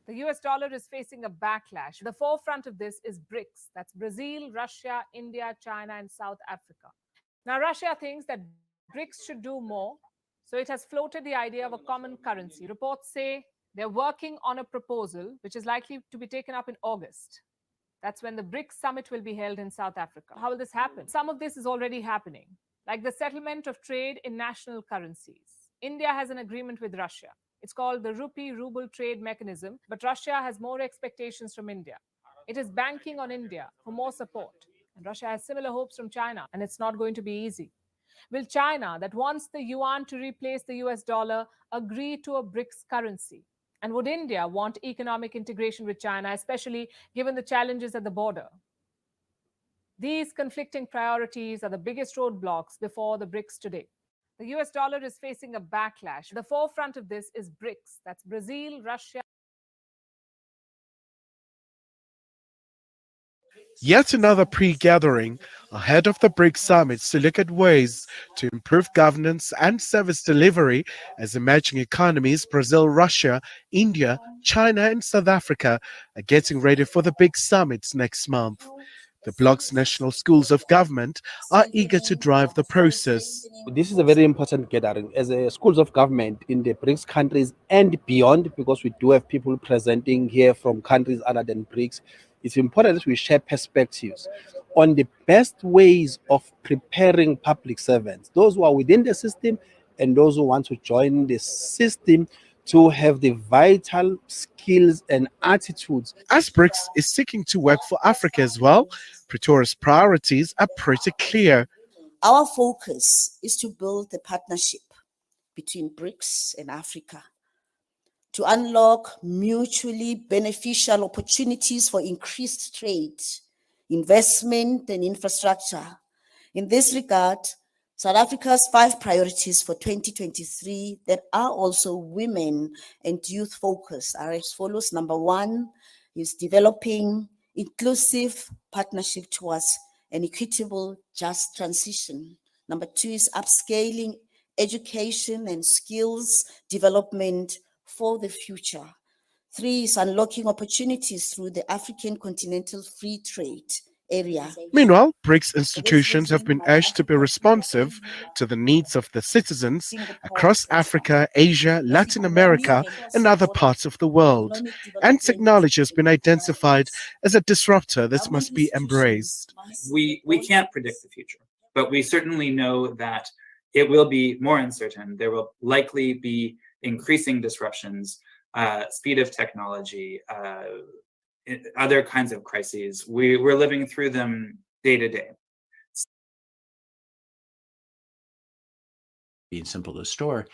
The US dollar is facing a backlash. The forefront of this is BRICS. That's Brazil, Russia, India, China, and South Africa. Now, Russia thinks that BRICS should do more, so it has floated the idea of a common currency. Reports say they're working on a proposal which is likely to be taken up in August. That's when the BRICS summit will be held in South Africa. How will this happen? Some of this is already happening, like the settlement of trade in national currencies. India has an agreement with Russia. It's called the rupee ruble trade mechanism, but Russia has more expectations from India. It is banking on India for more support. And Russia has similar hopes from China, and it's not going to be easy. Will China, that wants the yuan to replace the US dollar, agree to a BRICS currency? And would India want economic integration with China, especially given the challenges at the border? These conflicting priorities are the biggest roadblocks before the BRICS today. The US dollar is facing a backlash. The forefront of this is BRICS. That's Brazil, Russia. Yet another pre-gathering ahead of the BRICS summits to look at ways to improve governance and service delivery as emerging economies Brazil, Russia, India, China and South Africa are getting ready for the big summits next month. The bloc's national schools of government are eager to drive the process. This is a very important gathering as a schools of government in the BRICS countries and beyond, because we do have people presenting here from countries other than BRICS. It's important that we share perspectives on the best ways of preparing public servants, those who are within the system and those who want to join the system, to have the vital skills and attitudes. As BRICS is seeking to work for Africa as well, Pretoria's priorities are pretty clear. Our focus is to build the partnership between BRICS and Africa to unlock mutually beneficial opportunities for increased trade, investment, and infrastructure. In this regard, South Africa's 5 priorities for 2023 that are also women and youth focused are as follows. Number 1 is developing inclusive partnership towards an equitable, just transition. Number 2 is upscaling education and skills development for the future. 3 is unlocking opportunities through the African continental free trade area. Meanwhile, BRICS institutions have been urged to be responsive to the needs of the citizens across Africa, Asia, Latin America, and other parts of the world. And technology has been identified as a disruptor that must be embraced. We can't predict the future, but we certainly know that it will be more uncertain. There will likely be increasing disruptions, speed of technology, other kinds of crises. We're living through them day to day. Being simple to store.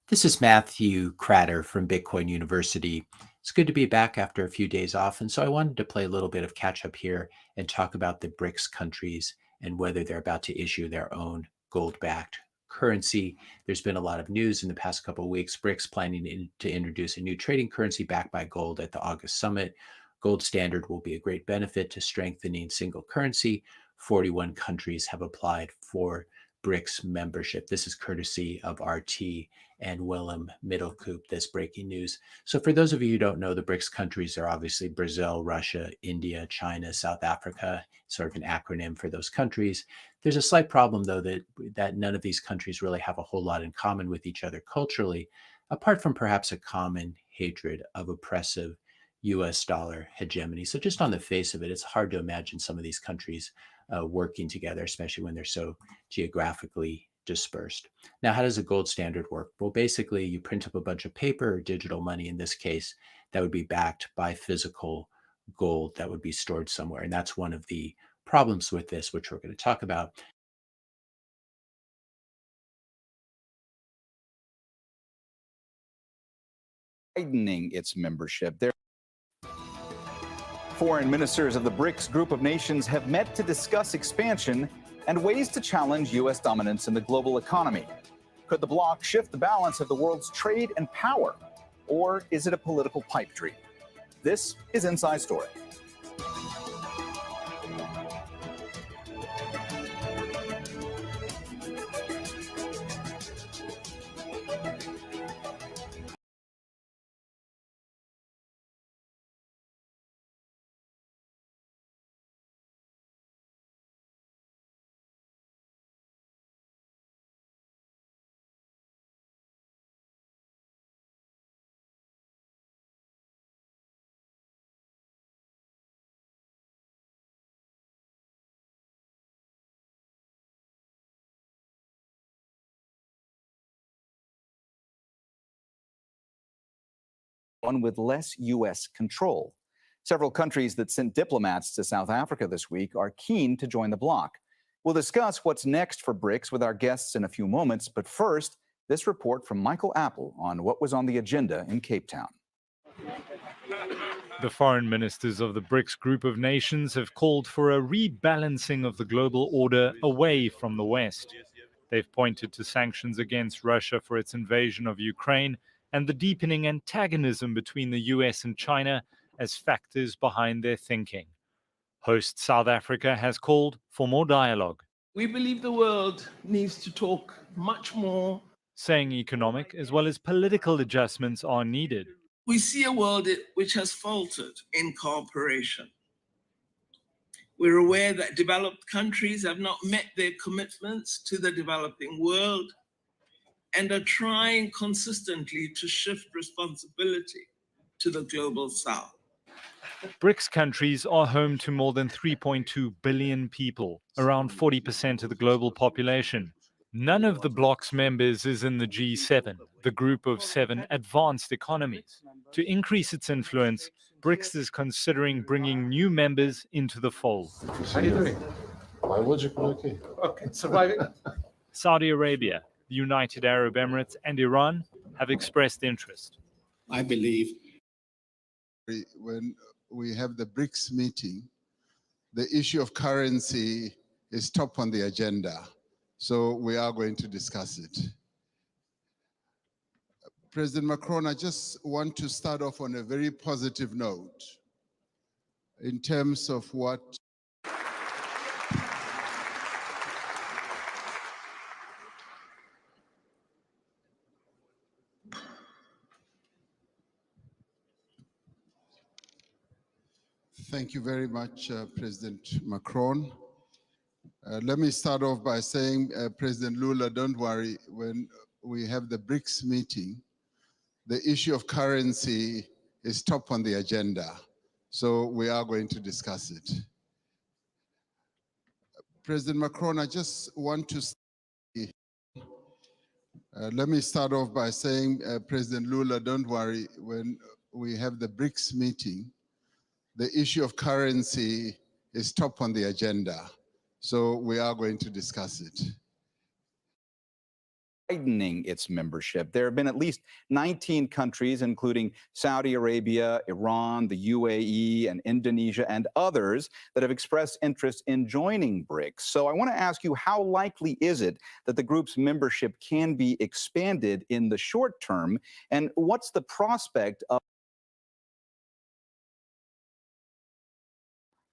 This is Matthew Cratter from Bitcoin University. It's good to be back after a few days off, and so I wanted to play a little bit of catch up here and talk about the BRICS countries and whether they're about to issue their own gold-backed currency. There's been a lot of news in the past couple of weeks. BRICS planning to introduce a new trading currency backed by gold at the August summit. Gold standard will be a great benefit to strengthening single currency. 41 countries have applied for BRICS membership. This is courtesy of RT and Willem Middelkoop, this breaking news. So for those of you who don't know, the BRICS countries are obviously Brazil, Russia, India, China, South Africa, sort of an acronym for those countries. There's a slight problem, though, that none of these countries really have a whole lot in common with each other culturally, apart from perhaps a common hatred of oppressive US dollar hegemony. So just on the face of it, it's hard to imagine some of these countries working together, especially when they're so geographically dispersed. Now, how does a gold standard work? Well, basically, you print up a bunch of paper or digital money, in this case, that would be backed by physical gold that would be stored somewhere. And that's one of the problems with this, which we're going to talk about. Widening its membership. Foreign ministers of the BRICS group of nations have met to discuss expansion and ways to challenge U.S. dominance in the global economy. Could the bloc shift the balance of the world's trade and power, or is it a political pipe dream? This is Inside Story. one with less U.S. control. Several countries that sent diplomats to South Africa this week are keen to join the bloc. We'll discuss what's next for BRICS with our guests in a few moments, but first, this report from Michael Apple on what was on the agenda in Cape Town. The foreign ministers of the BRICS group of nations have called for a rebalancing of the global order away from the West. They've pointed to sanctions against Russia for its invasion of Ukraine and the deepening antagonism between the US and China as factors behind their thinking. Host South Africa has called for more dialogue. We believe the world needs to talk much more, saying economic as well as political adjustments are needed. We see a world which has faltered in cooperation. We're aware that developed countries have not met their commitments to the developing world and are trying consistently to shift responsibility to the global South. BRICS countries are home to more than 3.2 billion people, around 40% of the global population. None of the bloc's members is in the G7, the group of 7 advanced economies. To increase its influence, BRICS is considering bringing new members into the fold. How are you doing? Biologically okay. Okay, surviving. Saudi Arabia, the United Arab Emirates, and Iran have expressed interest. I believe when we have the BRICS meeting, the issue of currency is top on the agenda. So we are going to discuss it. President Macron, I just want to start off on a very positive note in terms of what Thank you very much, President Macron. Let me start off by saying, President Lula, don't worry, when we have the BRICS meeting, the issue of currency is top on the agenda. So we are going to discuss it. President Macron, I just want to say, let me start off by saying, President Lula, don't worry, when we have the BRICS meeting, the issue of currency is top on the agenda. So we are going to discuss it. Widening its membership. There have been at least 19 countries, including Saudi Arabia, Iran, the UAE, and Indonesia, and others that have expressed interest in joining BRICS. So I want to ask you, how likely is it that the group's membership can be expanded in the short term? And what's the prospect of?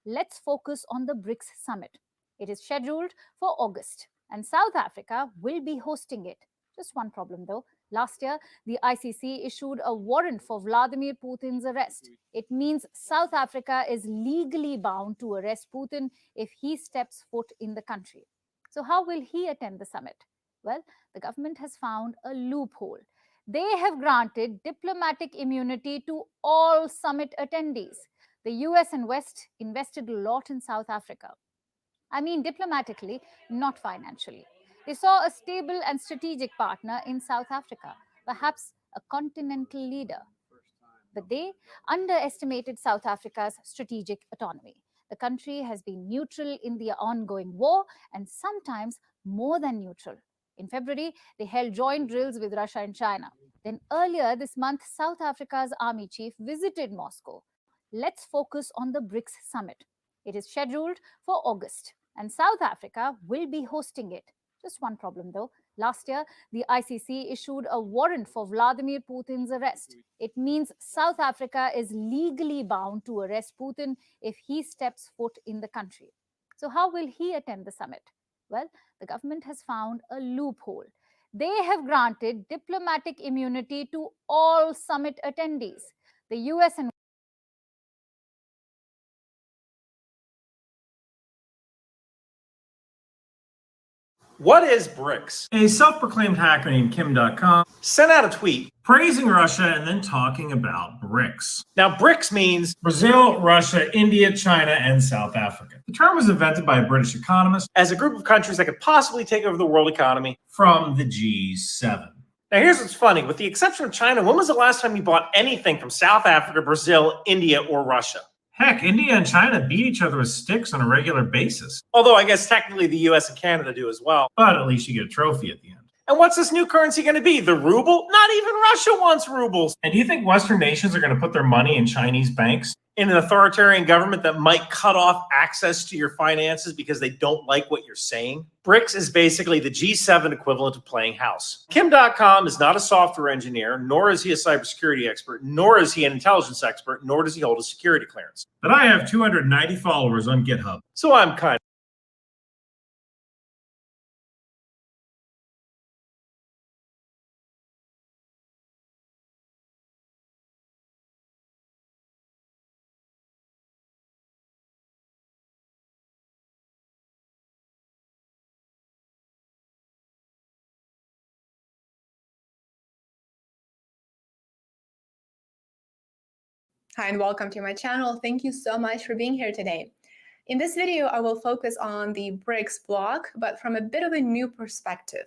Let's focus on the BRICS summit. It is scheduled for August, and South Africa will be hosting it. Just one problem though. Last year, the ICC issued a warrant for Vladimir Putin's arrest. It means South Africa is legally bound to arrest Putin if he steps foot in the country. So how will he attend the summit? Well, the government has found a loophole. They have granted diplomatic immunity to all summit attendees. The US and West invested a lot in South Africa. I mean diplomatically, not financially. They saw a stable and strategic partner in South Africa, perhaps a continental leader. But they underestimated South Africa's strategic autonomy. The country has been neutral in the ongoing war and sometimes more than neutral. In February, they held joint drills with Russia and China. Then earlier this month, South Africa's army chief visited Moscow. Let's focus on the BRICS summit. It is scheduled for August, and South Africa will be hosting it. Just one problem though. Last year, the ICC issued a warrant for Vladimir Putin's arrest. It means South Africa is legally bound to arrest Putin if he steps foot in the country. So how will he attend the summit? Well, the government has found a loophole. They have granted diplomatic immunity to all summit attendees. The US and What is BRICS? A self-proclaimed hacker named Kim.com sent out a tweet praising Russia and then talking about BRICS. Now, BRICS means Brazil, Russia, India, China, and South Africa. The term was invented by a British economist as a group of countries that could possibly take over the world economy from the G7. Now, here's what's funny. With the exception of China, when was the last time you bought anything from South Africa, Brazil, India, or Russia? Heck, India and China beat each other with sticks on a regular basis. Although I guess technically the US and Canada do as well. But at least you get a trophy at the end. And what's this new currency going to be? The ruble? Not even Russia wants rubles. And do you think Western nations are going to put their money in Chinese banks? In an authoritarian government that might cut off access to your finances because they don't like what you're saying? BRICS is basically the G7 equivalent of playing house. Kim.com is not a software engineer, nor is he a cybersecurity expert, nor is he an intelligence expert, nor does he hold a security clearance. But I have 290 followers on GitHub. So I'm kind of Hi and welcome to my channel. Thank you so much for being here today. In this video, I will focus on the BRICS bloc, but from a bit of a new perspective.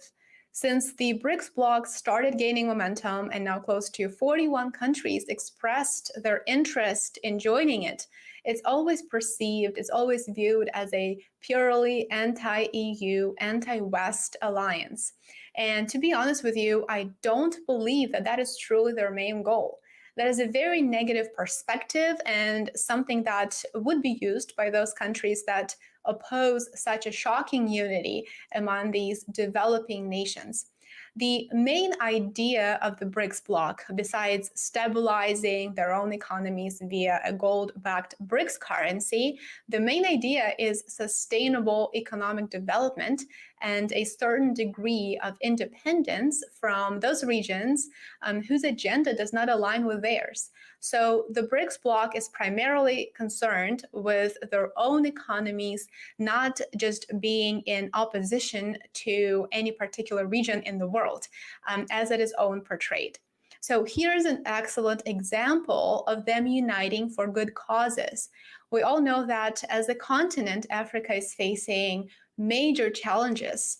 Since the BRICS bloc started gaining momentum and now close to 41 countries expressed their interest in joining it, it's always perceived, it's always viewed as a purely anti-EU, anti-West alliance. And to be honest with you, I don't believe that that is truly their main goal. That is a very negative perspective and something that would be used by those countries that oppose such a shocking unity among these developing nations. The main idea of the BRICS bloc, besides stabilizing their own economies via a gold-backed BRICS currency, the main idea is sustainable economic development and a certain degree of independence from those regions whose agenda does not align with theirs. So the BRICS bloc is primarily concerned with their own economies, not just being in opposition to any particular region in the world, as it is often portrayed. So here's an excellent example of them uniting for good causes. We all know that as a continent, Africa is facing major challenges.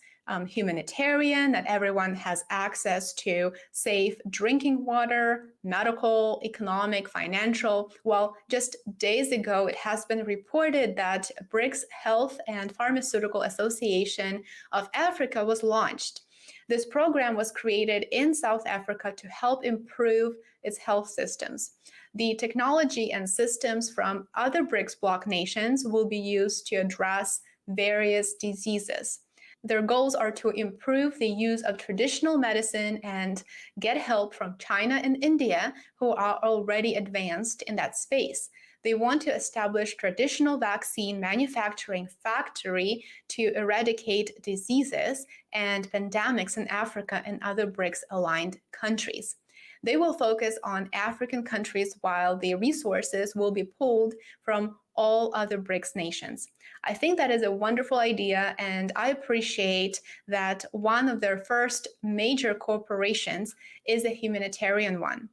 Humanitarian, that everyone has access to safe drinking water, medical, economic, financial. Well, just days ago, it has been reported that BRICS Health and Pharmaceutical Association of Africa was launched. This program was created in South Africa to help improve its health systems. The technology and systems from other BRICS bloc nations will be used to address various diseases. Their goals are to improve the use of traditional medicine and get help from China and India, who are already advanced in that space. They want to establish traditional vaccine manufacturing factory to eradicate diseases and pandemics in Africa and other BRICS-aligned countries. They will focus on African countries while the resources will be pulled from all other BRICS nations. I think that is a wonderful idea, and I appreciate that one of their first major corporations is a humanitarian one.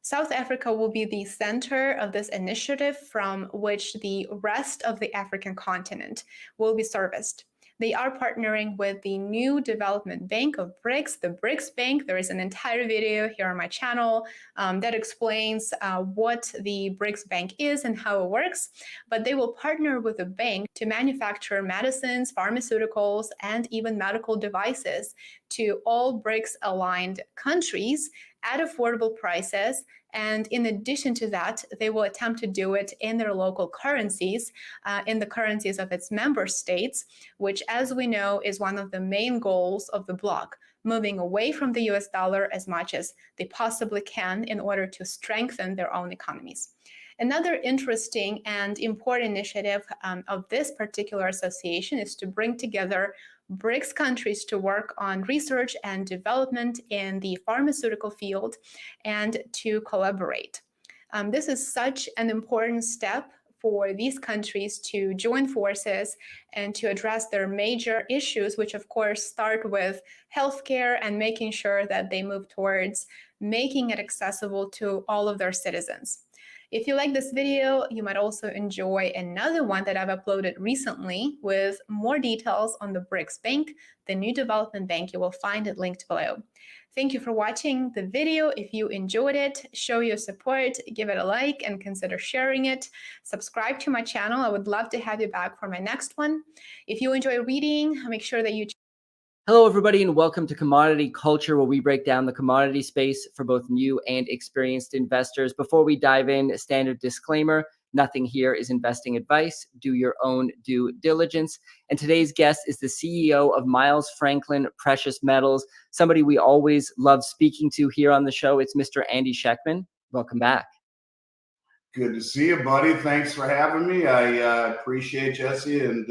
South Africa will be the center of this initiative from which the rest of the African continent will be serviced. They are partnering with the new development bank of BRICS, the BRICS Bank. There is an entire video here on my channel that explains what the BRICS Bank is and how it works. But they will partner with the bank to manufacture medicines, pharmaceuticals, and even medical devices to all BRICS-aligned countries at affordable prices. And in addition to that, they will attempt to do it in their local currencies, in the currencies of its member states, which, as we know, is one of the main goals of the bloc, moving away from the US dollar as much as they possibly can in order to strengthen their own economies. Another interesting and important initiative of this particular association is to bring together BRICS countries to work on research and development in the pharmaceutical field and to collaborate. This is such an important step for these countries to join forces and to address their major issues, which of course start with healthcare and making sure that they move towards making it accessible to all of their citizens. If you like this video, you might also enjoy another one that I've uploaded recently with more details on the BRICS Bank, the new development bank. You will find it linked below. Thank you for watching the video. If you enjoyed it, show your support, give it a like, and consider sharing it. Subscribe to my channel. I would love to have you back for my next one. If you enjoy reading, make sure that you Hello, everybody, and welcome to Commodity Culture, where we break down the commodity space for both new and experienced investors. Before we dive in, a standard disclaimer: nothing here is investing advice. Do your own due diligence. And today's guest is the CEO of Miles Franklin Precious Metals, somebody we always love speaking to here on the show. It's Mr. Andy Schekman. Welcome back. Good to see you, buddy. Thanks for having me. I appreciate Jesse, and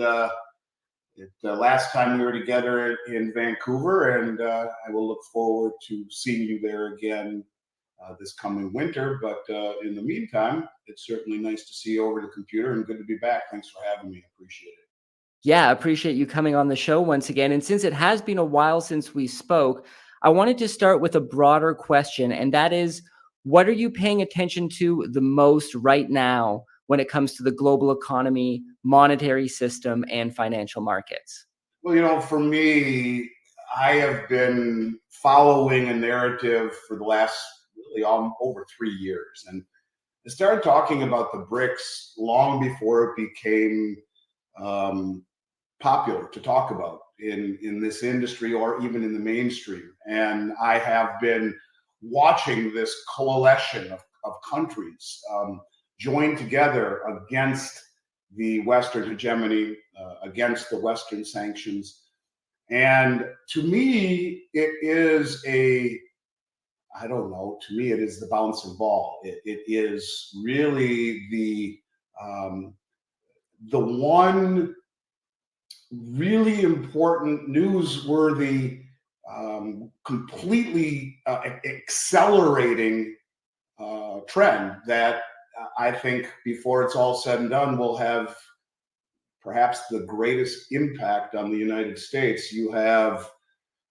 last time we were together in Vancouver, and I will look forward to seeing you there again this coming winter. But in the meantime, it's certainly nice to see you over the computer, and good to be back. Thanks for having me. I appreciate it. Yeah, I appreciate you coming on the show once again. And since it has been a while since we spoke, I wanted to start with a broader question, and that is, what are you paying attention to the most right now when it comes to the global economy, monetary system, and financial markets? Well, for me, I have been following a narrative for the last really over 3 years. And I started talking about the BRICS long before it became popular to talk about in this industry or even in the mainstream. And I have been watching this coalition of countries join together against the Western hegemony, against the Western sanctions. And to me, it is it is the bouncing ball. It is really the one really important, newsworthy, completely accelerating trend that I think, before it's all said and done, will have perhaps the greatest impact on the United States. You have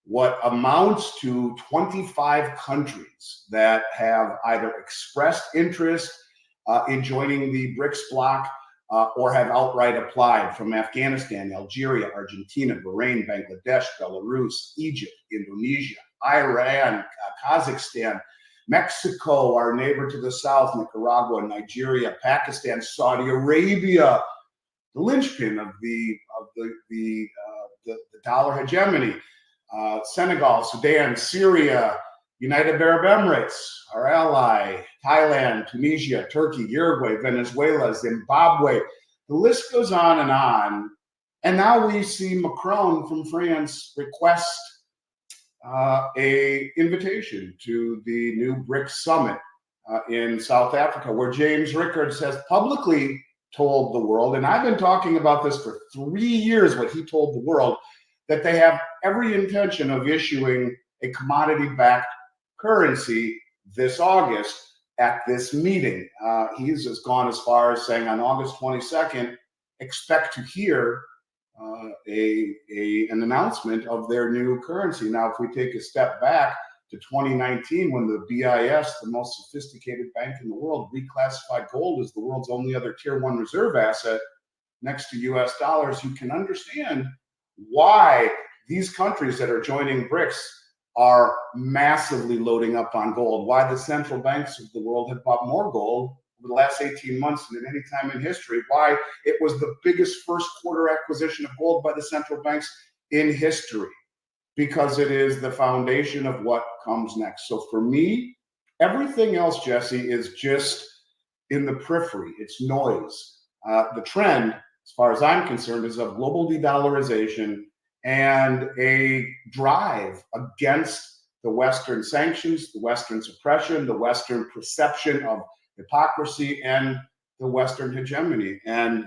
what amounts to 25 countries that have either expressed interest in joining the BRICS bloc or have outright applied, from Afghanistan, Algeria, Argentina, Bahrain, Bangladesh, Belarus, Egypt, Indonesia, Iran, Kazakhstan, Mexico, our neighbor to the south, Nicaragua, Nigeria, Pakistan, Saudi Arabia, the linchpin of the dollar hegemony, Senegal, Sudan, Syria, United Arab Emirates, our ally, Thailand, Tunisia, Turkey, Uruguay, Venezuela, Zimbabwe. The list goes on. And now we see Macron from France request a invitation to the new BRICS summit in South Africa, where James Rickards has publicly told the world, and I've been talking about this for 3 years, what he told the world, that they have every intention of issuing a commodity-backed currency this August at this meeting. He's gone as far as saying on August 22nd, expect to hear an announcement of their new currency. Now, if we take a step back to 2019, when the BIS, the most sophisticated bank in the world, reclassified gold as the world's only other tier 1 reserve asset next to US dollars, you can understand why these countries that are joining BRICS are massively loading up on gold, why the central banks of the world have bought more gold over the last 18 months than at any time in history, why it was the biggest first quarter acquisition of gold by the central banks in history, because it is the foundation of what comes next. So for me, everything else, Jesse, is just in the periphery. It's noise. The trend, as far as I'm concerned, is of global de-dollarization and a drive against the Western sanctions, the Western suppression, the Western perception of hypocrisy, and the Western hegemony. And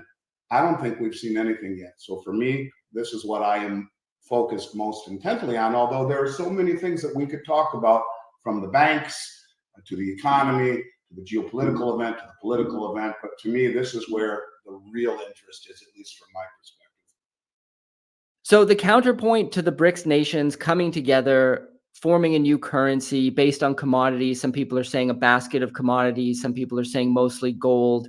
I don't think we've seen anything yet. So for me, this is what I am focused most intently on, although there are so many things that we could talk about, from the banks to the economy, to the geopolitical event, to the political event. But to me, this is where the real interest is, at least from my perspective. So the counterpoint to the BRICS nations coming together forming a new currency based on commodities. Some people are saying a basket of commodities. Some people are saying mostly gold.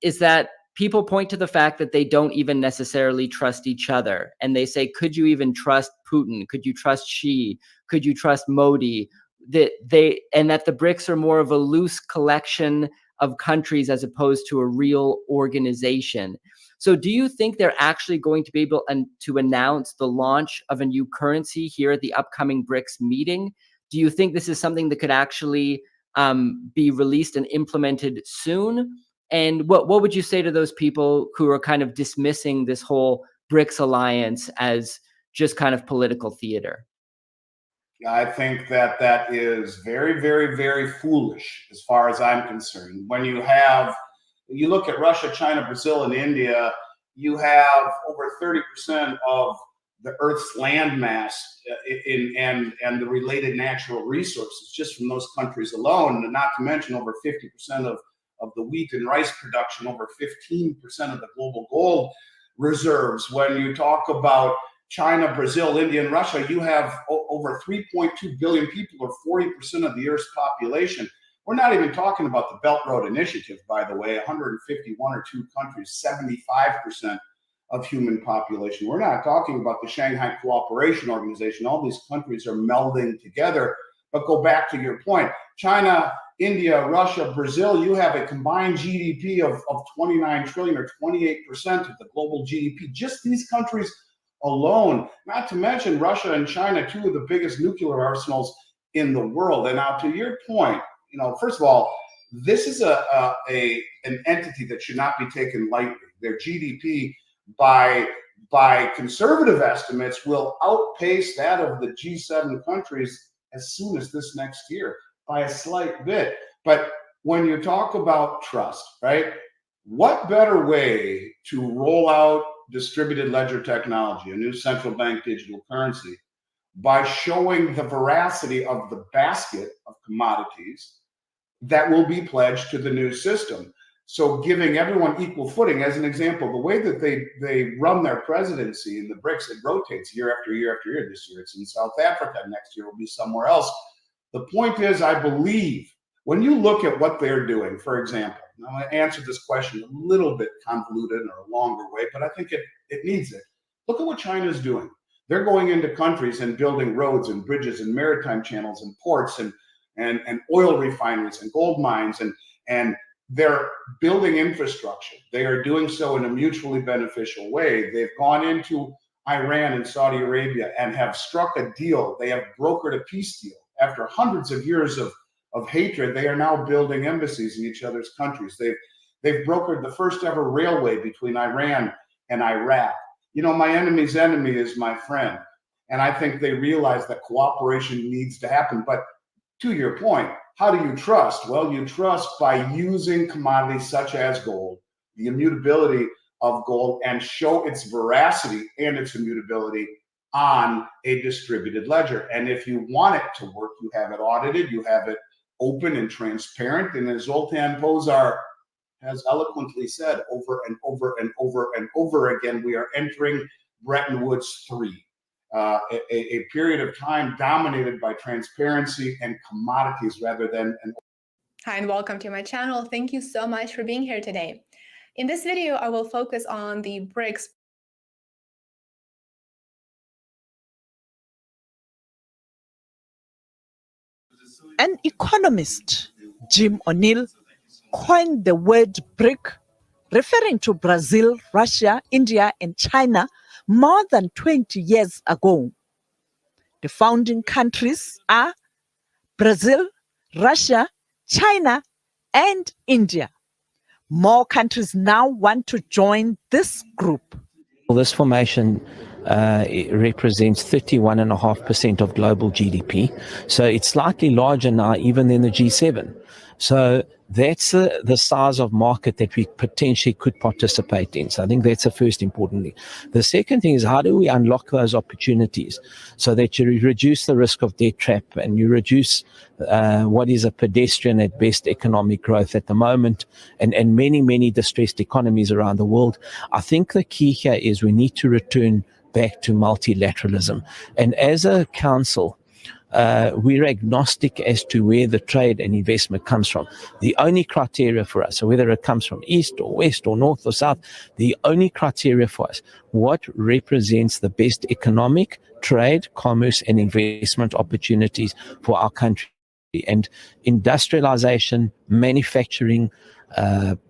Is that people point to the fact that they don't even necessarily trust each other. And they say, could you even trust Putin? Could you trust Xi? Could you trust Modi? That the BRICS are more of a loose collection of countries as opposed to a real organization. So do you think they're actually going to be able to announce the launch of a new currency here at the upcoming BRICS meeting? Do you think this is something that could actually be released and implemented soon? And what would you say to those people who are kind of dismissing this whole BRICS alliance as just kind of political theater? I think that that is very, very, very foolish as far as I'm concerned. When you look at Russia, China, Brazil, and India, you have over 30% of the Earth's land mass and the related natural resources just from those countries alone, and not to mention over 50% of the wheat and rice production, over 15% of the global gold reserves. When you talk about China, Brazil, India, and Russia, you have over 3.2 billion people, or 40% of the Earth's population. We're not even talking about the Belt Road Initiative, by the way, 151 or 2 countries, 75% of human population. We're not talking about the Shanghai Cooperation Organization. All these countries are melding together. But go back to your point, China, India, Russia, Brazil, you have a combined GDP of 29 trillion, or 28% of the global GDP. Just these countries alone, not to mention Russia and China, 2 of the biggest nuclear arsenals in the world. And now to your point, first of all, this is an entity that should not be taken lightly. Their GDP, by conservative estimates, will outpace that of the G7 countries as soon as this next year by a slight bit. But when you talk about trust, right? What better way to roll out distributed ledger technology, a new central bank digital currency, by showing the veracity of the basket of commodities that will be pledged to the new system. So giving everyone equal footing. As an example, the way that they run their presidency in the BRICS, it rotates year after year after year. This year it's in South Africa, next year will be somewhere else. The point is, I believe, when you look at what they're doing, for example, I'm going to answer this question a little bit convoluted or a longer way, but I think it needs it. Look at what China's doing. They're going into countries and building roads and bridges and maritime channels and ports and oil refineries and gold mines, and they're building infrastructure. They are doing so in a mutually beneficial way. They've gone into Iran and Saudi Arabia and have struck a deal. They have brokered a peace deal. After hundreds of years of hatred, they are now building embassies in each other's countries. They've brokered the first ever railway between Iran and Iraq. My enemy's enemy is my friend. And I think they realize that cooperation needs to happen. But to your point, how do you trust? Well, you trust by using commodities such as gold, the immutability of gold, and show its veracity and its immutability on a distributed ledger. And if you want it to work, you have it audited, you have it open and transparent. And as Zoltan Pozsar has eloquently said over and over and over and over again, we are entering Bretton Woods 3, a period of time dominated by transparency and commodities rather than an. Hi, and welcome to my channel. Thank you so much for being here today. In this video, I will focus on the BRICS. An economist, Jim O'Neill, coined the word BRIC, referring to Brazil, Russia, India, and China more than 20 years ago. The founding countries are Brazil, Russia, China, and India. More countries now want to join this group. Well, this formation represents 31.5% of global GDP. So it's slightly larger now even than the G7. So that's the size of market that we potentially could participate in. So I think that's the first important thing. The second thing is, how do we unlock those opportunities so that you reduce the risk of debt trap and you reduce what is a pedestrian at best economic growth at the moment and many, many distressed economies around the world. I think the key here is we need to return back to multilateralism. And as a council, we're agnostic as to where the trade and investment comes from. The only criteria for us, so whether it comes from east or west or north or south, the only criteria for us, what represents the best economic, trade, commerce, and investment opportunities for our country. And industrialization, manufacturing,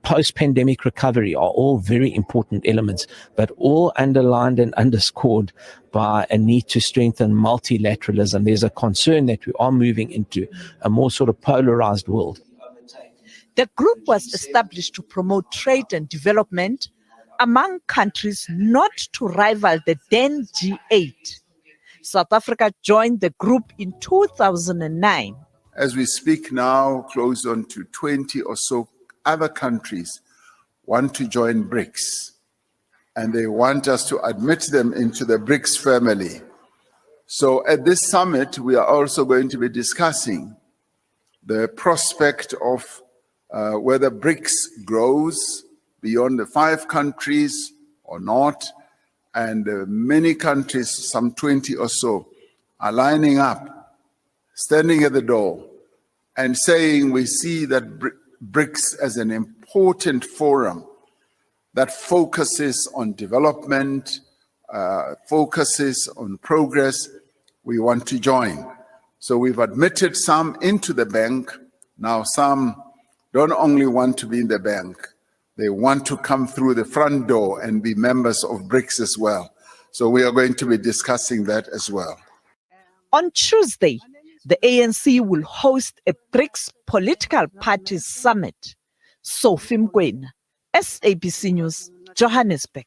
post-pandemic recovery are all very important elements, but all underlined and underscored by a need to strengthen multilateralism. There's a concern that we are moving into a more sort of polarized world. The group was established to promote trade and development among countries not to rival the then G8. South Africa joined the group in 2009. As we speak now, close on to 20 or so other countries want to join BRICS, and they want us to admit them into the BRICS family. So at this summit, we are also going to be discussing the prospect of whether BRICS grows beyond the 5 countries or not, and many countries, some 20 or so, are lining up, standing at the door and saying we see that BRICS as an important forum that focuses on development, focuses on progress. We want to join. So we've admitted some into the bank. Now some don't only want to be in the bank, they want to come through the front door and be members of BRICS as well. So we are going to be discussing that as well. On Tuesday, the ANC will host a BRICS political parties summit. Sophie Mkwena, SABC News, Johannesburg.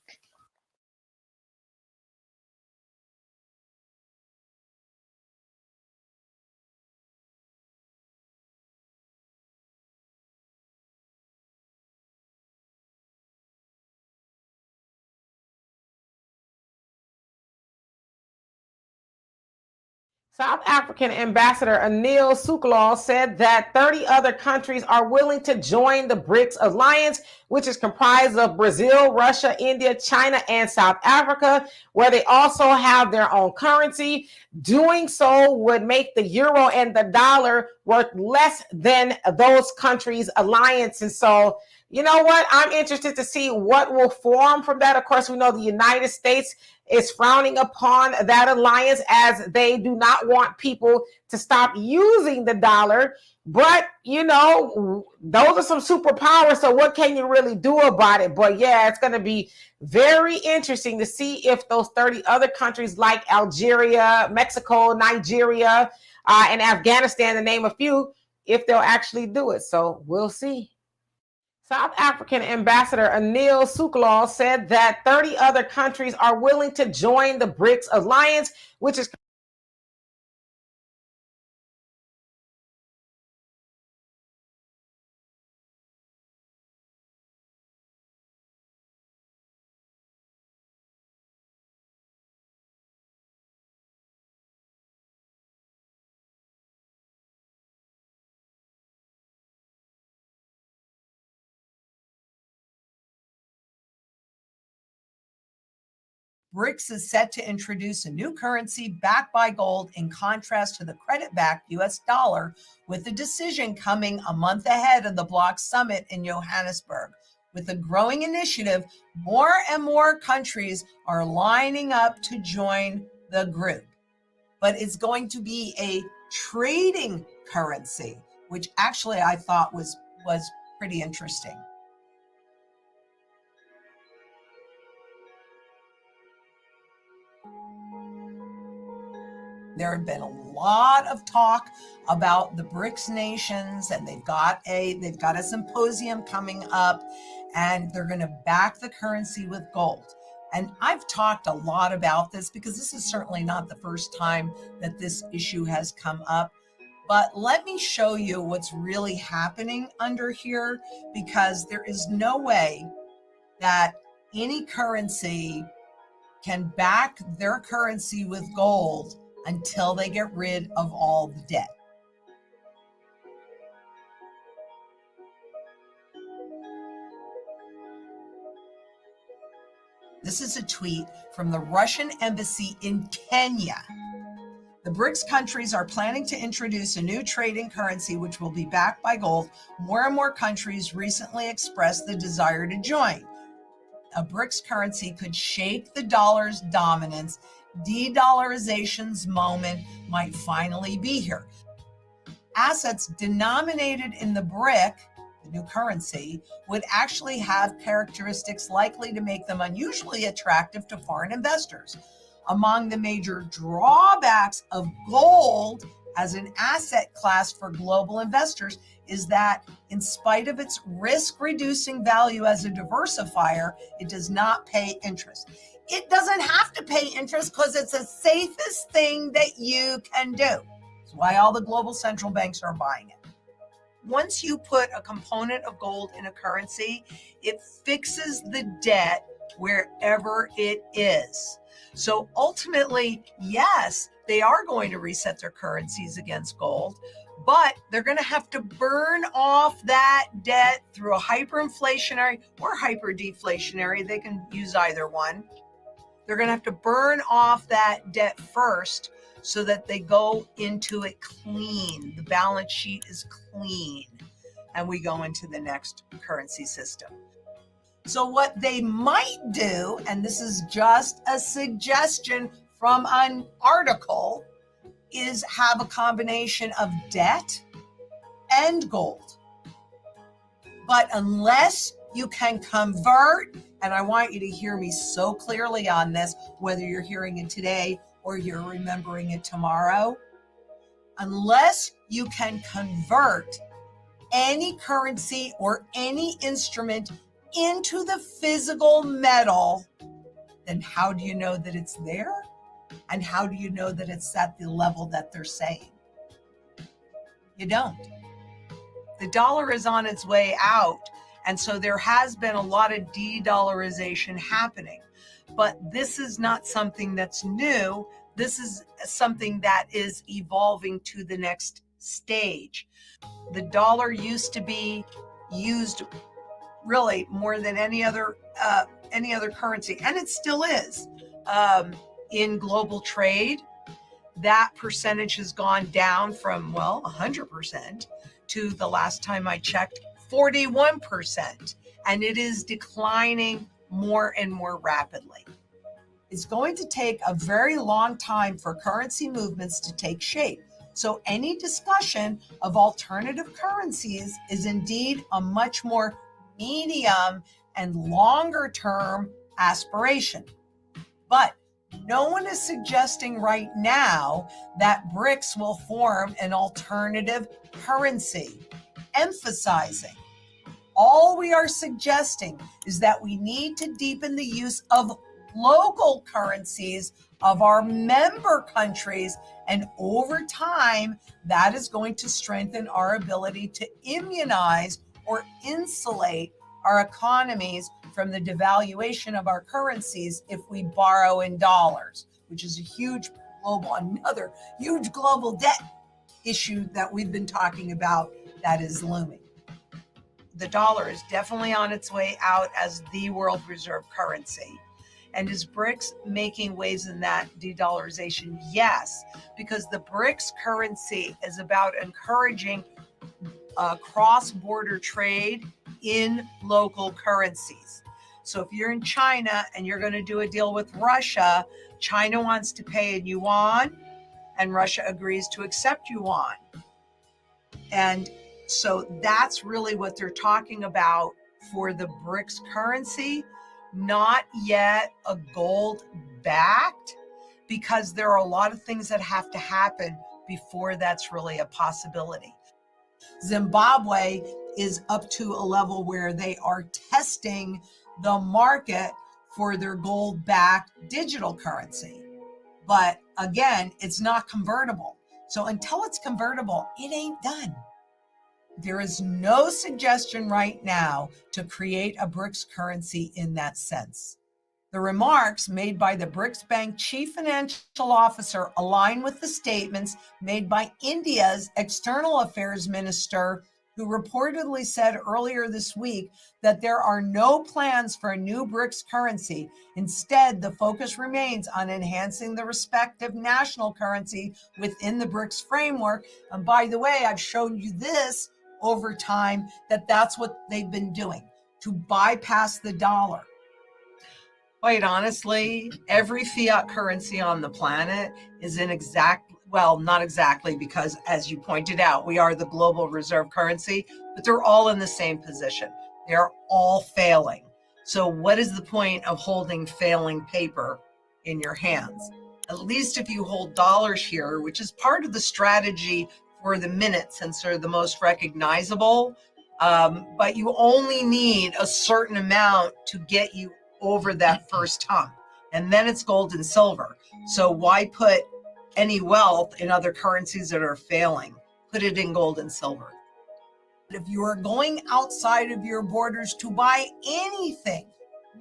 South African Ambassador Anil Suklal said that 30 other countries are willing to join the BRICS alliance, which is comprised of Brazil, Russia, India, China, and South Africa, where they also have their own currency. Doing so would make the euro and the dollar worth less than those countries' alliance. And so, you know what? I'm interested to see what will form from that. Of course, we know the United States is frowning upon that alliance as they do not want people to stop using the dollar. But, you know, those are some superpowers. So what can you really do about it? But yeah, it's going to be very interesting to see if those 30 other countries like Algeria, Mexico, Nigeria, and Afghanistan, to name a few, if they'll actually do it. So we'll see. South African Ambassador Anil Suklal said that 30 other countries are willing to join the BRICS alliance, which is BRICS is set to introduce a new currency backed by gold in contrast to the credit-backed US dollar, with the decision coming a month ahead of the bloc summit in Johannesburg. With the growing initiative, more and more countries are lining up to join the group. But it's going to be a trading currency, which actually I thought was pretty interesting. There had been a lot of talk about the BRICS nations, and they've got a symposium coming up, and they're going to back the currency with gold. And I've talked a lot about this because this is certainly not the first time that this issue has come up. But let me show you what's really happening under here, because there is no way that any currency can back their currency with gold until they get rid of all the debt. This is a tweet from the Russian embassy in Kenya. The BRICS countries are planning to introduce a new trading currency which will be backed by gold. More and more countries recently expressed the desire to join. A BRICS currency could shake the dollar's dominance. De-dollarization's moment might finally be here. Assets denominated in the BRIC, the new currency, would actually have characteristics likely to make them unusually attractive to foreign investors. Among the major drawbacks of gold as an asset class for global investors is that in spite of its risk-reducing value as a diversifier, it does not pay interest. It doesn't have to pay interest because it's the safest thing that you can do. That's why all the global central banks are buying it. Once you put a component of gold in a currency, it fixes the debt wherever it is. So ultimately, yes, they are going to reset their currencies against gold, but they're going to have to burn off that debt through a hyperinflationary or hyperdeflationary. They can use either one. They're going to have to burn off that debt first so that they go into it clean. The balance sheet is clean, and we go into the next currency system. So what they might do, and this is just a suggestion from an article, is have a combination of debt and gold. But unless you can convert, and I want you to hear me so clearly on this, whether you're hearing it today or you're remembering it tomorrow, unless you can convert any currency or any instrument into the physical metal, then how do you know that it's there? And how do you know that it's at the level that they're saying? You don't. The dollar is on its way out. And so there has been a lot of de-dollarization happening. But this is not something that's new. This is something that is evolving to the next stage. The dollar used to be used really more than any other currency, and it still is. In global trade, that percentage has gone down from, 100% to the last time I checked, 41%, and it is declining more and more rapidly. It's going to take a very long time for currency movements to take shape. So any discussion of alternative currencies is indeed a much more medium and longer term aspiration. But no one is suggesting right now that BRICS will form an alternative currency, emphasizing all we are suggesting is that we need to deepen the use of local currencies of our member countries, and over time that is going to strengthen our ability to immunize or insulate our economies from the devaluation of our currencies if we borrow in dollars, which is another huge global debt issue that we've been talking about that is looming. The dollar is definitely on its way out as the world reserve currency. And is BRICS making waves in that de-dollarization? Yes, because the BRICS currency is about encouraging cross-border trade in local currencies. So if you're in China and you're going to do a deal with Russia, China wants to pay in yuan and Russia agrees to accept yuan. And so that's really what they're talking about for the BRICS currency, not yet a gold backed, because there are a lot of things that have to happen before that's really a possibility. Zimbabwe is up to a level where they are testing the market for their gold-backed digital currency. But again, it's not convertible. So until it's convertible, it ain't done. There is no suggestion right now to create a BRICS currency in that sense. The remarks made by the BRICS Bank Chief Financial Officer align with the statements made by India's External Affairs Minister who reportedly said earlier this week that there are no plans for a new BRICS currency. Instead, the focus remains on enhancing the respective national currency within the BRICS framework. And by the way, I've shown you this over time, that's what they've been doing to bypass the dollar. Quite honestly, every fiat currency on the planet is not exactly, because as you pointed out, we are the global reserve currency, but they're all in the same position. They're all failing. So what is the point of holding failing paper in your hands? At least if you hold dollars here, which is part of the strategy for the minute, since they're the most recognizable, but you only need a certain amount to get you over that first hump, and then it's gold and silver. So why put any wealth in other currencies that are failing? Put it in gold and silver. If you are going outside of your borders to buy anything,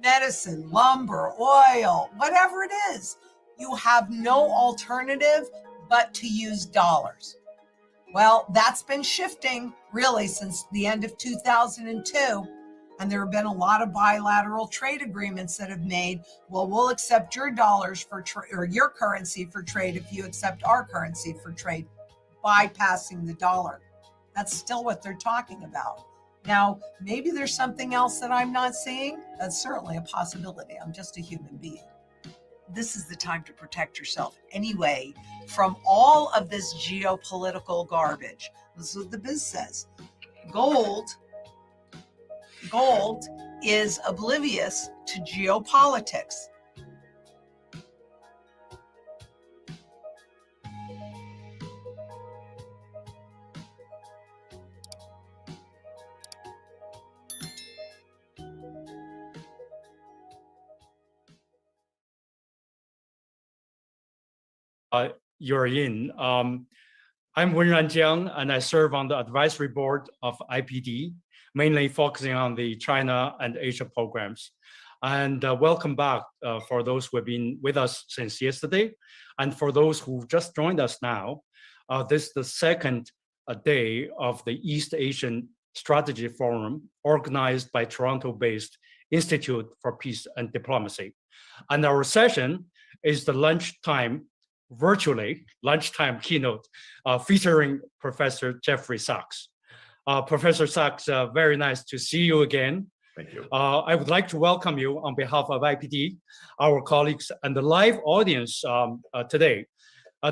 medicine, lumber, oil, whatever it is, you have no alternative but to use dollars. Well, that's been shifting really since the end of 2002. And there have been a lot of bilateral trade agreements that have made, well, we'll accept your dollars for or your currency for trade if you accept our currency for trade, bypassing the dollar. That's still what they're talking about. Now, maybe there's something else that I'm not seeing. That's certainly a possibility. I'm just a human being. This is the time to protect yourself anyway from all of this geopolitical garbage. This is what the biz says. Gold is oblivious to geopolitics. You're in. I'm Wenran Jiang, and I serve on the advisory board of IPD, mainly focusing on the China and Asia programs. And welcome back for those who have been with us since yesterday. And for those who just joined us now, this is the second day of the East Asian Strategy Forum organized by Toronto-based Institute for Peace and Diplomacy. And our session is the virtually lunchtime keynote featuring Professor Jeffrey Sachs. Professor Sachs, very nice to see you again. Thank you. I would like to welcome you on behalf of IPD, our colleagues, and the live audience today.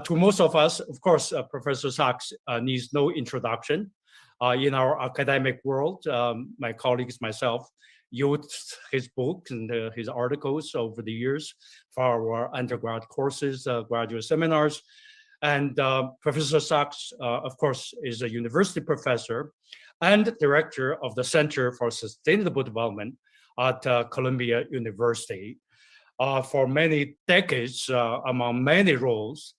To most of us, of course, Professor Sachs needs no introduction. In our academic world, my colleagues, myself, used his books and his articles over the years for our undergrad courses, graduate seminars. And Professor Sachs, of course, is a university professor and director of the Center for Sustainable Development at Columbia University. For many decades, among many roles,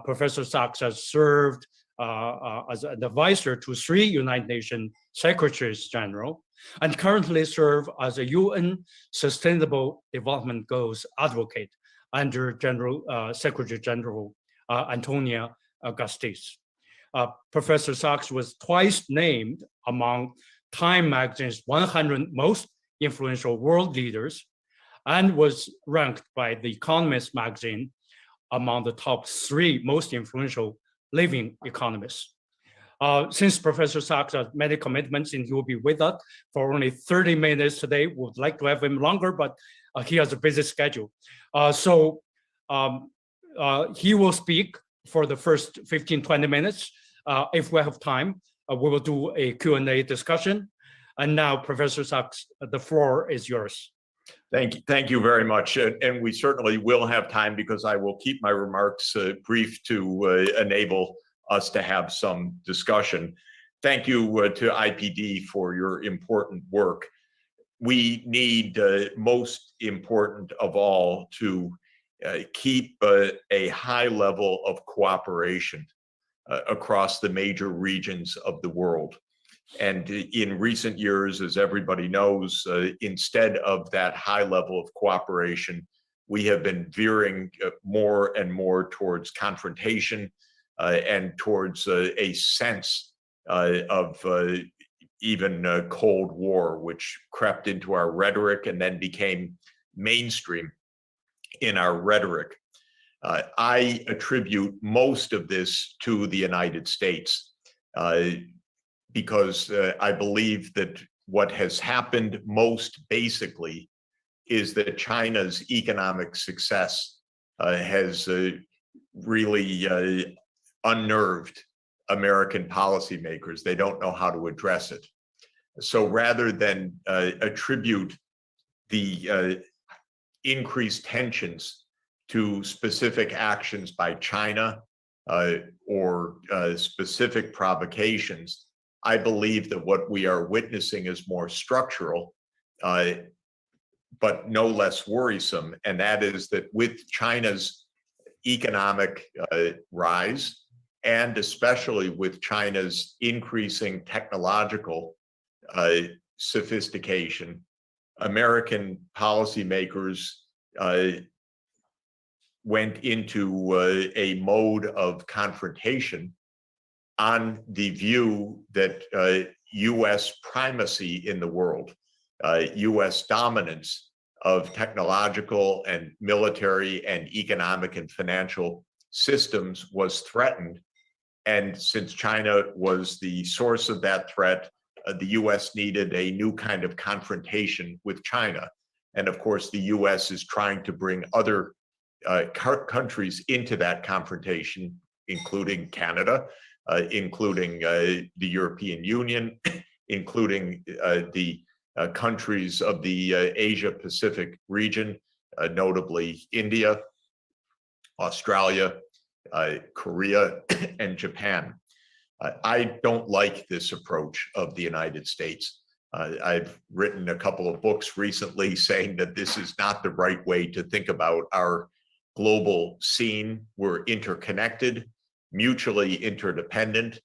Professor Sachs has served as an advisor to 3 United Nations Secretaries General, and currently serve as a UN Sustainable Development Goals advocate under Secretary General Antonia Gustis. Professor Sachs was twice named among Time magazine's 100 most influential world leaders, and was ranked by the Economist magazine among the top 3 most influential living economists. Since Professor Sachs has many commitments and he will be with us for only 30 minutes today, we would like to have him longer, but he has a busy schedule. He will speak for the first 15-20 minutes. If we have time, we will do a Q&A discussion. And now, Professor Sachs, the floor is yours. Thank you very much. And we certainly will have time, because I will keep my remarks brief to enable us to have some discussion. Thank you to IPD for your important work. We need, most important of all, to keep a high level of cooperation across the major regions of the world. And in recent years, as everybody knows, instead of that high level of cooperation, we have been veering more and more towards confrontation and towards a sense of even Cold War, which crept into our rhetoric and then became mainstream in our rhetoric. I attribute most of this to the United States because I believe that what has happened most basically is that China's economic success has really unnerved American policymakers. They don't know how to address it. So rather than attribute the increased tensions to specific actions by China or specific provocations, I believe that what we are witnessing is more structural, but no less worrisome. And that is that with China's economic rise, and especially with China's increasing technological sophistication, American policymakers went into a mode of confrontation on the view that US primacy in the world, US dominance of technological and military and economic and financial systems was threatened. And since China was the source of that threat, the US needed a new kind of confrontation with China. And of course, the US is trying to bring other countries into that confrontation, including Canada, including the European Union, including the countries of the Asia-Pacific region, notably India, Australia, Korea, and Japan. I don't like this approach of the United States. I've written a couple of books recently saying that this is not the right way to think about our global scene. We're interconnected, mutually interdependent,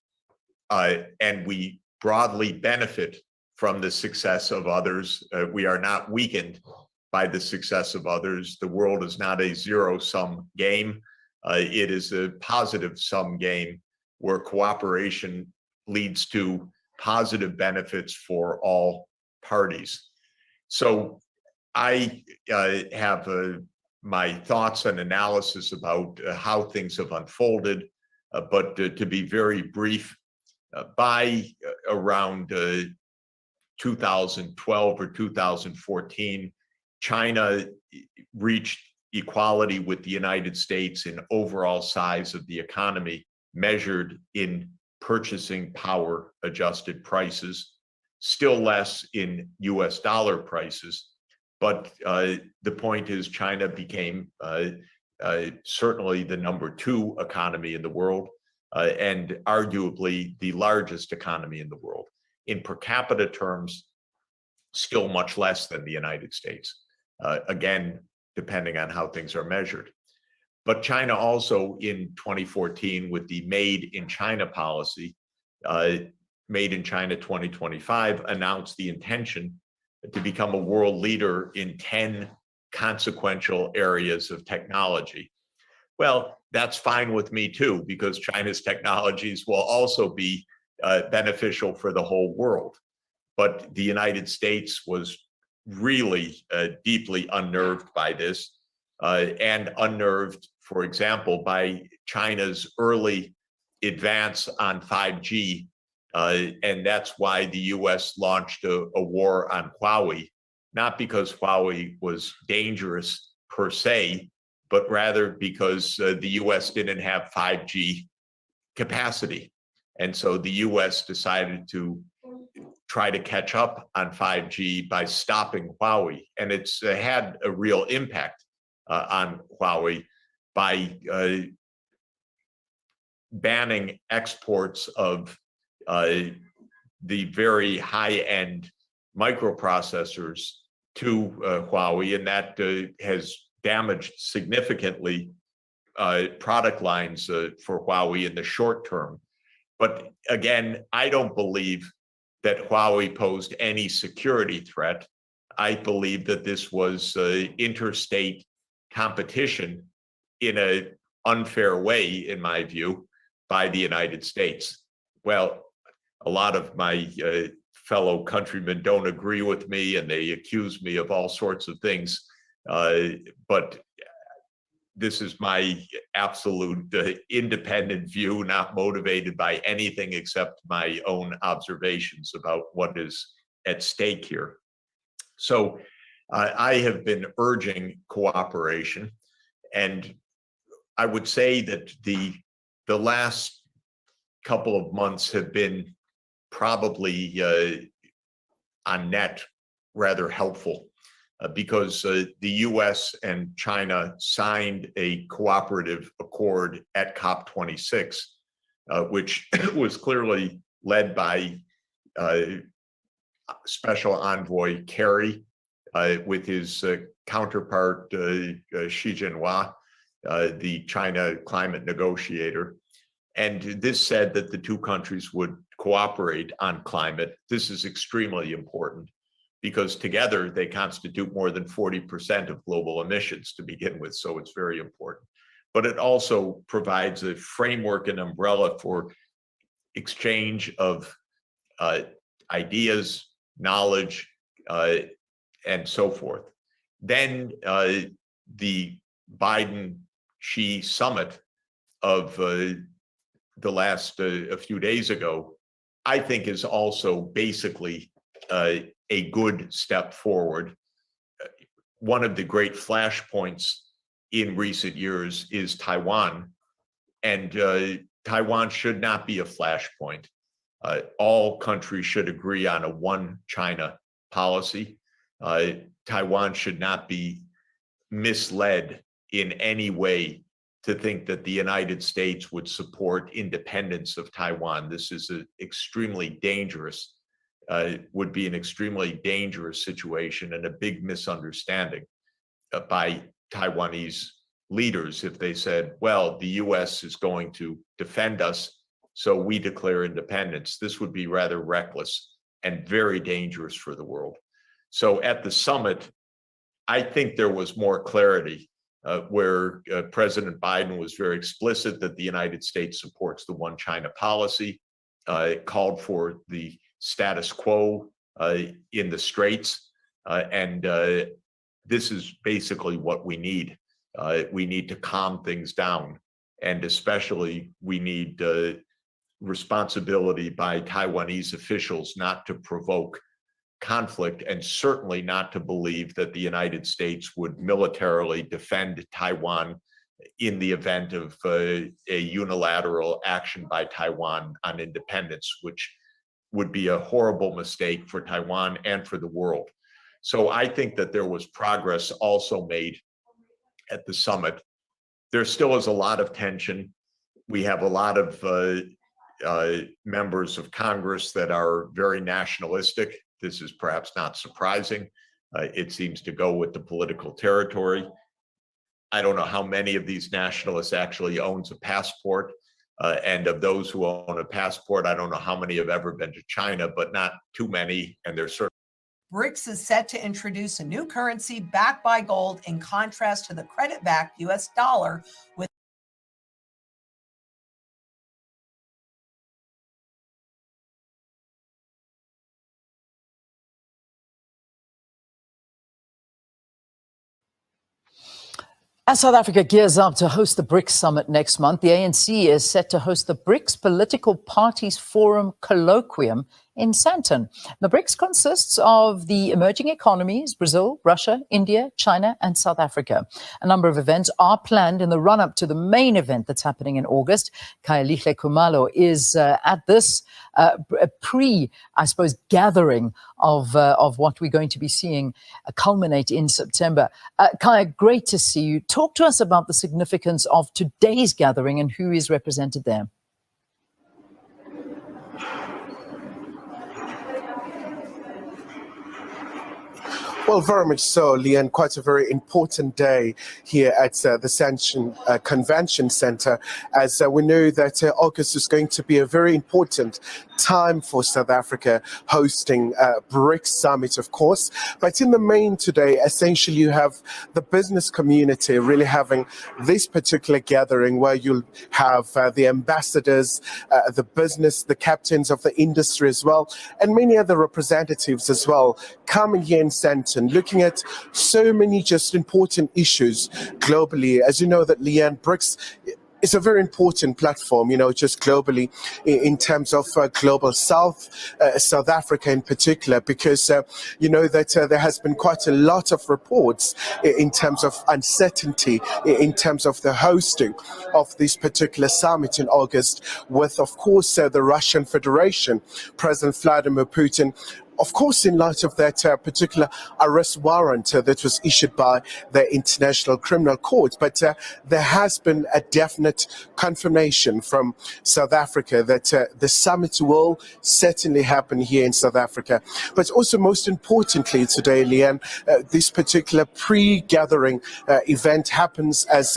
and we broadly benefit from the success of others. We are not weakened by the success of others. The world is not a zero-sum game. It is a positive-sum game where cooperation leads to positive benefits for all parties. So I have my thoughts and analysis about how things have unfolded, but to be very brief, by around 2012 or 2014, China reached equality with the United States in overall size of the economy, measured in purchasing power adjusted prices, still less in US dollar prices. But the point is China became certainly the #2 economy in the world and arguably the largest economy in the world. In per capita terms, still much less than the United States, again, depending on how things are measured. But China also in 2014 with the Made in China policy, Made in China 2025, announced the intention to become a world leader in 10 consequential areas of technology. Well, that's fine with me too, because China's technologies will also be beneficial for the whole world. But the United States was really deeply unnerved by this, and unnerved, for example, by China's early advance on 5G. And that's why the US launched a war on Huawei, not because Huawei was dangerous per se, but rather because the US didn't have 5G capacity. And so the US decided to try to catch up on 5G by stopping Huawei. And it's had a real impact on Huawei by banning exports of the very high-end microprocessors to Huawei, and that has damaged significantly product lines for Huawei in the short term. But again, I don't believe that Huawei posed any security threat. I believe that this was interstate competition in an unfair way, in my view, by the United States. Well, a lot of my fellow countrymen don't agree with me and they accuse me of all sorts of things. But this is my absolute independent view, not motivated by anything except my own observations about what is at stake here. So I have been urging cooperation, and I would say that the last couple of months have been probably on net rather helpful because the US and China signed a cooperative accord at COP26, which was clearly led by Special Envoy Kerry with his counterpart Xi Jinping, the China climate negotiator. And this said that the two countries would cooperate on climate. This is extremely important because together they constitute more than 40% of global emissions to begin with, so it's very important. But it also provides a framework and umbrella for exchange of ideas, knowledge, and so forth. Then the Biden-Xi summit of the last a few days ago, I think is also basically a good step forward. One of the great flashpoints in recent years is Taiwan, and Taiwan should not be a flashpoint. All countries should agree on a one China policy. Taiwan should not be misled in any way to think that the United States would support independence of Taiwan. This is an extremely dangerous, would be an extremely dangerous situation and a big misunderstanding by Taiwanese leaders if they said, well, the US is going to defend us, so we declare independence. This would be rather reckless and very dangerous for the world. So at the summit, I think there was more clarity where President Biden was very explicit that the United States supports the one China policy, called for the status quo in the Straits, and this is basically what we need. We need to calm things down, and especially we need responsibility by Taiwanese officials not to provoke conflict, and certainly not to believe that the United States would militarily defend Taiwan in the event of a unilateral action by Taiwan on independence, which would be a horrible mistake for Taiwan and for the world. So I think that there was progress also made at the summit. There still is a lot of tension. We have a lot of members of Congress that are very nationalistic. This is perhaps not surprising. It seems to go with the political territory. I don't know how many of these nationalists actually owns a passport. And of those who own a passport, I don't know how many have ever been to China, but not too many. And they're certainly. BRICS is set to introduce a new currency backed by gold in contrast to the credit-backed US dollar with As South Africa gears up to host the BRICS summit next month, the ANC is set to host the BRICS Political Parties Forum Colloquium in Sandton. The BRICS consists of the emerging economies, Brazil, Russia, India, China, and South Africa. A number of events are planned in the run-up to the main event that's happening in August. Khayelihle Khumalo is at this gathering of what we're going to be seeing culminate in September. Kaya, great to see you. Talk to us about the significance of today's gathering and who is represented there. Well, very much so, Leanne. Quite a very important day here at the Sanction Convention Center, as we know that August is going to be a very important time for South Africa, hosting BRICS Summit, of course. But in the main today, essentially, you have the business community really having this particular gathering where you'll have the ambassadors, the business, the captains of the industry as well, and many other representatives as well, coming here in Sandton, looking at so many just important issues globally. As you know that, Leanne, BRICS is a very important platform, just globally in terms of global South, South Africa in particular, because that there has been quite a lot of reports in terms of uncertainty, in terms of the hosting of this particular summit in August, with, of course, the Russian Federation, President Vladimir Putin, of course, in light of that particular arrest warrant that was issued by the International Criminal Court. But there has been a definite confirmation from South Africa that the summit will certainly happen here in South Africa. But also, most importantly today, Leanne, this particular pre-gathering event happens as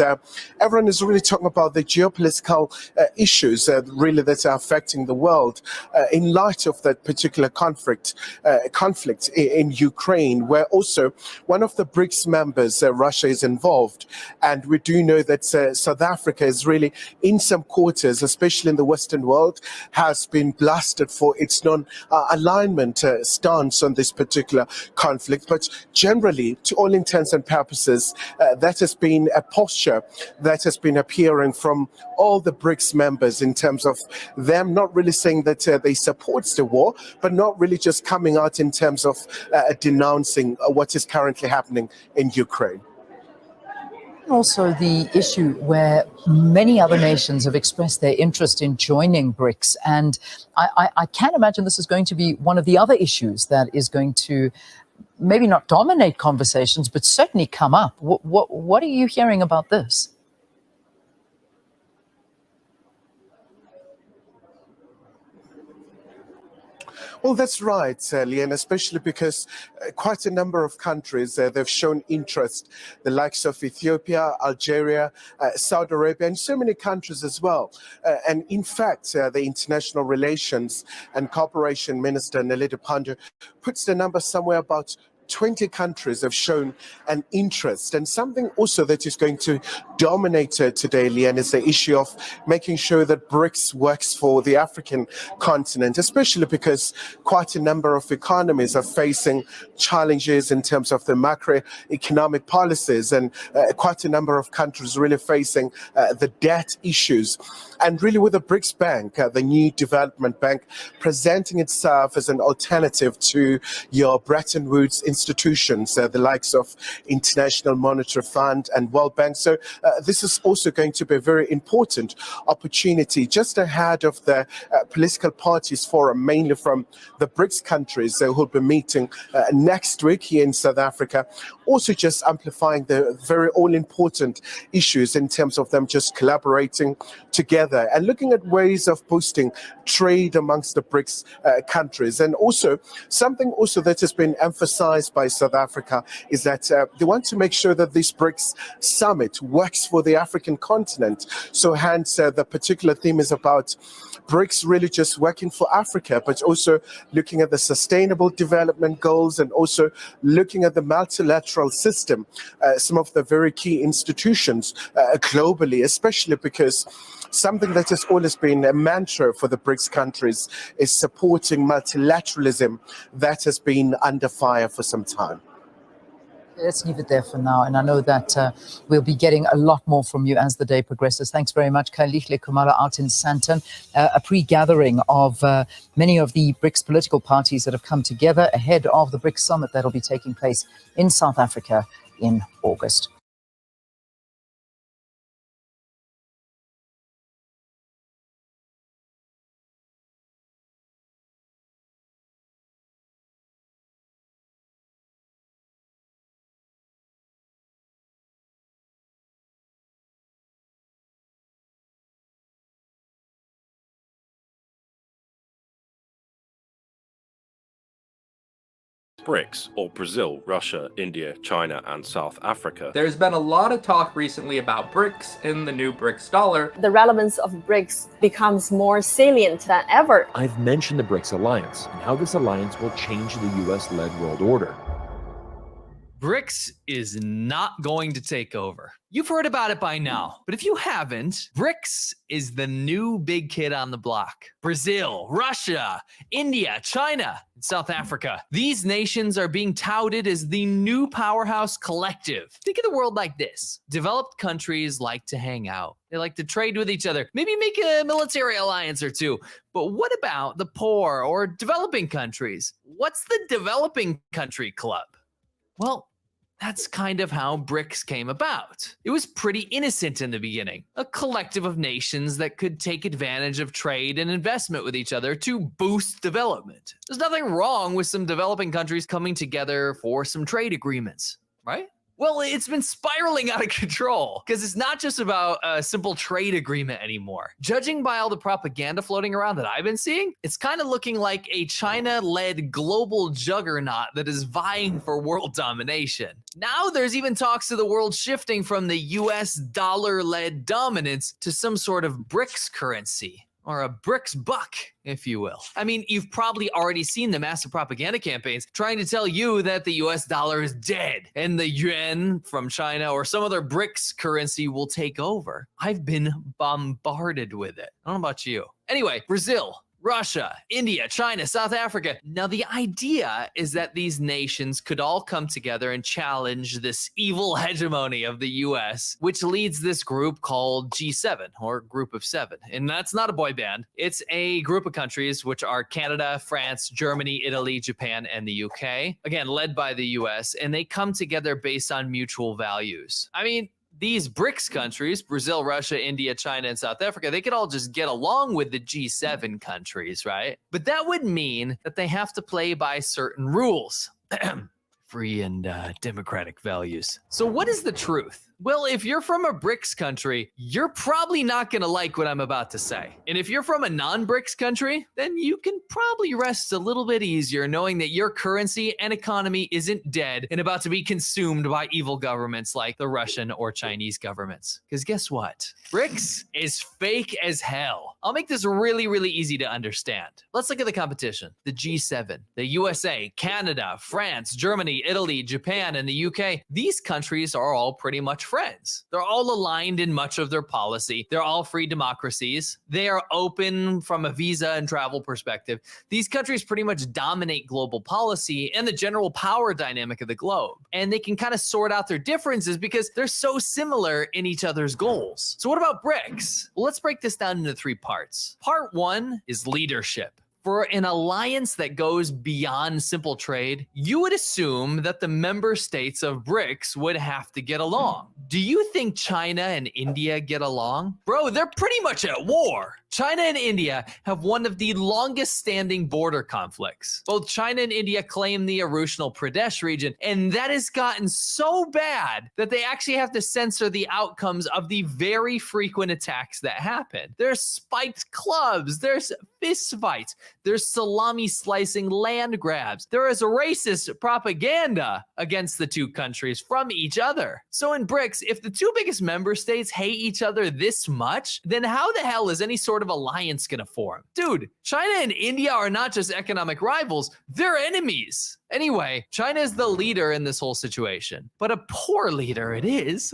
everyone is really talking about the geopolitical issues really that are affecting the world in light of that particular conflict in Ukraine, where also one of the BRICS members, Russia, is involved. And we do know that South Africa is really, in some quarters, especially in the Western world, has been blasted for its non-alignment stance on this particular conflict. But generally, to all intents and purposes, that has been a posture that has been appearing from all the BRICS members in terms of them not really saying that they support the war, but not really just coming out in terms of denouncing what is currently happening in Ukraine. Also, the issue where many other nations have expressed their interest in joining BRICS. And I can imagine this is going to be one of the other issues that is going to maybe not dominate conversations, but certainly come up. What are you hearing about this? Well, that's right, Leanne, especially because quite a number of countries, they've shown interest, the likes of Ethiopia, Algeria, Saudi Arabia, and so many countries as well. And in fact, the International Relations and Cooperation Minister, Naledi Pandor, puts the number somewhere about 20 countries have shown an interest. And something also that is going to dominate today, Leanne, is the issue of making sure that BRICS works for the African continent, especially because quite a number of economies are facing challenges in terms of the macroeconomic policies, and quite a number of countries really facing the debt issues. And really with the BRICS Bank, the new development bank, presenting itself as an alternative to your Bretton Woods institutions, the likes of International Monetary Fund and World Bank. So this is also going to be a very important opportunity just ahead of the political parties forum, mainly from the BRICS countries who will be meeting next week here in South Africa. Also just amplifying the very all-important issues in terms of them just collaborating together and looking at ways of boosting trade amongst the BRICS countries. And also something also that has been emphasized by South Africa is that they want to make sure that this BRICS summit works for the African continent. So hence the particular theme is about BRICS really just working for Africa, but also looking at the sustainable development goals and also looking at the multilateral system, some of the very key institutions globally, especially because something that has always been a mantra for the BRICS countries is supporting multilateralism that has been under fire for some time. Let's leave it there for now. And I know that we'll be getting a lot more from you as the day progresses. Thanks very much, Khalihle Khumalo out in Sandton, a pre-gathering of many of the BRICS political parties that have come together ahead of the BRICS summit that will be taking place in South Africa in August. BRICS, or Brazil, Russia, India, China, and South Africa. There's been a lot of talk recently about BRICS and the new BRICS dollar. The relevance of BRICS becomes more salient than ever. I've mentioned the BRICS alliance and how this alliance will change the US-led world order. BRICS is not going to take over. You've heard about it by now, but if you haven't, BRICS is the new big kid on the block. Brazil, Russia, India, China, and South Africa. These nations are being touted as the new powerhouse collective. Think of the world like this. Developed countries like to hang out. They like to trade with each other, maybe make a military alliance or two. But what about the poor or developing countries? What's the developing country club? Well, that's kind of how BRICS came about. It was pretty innocent in the beginning, a collective of nations that could take advantage of trade and investment with each other to boost development. There's nothing wrong with some developing countries coming together for some trade agreements, right? Well, it's been spiraling out of control because it's not just about a simple trade agreement anymore. Judging by all the propaganda floating around that I've been seeing, it's kind of looking like a China-led global juggernaut that is vying for world domination. Now there's even talks of the world shifting from the US dollar-led dominance to some sort of BRICS currency. Or a BRICS buck, if you will. I mean, you've probably already seen the massive propaganda campaigns trying to tell you that the US dollar is dead and the yuan from China or some other BRICS currency will take over. I've been bombarded with it. I don't know about you. Anyway, Brazil, Russia, India, China, South Africa. Now, the idea is that these nations could all come together and challenge this evil hegemony of the US, which leads this group called G7, or Group of Seven. And that's not a boy band. It's a group of countries which are Canada, France, Germany, Italy, Japan, and the UK. Again, led by the US, and they come together based on mutual values. I mean, these BRICS countries, Brazil, Russia, India, China, and South Africa, they could all just get along with the G7 countries, right? But that would mean that they have to play by certain rules. Free and democratic values. So what is the truth? Well, if you're from a BRICS country, you're probably not going to like what I'm about to say. And if you're from a non-BRICS country, then you can probably rest a little bit easier knowing that your currency and economy isn't dead and about to be consumed by evil governments like the Russian or Chinese governments. Because guess what? BRICS is fake as hell. I'll make this really, really easy to understand. Let's look at the competition. The G7, the USA, Canada, France, Germany, Italy, Japan, and the UK. These countries are all pretty much friends. They're all aligned in much of their policy. They're all free democracies. They are open from a visa and travel perspective. These countries pretty much dominate global policy and the general power dynamic of the globe. And they can kind of sort out their differences because they're so similar in each other's goals. So what about BRICS? Well, let's break this down into 3 parts. Part 1 is leadership. For an alliance that goes beyond simple trade, you would assume that the member states of BRICS would have to get along. Do you think China and India get along? Bro, they're pretty much at war. China and India have one of the longest standing border conflicts. Both China and India claim the Arunachal Pradesh region, and that has gotten so bad that they actually have to censor the outcomes of the very frequent attacks that happen. There's spiked clubs, there's fist fights, there's salami slicing land grabs, there is racist propaganda against the 2 countries from each other. So in BRICS, if the 2 biggest member states hate each other this much, then how the hell is any sort of alliance gonna form? Dude, China and India are not just economic rivals, they're enemies. Anyway, China is the leader in this whole situation, but a poor leader it is.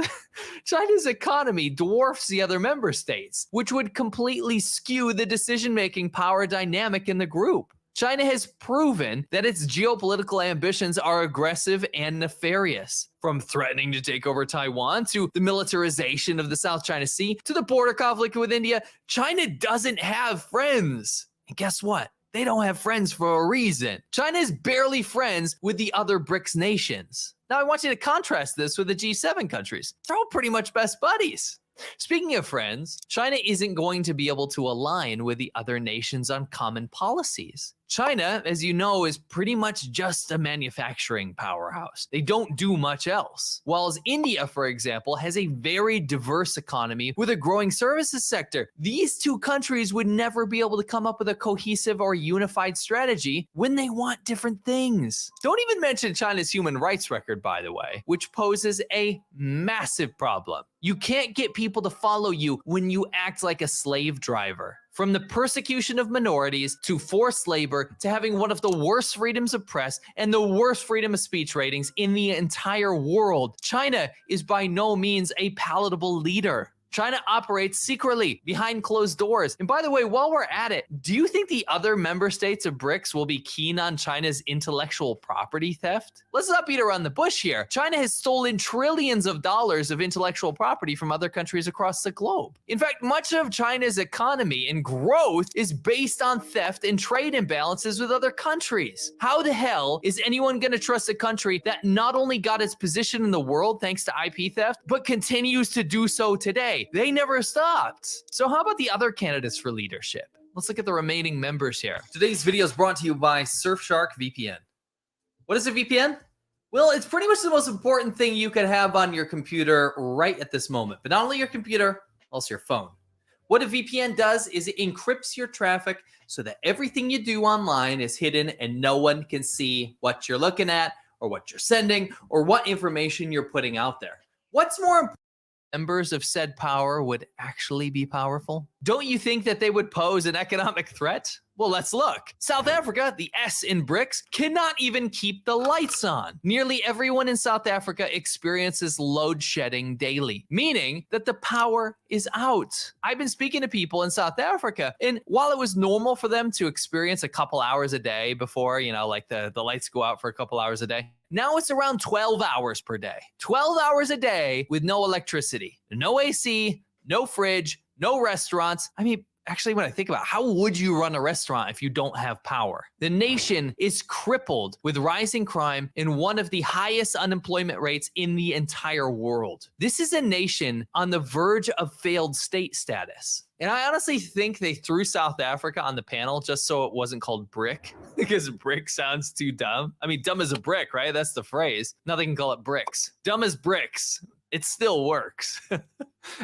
China's economy dwarfs the other member states, which would completely skew the decision-making power dynamic in the group. China has proven that its geopolitical ambitions are aggressive and nefarious. From threatening to take over Taiwan to the militarization of the South China Sea to the border conflict with India, China doesn't have friends. And guess what? They don't have friends for a reason. China is barely friends with the other BRICS nations. Now, I want you to contrast this with the G7 countries. They're all pretty much best buddies. Speaking of friends, China isn't going to be able to align with the other nations on common policies. China, as you know, is pretty much just a manufacturing powerhouse. They don't do much else. While India, for example, has a very diverse economy with a growing services sector. These two countries would never be able to come up with a cohesive or unified strategy when they want different things. Don't even mention China's human rights record, by the way, which poses a massive problem. You can't get people to follow you when you act like a slave driver. From the persecution of minorities to forced labor to having one of the worst freedoms of press and the worst freedom of speech ratings in the entire world, China is by no means a palatable leader. China operates secretly behind closed doors. And by the way, while we're at it, do you think the other member states of BRICS will be keen on China's intellectual property theft? Let's not beat around the bush here. China has stolen trillions of dollars of intellectual property from other countries across the globe. In fact, much of China's economy and growth is based on theft and trade imbalances with other countries. How the hell is anyone going to trust a country that not only got its position in the world thanks to IP theft, but continues to do so today? They never stopped. So how about the other candidates for leadership? Let's look at the remaining members here. Today's video is brought to you by Surfshark VPN. What is a VPN? Well, it's pretty much the most important thing you could have on your computer right at this moment. But not only your computer, also your phone. What a VPN does is it encrypts your traffic so that everything you do online is hidden and no one can see what you're looking at or what you're sending or what information you're putting out there. What's more important? Members of said power would actually be powerful? Don't you think that they would pose an economic threat? Well, let's look. South Africa, the S in BRICS, cannot even keep the lights on. Nearly everyone in South Africa experiences load shedding daily, meaning that the power is out. I've been speaking to people in South Africa, and while it was normal for them to experience a couple hours a day before, like the lights go out for a couple hours a day, now it's around 12 hours per day. 12 hours a day with no electricity, no AC, no fridge, no restaurants. I mean, actually, when I think about it, how would you run a restaurant if you don't have power? The nation is crippled with rising crime and one of the highest unemployment rates in the entire world. This is a nation on the verge of failed state status. And I honestly think they threw South Africa on the panel just so it wasn't called BRIC, because BRIC sounds too dumb. I mean, dumb as a brick, right? That's the phrase. Now they can call it BRICS. Dumb as bricks. It still works.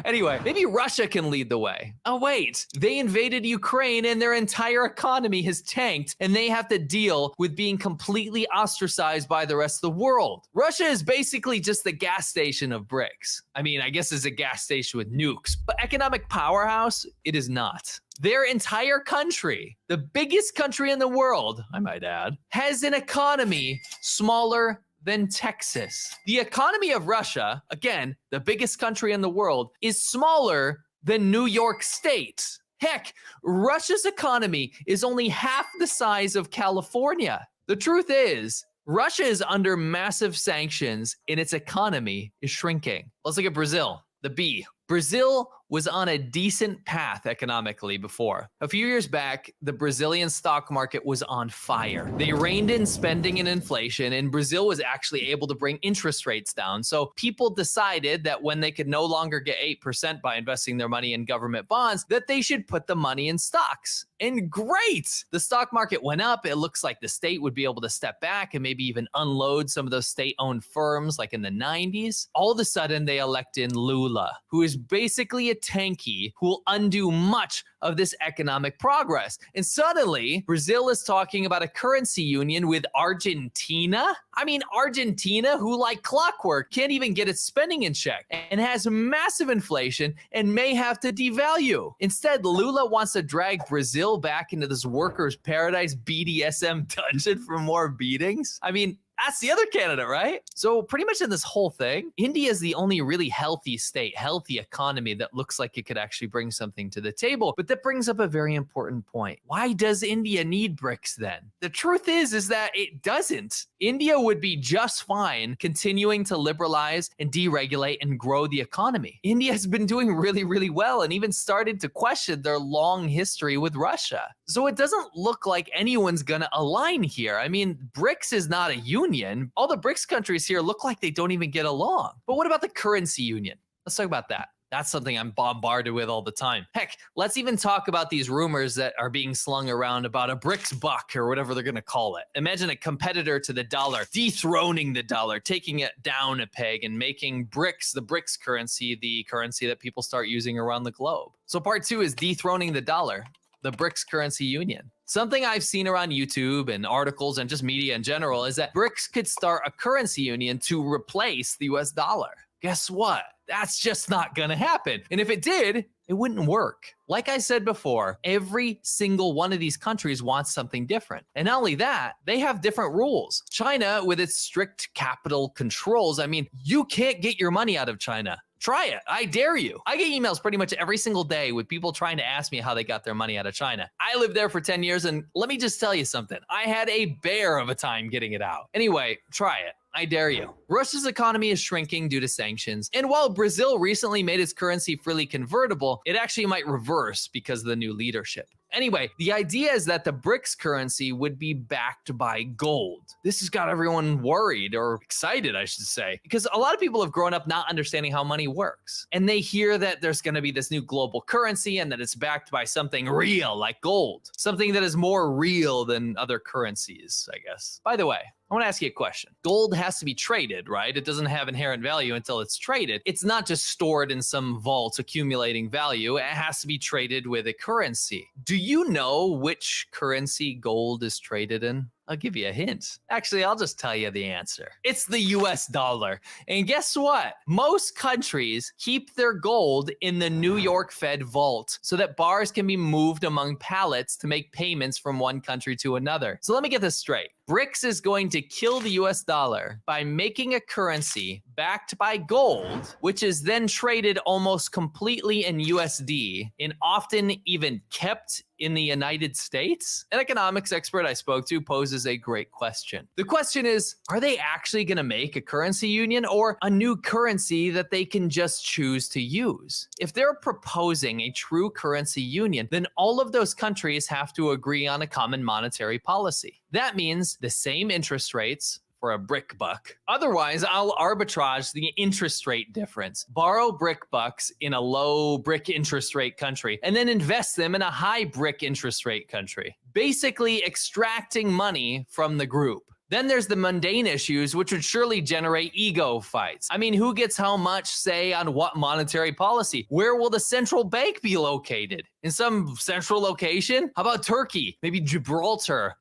Anyway, maybe Russia can lead the way. Oh wait, they invaded Ukraine and their entire economy has tanked and they have to deal with being completely ostracized by the rest of the world. Russia is basically just the gas station of BRICS. I mean, I guess it's a gas station with nukes, but economic powerhouse, it is not. Their entire country, the biggest country in the world, I might add, has an economy smaller than Texas. The economy of Russia, again, the biggest country in the world, is smaller than New York State. Heck, Russia's economy is only half the size of California. The truth is, Russia is under massive sanctions and its economy is shrinking. Let's look at Brazil, the B. Brazil was on a decent path economically before. A few years back, the Brazilian stock market was on fire. They reined in spending and inflation, and Brazil was actually able to bring interest rates down. So people decided that when they could no longer get 8% by investing their money in government bonds, that they should put the money in stocks. And great! The stock market went up. It looks like the state would be able to step back and maybe even unload some of those state-owned firms like in the 90s. All of a sudden, they elect in Lula, who is basically a tanky who will undo much of this economic progress. And suddenly, Brazil is talking about a currency union with Argentina. I mean, Argentina, who like clockwork can't even get its spending in check and has massive inflation and may have to devalue. Instead, Lula wants to drag Brazil back into this workers' paradise BDSM dungeon for more beatings. I mean, that's the other candidate, right? So pretty much in this whole thing, India is the only really healthy state, healthy economy that looks like it could actually bring something to the table. But that brings up a very important point. Why does India need BRICS then? The truth is that it doesn't. India would be just fine continuing to liberalize and deregulate and grow the economy. India has been doing really, really well and even started to question their long history with Russia. So it doesn't look like anyone's gonna align here. I mean, BRICS is not a union. All the BRICS countries here look like they don't even get along. But what about the currency union? Let's talk about that. That's something I'm bombarded with all the time. Heck, let's even talk about these rumors that are being slung around about a BRICS buck or whatever they're going to call it. Imagine a competitor to the dollar, dethroning the dollar, taking it down a peg and making BRICS, the BRICS currency, the currency that people start using around the globe. So part 2 is dethroning the dollar, the BRICS currency union. Something I've seen around YouTube and articles and just media in general is that BRICS could start a currency union to replace the US dollar. Guess what? That's just not going to happen. And if it did, it wouldn't work. Like I said before, every single one of these countries wants something different. And not only that, they have different rules. China, with its strict capital controls, I mean, you can't get your money out of China. Try it. I dare you. I get emails pretty much every single day with people trying to ask me how they got their money out of China. I lived there for 10 years, and let me just tell you something. I had a bear of a time getting it out. Anyway, try it. I dare you. Russia's economy is shrinking due to sanctions. And while Brazil recently made its currency freely convertible, it actually might reverse because of the new leadership. Anyway, the idea is that the BRICS currency would be backed by gold. This has got everyone worried, or excited, I should say, because a lot of people have grown up not understanding how money works. And they hear that there's going to be this new global currency and that it's backed by something real like gold, something that is more real than other currencies, I guess. By the way, I want to ask you a question. Gold has to be traded, right? It doesn't have inherent value until it's traded. It's not just stored in some vault accumulating value. It has to be traded with a currency. Do you know which currency gold is traded in? I'll give you a hint. Actually, I'll just tell you the answer. It's the US dollar. And guess what? Most countries keep their gold in the New York Fed vault so that bars can be moved among pallets to make payments from one country to another. So let me get this straight. BRICS is going to kill the US dollar by making a currency backed by gold, which is then traded almost completely in USD and often even kept in the United States? An economics expert I spoke to poses a great question. The question is, are they actually going to make a currency union or a new currency that they can just choose to use? If they're proposing a true currency union, then all of those countries have to agree on a common monetary policy. That means the same interest rates for a BRIC buck. Otherwise, I'll arbitrage the interest rate difference, borrow BRIC bucks in a low BRIC interest rate country, and then invest them in a high BRIC interest rate country, basically extracting money from the group. Then there's the mundane issues, which would surely generate ego fights. I mean, who gets how much say on what monetary policy? Where will the central bank be located? In some central location? How about Turkey? Maybe Gibraltar?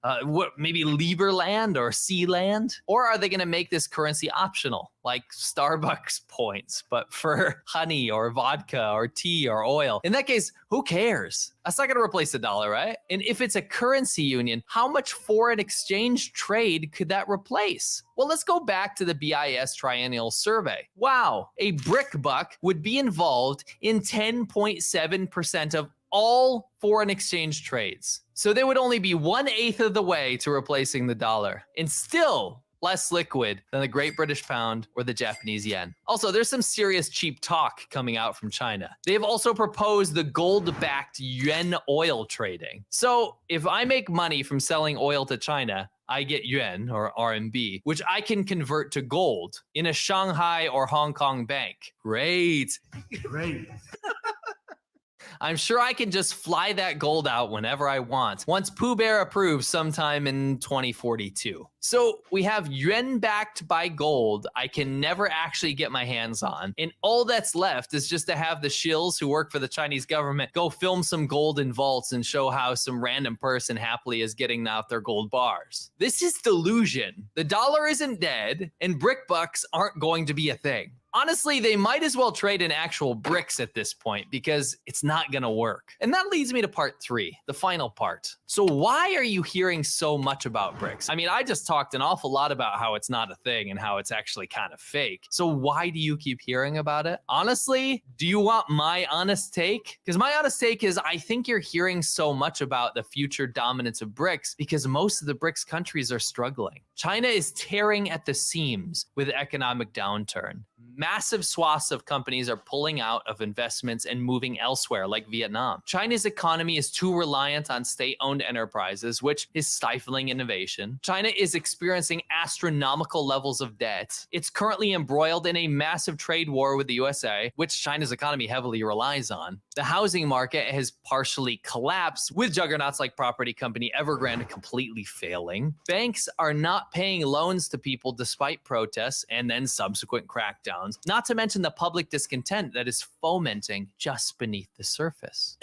Maybe Liberland or Sealand? Or are they going to make this currency optional, like Starbucks points, but for honey or vodka or tea or oil? In that case, who cares? That's not going to replace the dollar, right? And if it's a currency union, how much foreign exchange trade could that replace? Well, let's go back to the BIS triennial survey. Wow, a BRIC buck would be involved in 10.7% of all foreign exchange trades. So they would only be 1/8 of the way to replacing the dollar, and still less liquid than the Great British Pound or the Japanese yen. Also, there's some serious cheap talk coming out from China. They've also proposed the gold-backed yuan oil trading. So if I make money from selling oil to China, I get yuan or RMB, which I can convert to gold in a Shanghai or Hong Kong bank. Great. Great. I'm sure I can just fly that gold out whenever I want, once Pooh Bear approves sometime in 2042. So we have yuan backed by gold I can never actually get my hands on. And all that's left is just to have the shills who work for the Chinese government go film some gold in vaults and show how some random person happily is getting out their gold bars. This is delusion. The dollar isn't dead, and BRIC bucks aren't going to be a thing. Honestly, they might as well trade in actual BRICS at this point because it's not going to work. And that leads me to part 3, the final part. So why are you hearing so much about BRICS? I mean, I just talked an awful lot about how it's not a thing and how it's actually kind of fake. So why do you keep hearing about it? Honestly, do you want my honest take? Because my honest take is I think you're hearing so much about the future dominance of BRICS because most of the BRICS countries are struggling. China is tearing at the seams with economic downturn. Massive swaths of companies are pulling out of investments and moving elsewhere, like Vietnam. China's economy is too reliant on state-owned enterprises, which is stifling innovation. China is experiencing astronomical levels of debt. It's currently embroiled in a massive trade war with the USA, which China's economy heavily relies on. The housing market has partially collapsed, with juggernauts like property company Evergrande completely failing. Banks are not paying loans to people despite protests and then subsequent crackdowns, not to mention the public discontent that is fomenting just beneath the surface.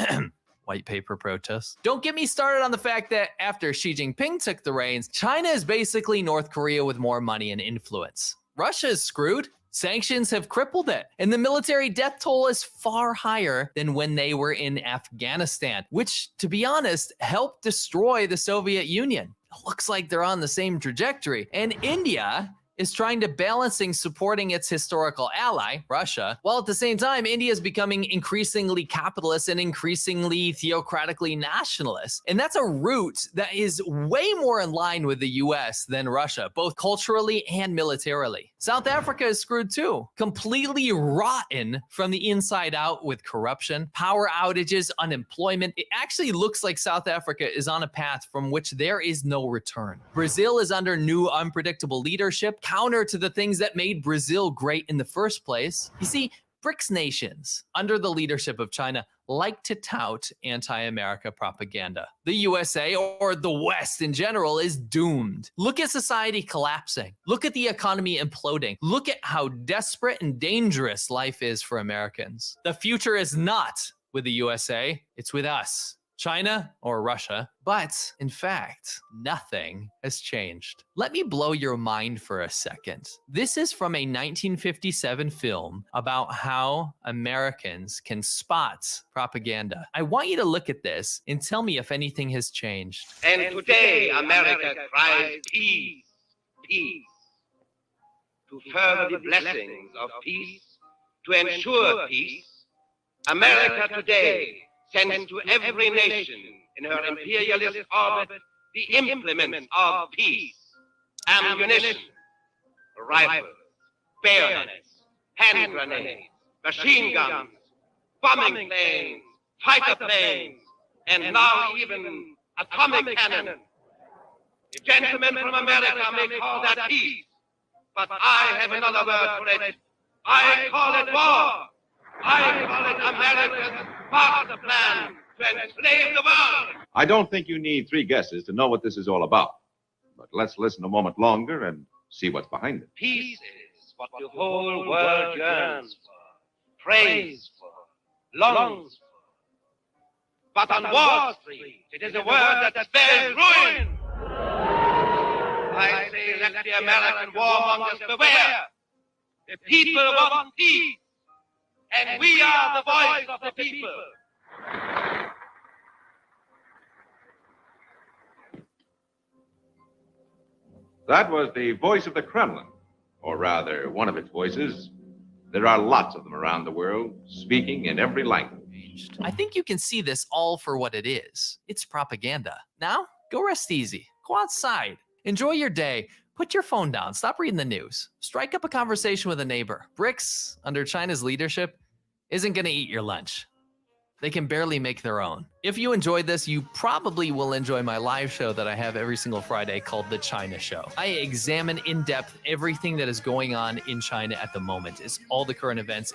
White paper protests. Don't get me started on the fact that after Xi Jinping took the reins, China is basically North Korea with more money and influence. Russia is screwed. Sanctions have crippled it, and the military death toll is far higher than when they were in Afghanistan, which, to be honest, helped destroy the Soviet Union. It looks like they're on the same trajectory. And India is trying to balancing supporting its historical ally, Russia, while at the same time, India is becoming increasingly capitalist and increasingly theocratically nationalist. And that's a route that is way more in line with the US than Russia, both culturally and militarily. South Africa is screwed too, completely rotten from the inside out with corruption, power outages, unemployment. It actually looks like South Africa is on a path from which there is no return. Brazil is under new unpredictable leadership, counter to the things that made Brazil great in the first place. You see, BRICS nations, under the leadership of China, like to tout anti-America propaganda. The USA, or the West in general, is doomed. Look at society collapsing. Look at the economy imploding. Look at how desperate and dangerous life is for Americans. The future is not with the USA, it's with us. China or Russia, but in fact, nothing has changed. Let me blow your mind for a second. This is from a 1957 film about how Americans can spot propaganda. I want you to look at this and tell me if anything has changed. And today, America cries peace, peace. To further the blessings of peace, to ensure peace, America today sends to every nation in her imperialist orbit the implements of peace, ammunition, rifles, bayonets, hand grenades, machine guns, bombing planes, fighter planes, and now even atomic cannon. The gentlemen from America may call that peace, but I have another word for it. I call it war. I call it America's master plan to enslave the world. I don't think you need three guesses to know what this is all about. But let's listen a moment longer and see what's behind it. Peace is what the whole world yearns for, prays for, longs for. But on Wall Street, it is a word that spells ruin. I say let the American warmongers beware. The people want peace. And we are the voice of the people. That was the voice of the Kremlin, or rather, one of its voices. There are lots of them around the world, speaking in every language. I think you can see this all for what it is. It's propaganda. Now, go rest easy. Go outside. Enjoy your day. Put your phone down. Stop reading the news. Strike up a conversation with a neighbor. BRICS, under China's leadership, isn't going to eat your lunch. They can barely make their own. If you enjoyed this, you probably will enjoy my live show that I have every single Friday called The China Show. I examine in depth everything that is going on in China at the moment. It's all the current events.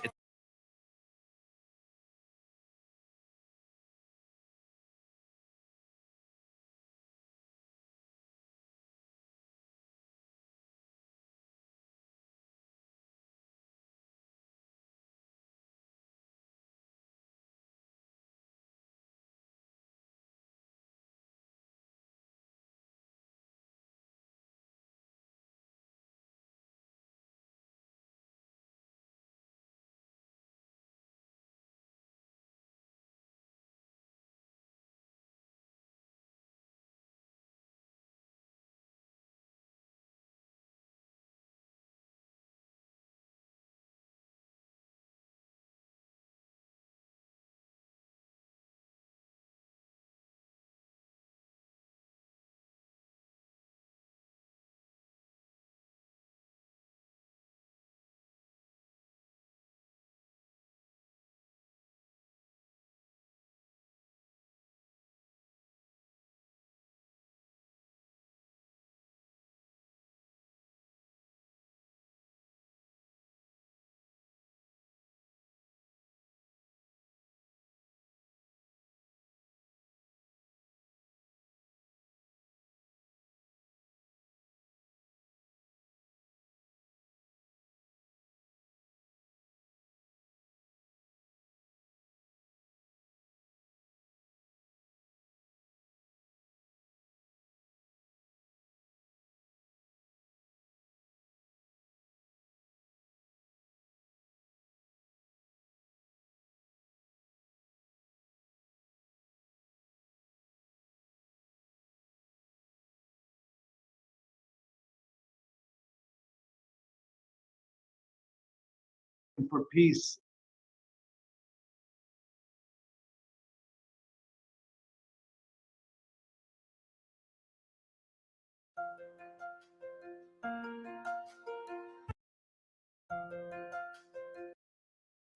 for peace.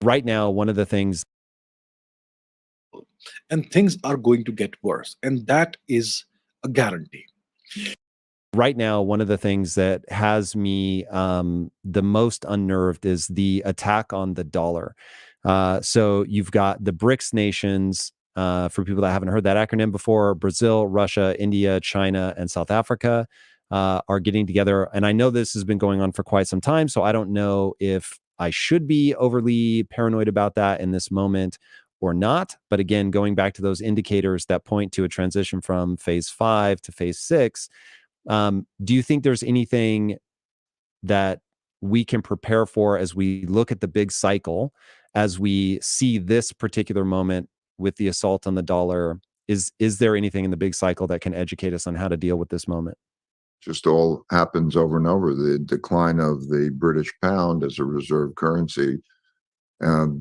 Right now, one of the things, and things are going to get worse, and that is a guarantee. right now, one of the things that has me the most unnerved is the attack on the dollar. So you've got the BRICS nations. For people that haven't heard that acronym before, Brazil, Russia, India, China, and South Africa are getting together. And I know this has been going on for quite some time, so I don't know if I should be overly paranoid about that in this moment or not. But again, going back to those indicators that point to a transition from phase 5 to phase 6, do you think there's anything that we can prepare for as we look at the big cycle, as we see this particular moment with the assault on the dollar? Is there anything in the big cycle that can educate us on how to deal with this moment? Just all happens over and over. The decline of the British pound as a reserve currency.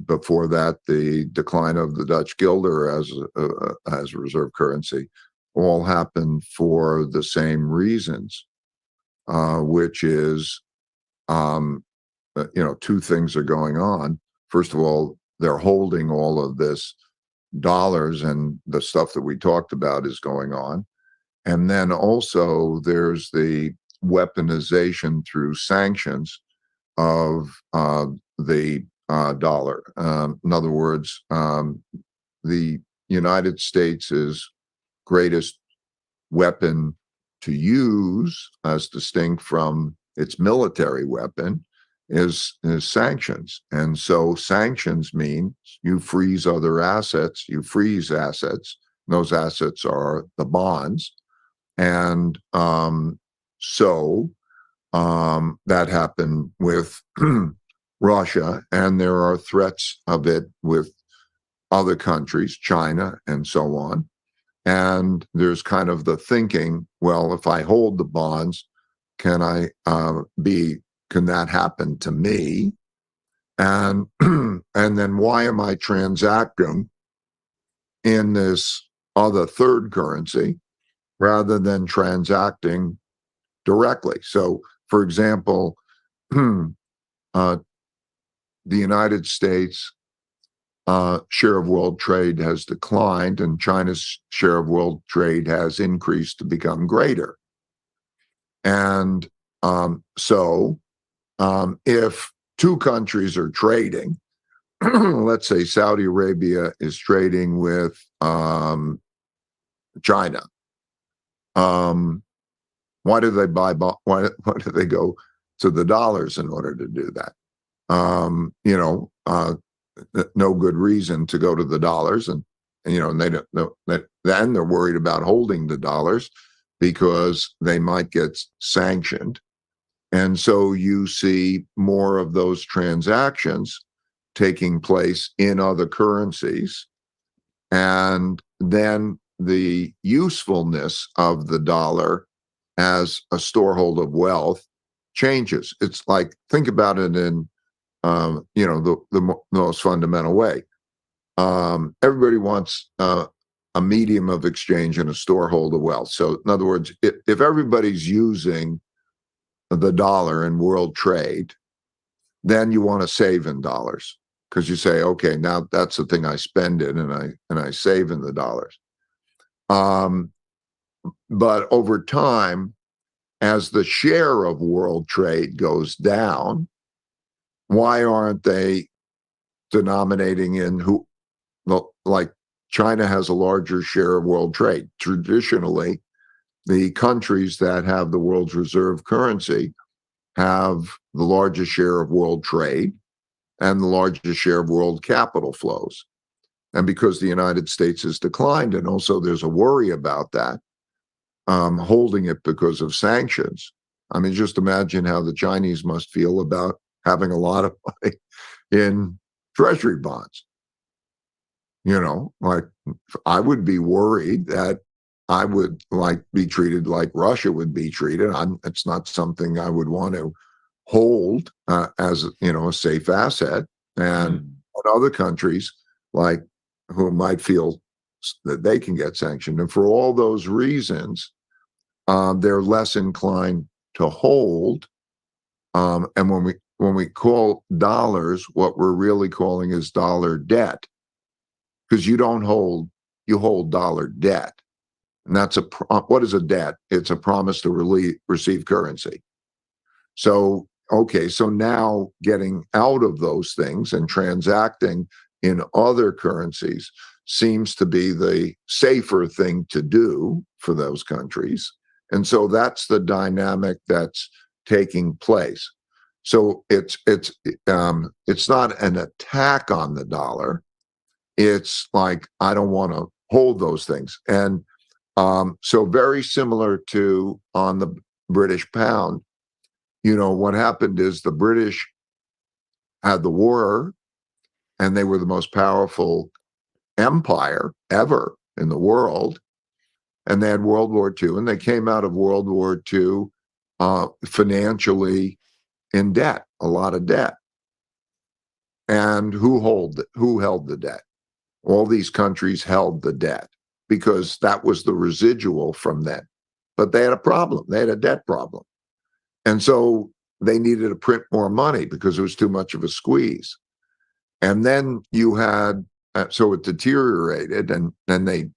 Before that, the decline of the Dutch guilder as a reserve currency, all happened for the same reasons, which is, two things are going on. First of all, they're holding all of this dollars, and the stuff that we talked about is going on. And then also there's the weaponization through sanctions of the dollar. In other words, the United States' greatest weapon to use, as distinct from its military weapon, is sanctions. And so sanctions mean you freeze other assets, you freeze assets. Those assets are the bonds. And so that happened with Russia, and there are threats of it with other countries, China, and so on. And there's kind of the thinking, well, if I hold the bonds, can that happen to me? And and then why am I transacting in this other third currency rather than transacting directly? So, for example, the United States share of world trade has declined, and China's share of world trade has increased to become greater. And so if two countries are trading, let's say Saudi Arabia is trading with China, why do they buy? Why do they go to the dollars in order to do that? No good reason to go to the dollars, and they don't know that. Then they're worried about holding the dollars because they might get sanctioned, and so you see more of those transactions taking place in other currencies, and then the usefulness of the dollar as a storehold of wealth changes. It's like, think about it in the most fundamental way. Everybody wants a medium of exchange and a storehold of wealth. So in other words, if everybody's using the dollar in world trade, then you want to save in dollars, because you say, okay, now that's the thing I spend in, and I save in the dollars. But over time, as the share of world trade goes down, why aren't they denominating in like China has a larger share of world trade? Traditionally, the countries that have the world's reserve currency have the largest share of world trade and the largest share of world capital flows. And because the United States has declined, and also there's a worry about that, holding it because of sanctions. I mean, just imagine how the Chinese must feel about having a lot of money in treasury bonds. Like, I would be worried that I would be treated like Russia would be treated. It's not something I would want to hold as a safe asset, and other countries like who might feel that they can get sanctioned. And for all those reasons, they're less inclined to hold. And when we call dollars, what we're really calling is dollar debt, because you don't hold, you hold dollar debt. And that's what is a debt? It's a promise to receive currency. So, okay, so now getting out of those things and transacting in other currencies seems to be the safer thing to do for those countries. And so that's the dynamic that's taking place. So it's not an attack on the dollar. It's like, I don't want to hold those things. And so very similar to on the British pound, what happened is the British had the war, and they were the most powerful empire ever in the world. And they had World War II, and they came out of World War II financially in debt, a lot of debt. And who held the debt? All these countries held the debt because that was the residual from that. But they had a problem. They had a debt problem. And so they needed to print more money because it was too much of a squeeze. And then you had, so it deteriorated, and then they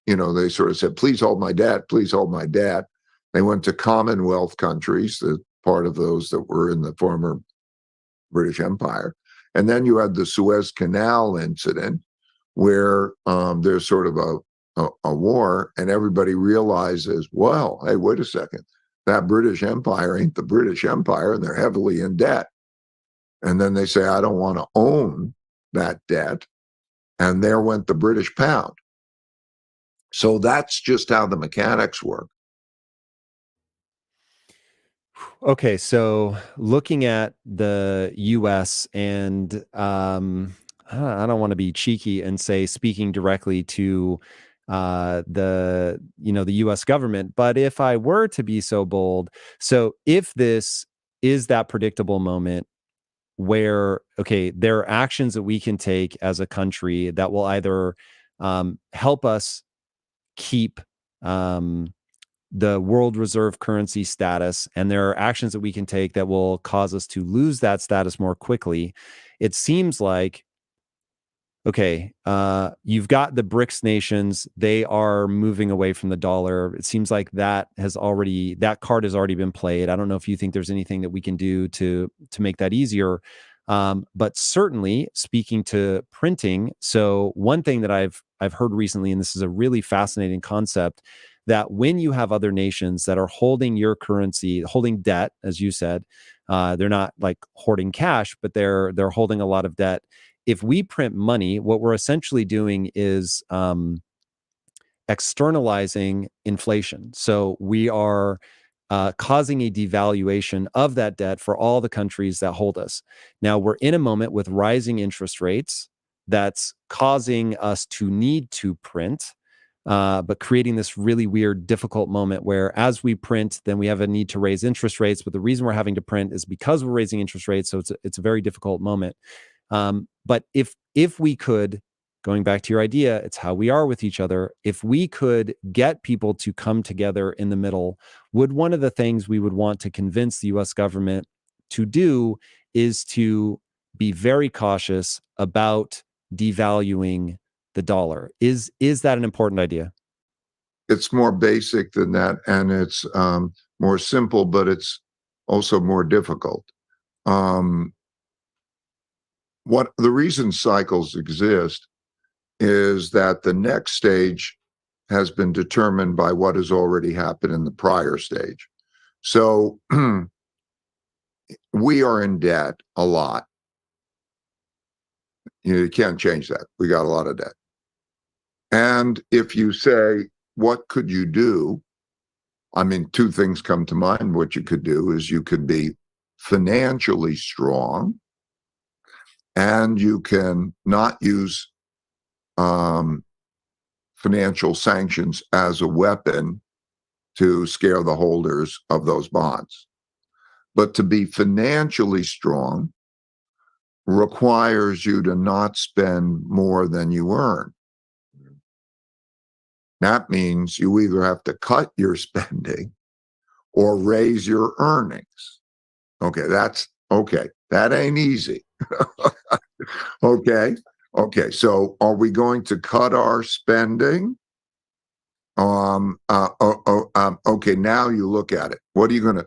sort of said, please hold my debt, please hold my debt. They went to Commonwealth countries, the part of those that were in the former British Empire. And then you had the Suez Canal incident, where there's sort of a war, and everybody realizes, well, hey, wait a second, that British Empire ain't the British Empire, and they're heavily in debt. And then they say, I don't want to own that debt. And there went the British pound. So that's just how the mechanics work. Okay, so looking at the U.S. and I don't want to be cheeky and say speaking directly to the U.S. government, but if I were to be so bold, so if this is that predictable moment where, okay, there are actions that we can take as a country that will either help us keep the world reserve currency status, and there are actions that we can take that will cause us to lose that status more quickly. It seems like, okay, you've got the BRICS nations, they are moving away from the dollar. It seems like that card has already been played. I don't know if you think there's anything that we can do to make that easier. But certainly speaking to printing, so one thing that I've heard recently, and this is a really fascinating concept, that when you have other nations that are holding your currency, holding debt, as you said, they're not like hoarding cash, but they're holding a lot of debt. If we print money, what we're essentially doing is externalizing inflation. So we are causing a devaluation of that debt for all the countries that hold us. Now, we're in a moment with rising interest rates that's causing us to need to print, but creating this really weird, difficult moment where as we print, then we have a need to raise interest rates. But the reason we're having to print is because we're raising interest rates. So it's a very difficult moment. But if we could, going back to your idea, it's how we are with each other. If we could get people to come together in the middle, would one of the things we would want to convince the US government to do is to be very cautious about devaluing the dollar? Is that an important idea? It's more basic than that, and it's more simple, but it's also more difficult. What the reason cycles exist is that the next stage has been determined by what has already happened in the prior stage. So we are in debt a lot. You can't change that. We got a lot of debt. And if you say, what could you do? I mean, two things come to mind. What you could do is you could be financially strong, and you can not use financial sanctions as a weapon to scare the holders of those bonds. But to be financially strong requires you to not spend more than you earn. That means you either have to cut your spending or raise your earnings. Okay, that ain't easy. Okay, so are we going to cut our spending? Okay, now you look at it. What are you going to,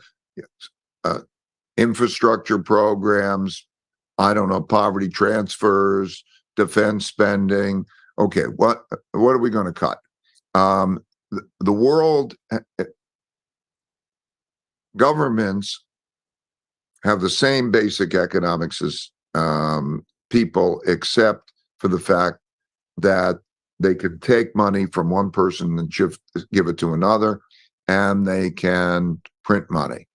infrastructure programs, I don't know, poverty transfers, defense spending. Okay, what are we going to cut? The world, governments have the same basic economics as people, except for the fact that they can take money from one person and give it to another, and they can print money.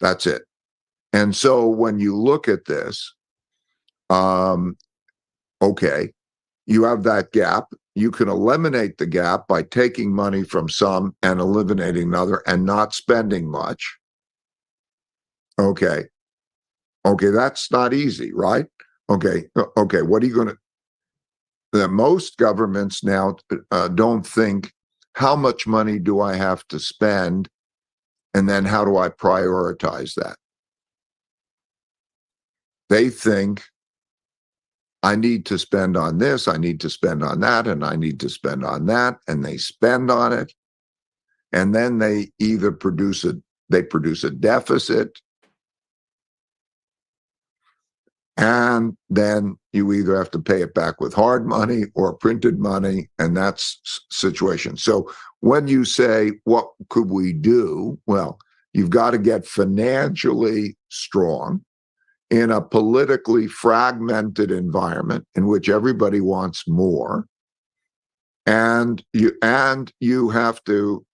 That's it. And so when you look at this, okay, you have that gap. You can eliminate the gap by taking money from some and eliminating another and not spending much. Okay, that's not easy, right? Okay, what are you going to... Most governments now don't think, how much money do I have to spend, and then how do I prioritize that? They think, I need to spend on this, I need to spend on that, and I need to spend on that, and they spend on it, and then they either produce a deficit, and then you either have to pay it back with hard money or printed money, and that's situation. So when you say, what could we do? Well, you've got to get financially strong in a politically fragmented environment in which everybody wants more, and you have to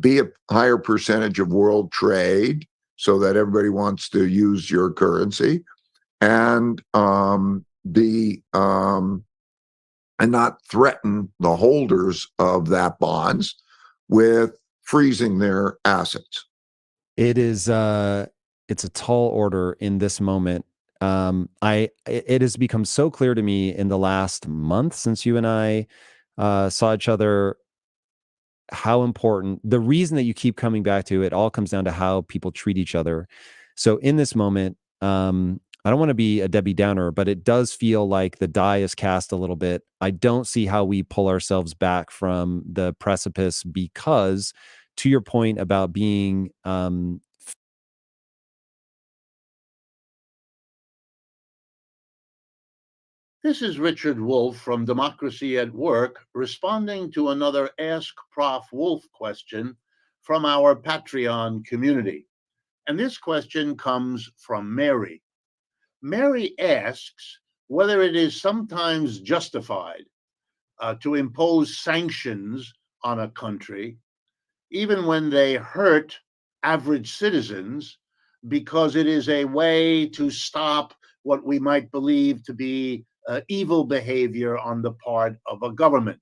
be a higher percentage of world trade so that everybody wants to use your currency, and and not threaten the holders of that bonds with freezing their assets. It is it's a tall order in this moment. It has become so clear to me in the last month since you and I saw each other, how important, the reason that you keep coming back to it all comes down to how people treat each other. So in this moment, I don't want to be a Debbie Downer, but it does feel like the die is cast a little bit. I don't see how we pull ourselves back from the precipice, because to your point about being This is Richard Wolff from Democracy at Work, responding to another Ask Prof. Wolff question from our Patreon community. And this question comes from Mary. Mary asks whether it is sometimes justified to impose sanctions on a country, even when they hurt average citizens, because it is a way to stop what we might believe to be evil behavior on the part of a government.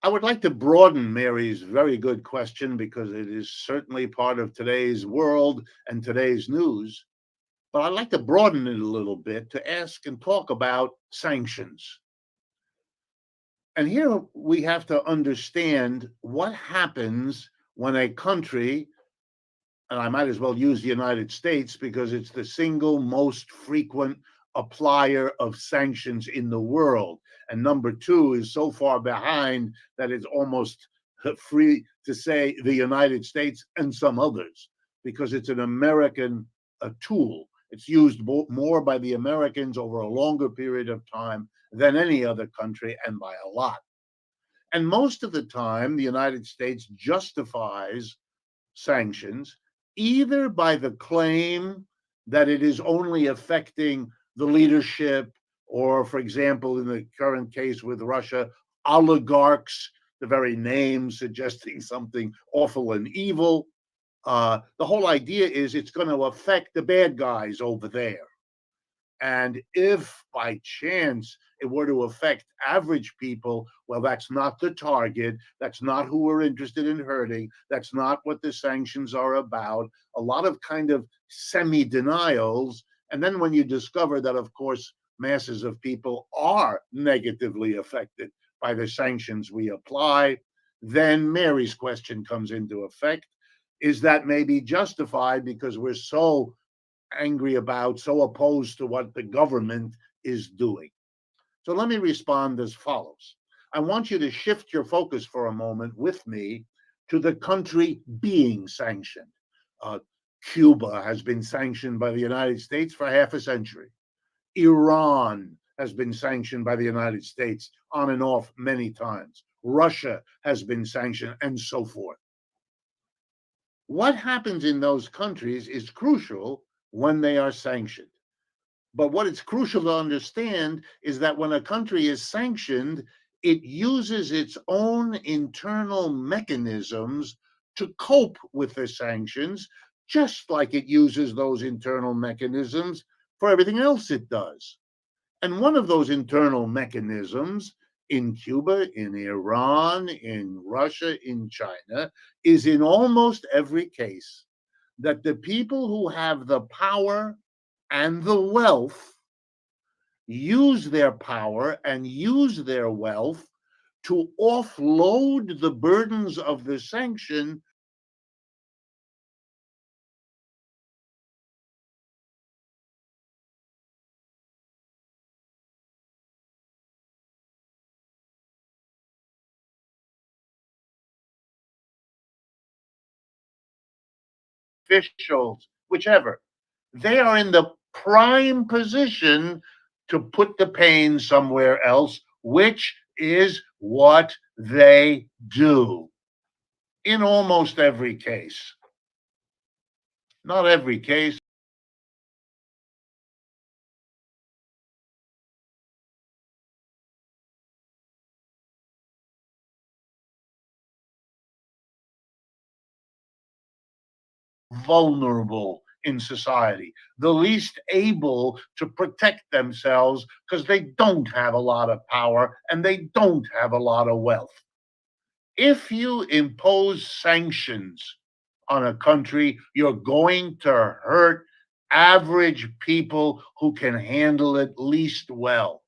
I would like to broaden Mary's very good question, because it is certainly part of today's world and today's news. But I'd like to broaden it a little bit to ask and talk about sanctions. And here we have to understand what happens when a country, and I might as well use the United States because it's the single most frequent applier of sanctions in the world. And number two is so far behind that it's almost free to say the United States and some others, because it's an American tool. It's used more by the Americans over a longer period of time than any other country, and by a lot. And most of the time, the United States justifies sanctions either by the claim that it is only affecting the leadership, or, for example, in the current case with Russia, oligarchs, the very name suggesting something awful and evil. The whole idea is it's going to affect the bad guys over there. And if by chance it were to affect average people, well, that's not the target. That's not who we're interested in hurting. That's not what the sanctions are about. A lot of kind of semi-denials. And then when you discover that, of course, masses of people are negatively affected by the sanctions we apply, then Mary's question comes into effect. Is that maybe justified because we're so angry about, so opposed to what the government is doing? So let me respond as follows. I want you to shift your focus for a moment with me to the country being sanctioned. Cuba has been sanctioned by the United States for half a century. Iran has been sanctioned by the United States on and off many times. Russia has been sanctioned, and so forth. What happens in those countries is crucial when they are sanctioned. But what it's crucial to understand is that when a country is sanctioned, it uses its own internal mechanisms to cope with the sanctions, just like it uses those internal mechanisms for everything else it does. And one of those internal mechanisms in Cuba, in Iran, in Russia, in China, is in almost every case that the people who have the power and the wealth use their power and use their wealth to offload the burdens of the sanction officials, whichever. They are in the prime position to put the pain somewhere else, which is what they do in almost every case. Not every case. Vulnerable in society, the least able to protect themselves because they don't have a lot of power and they don't have a lot of wealth. If you impose sanctions on a country, you're going to hurt average people who can handle it least well.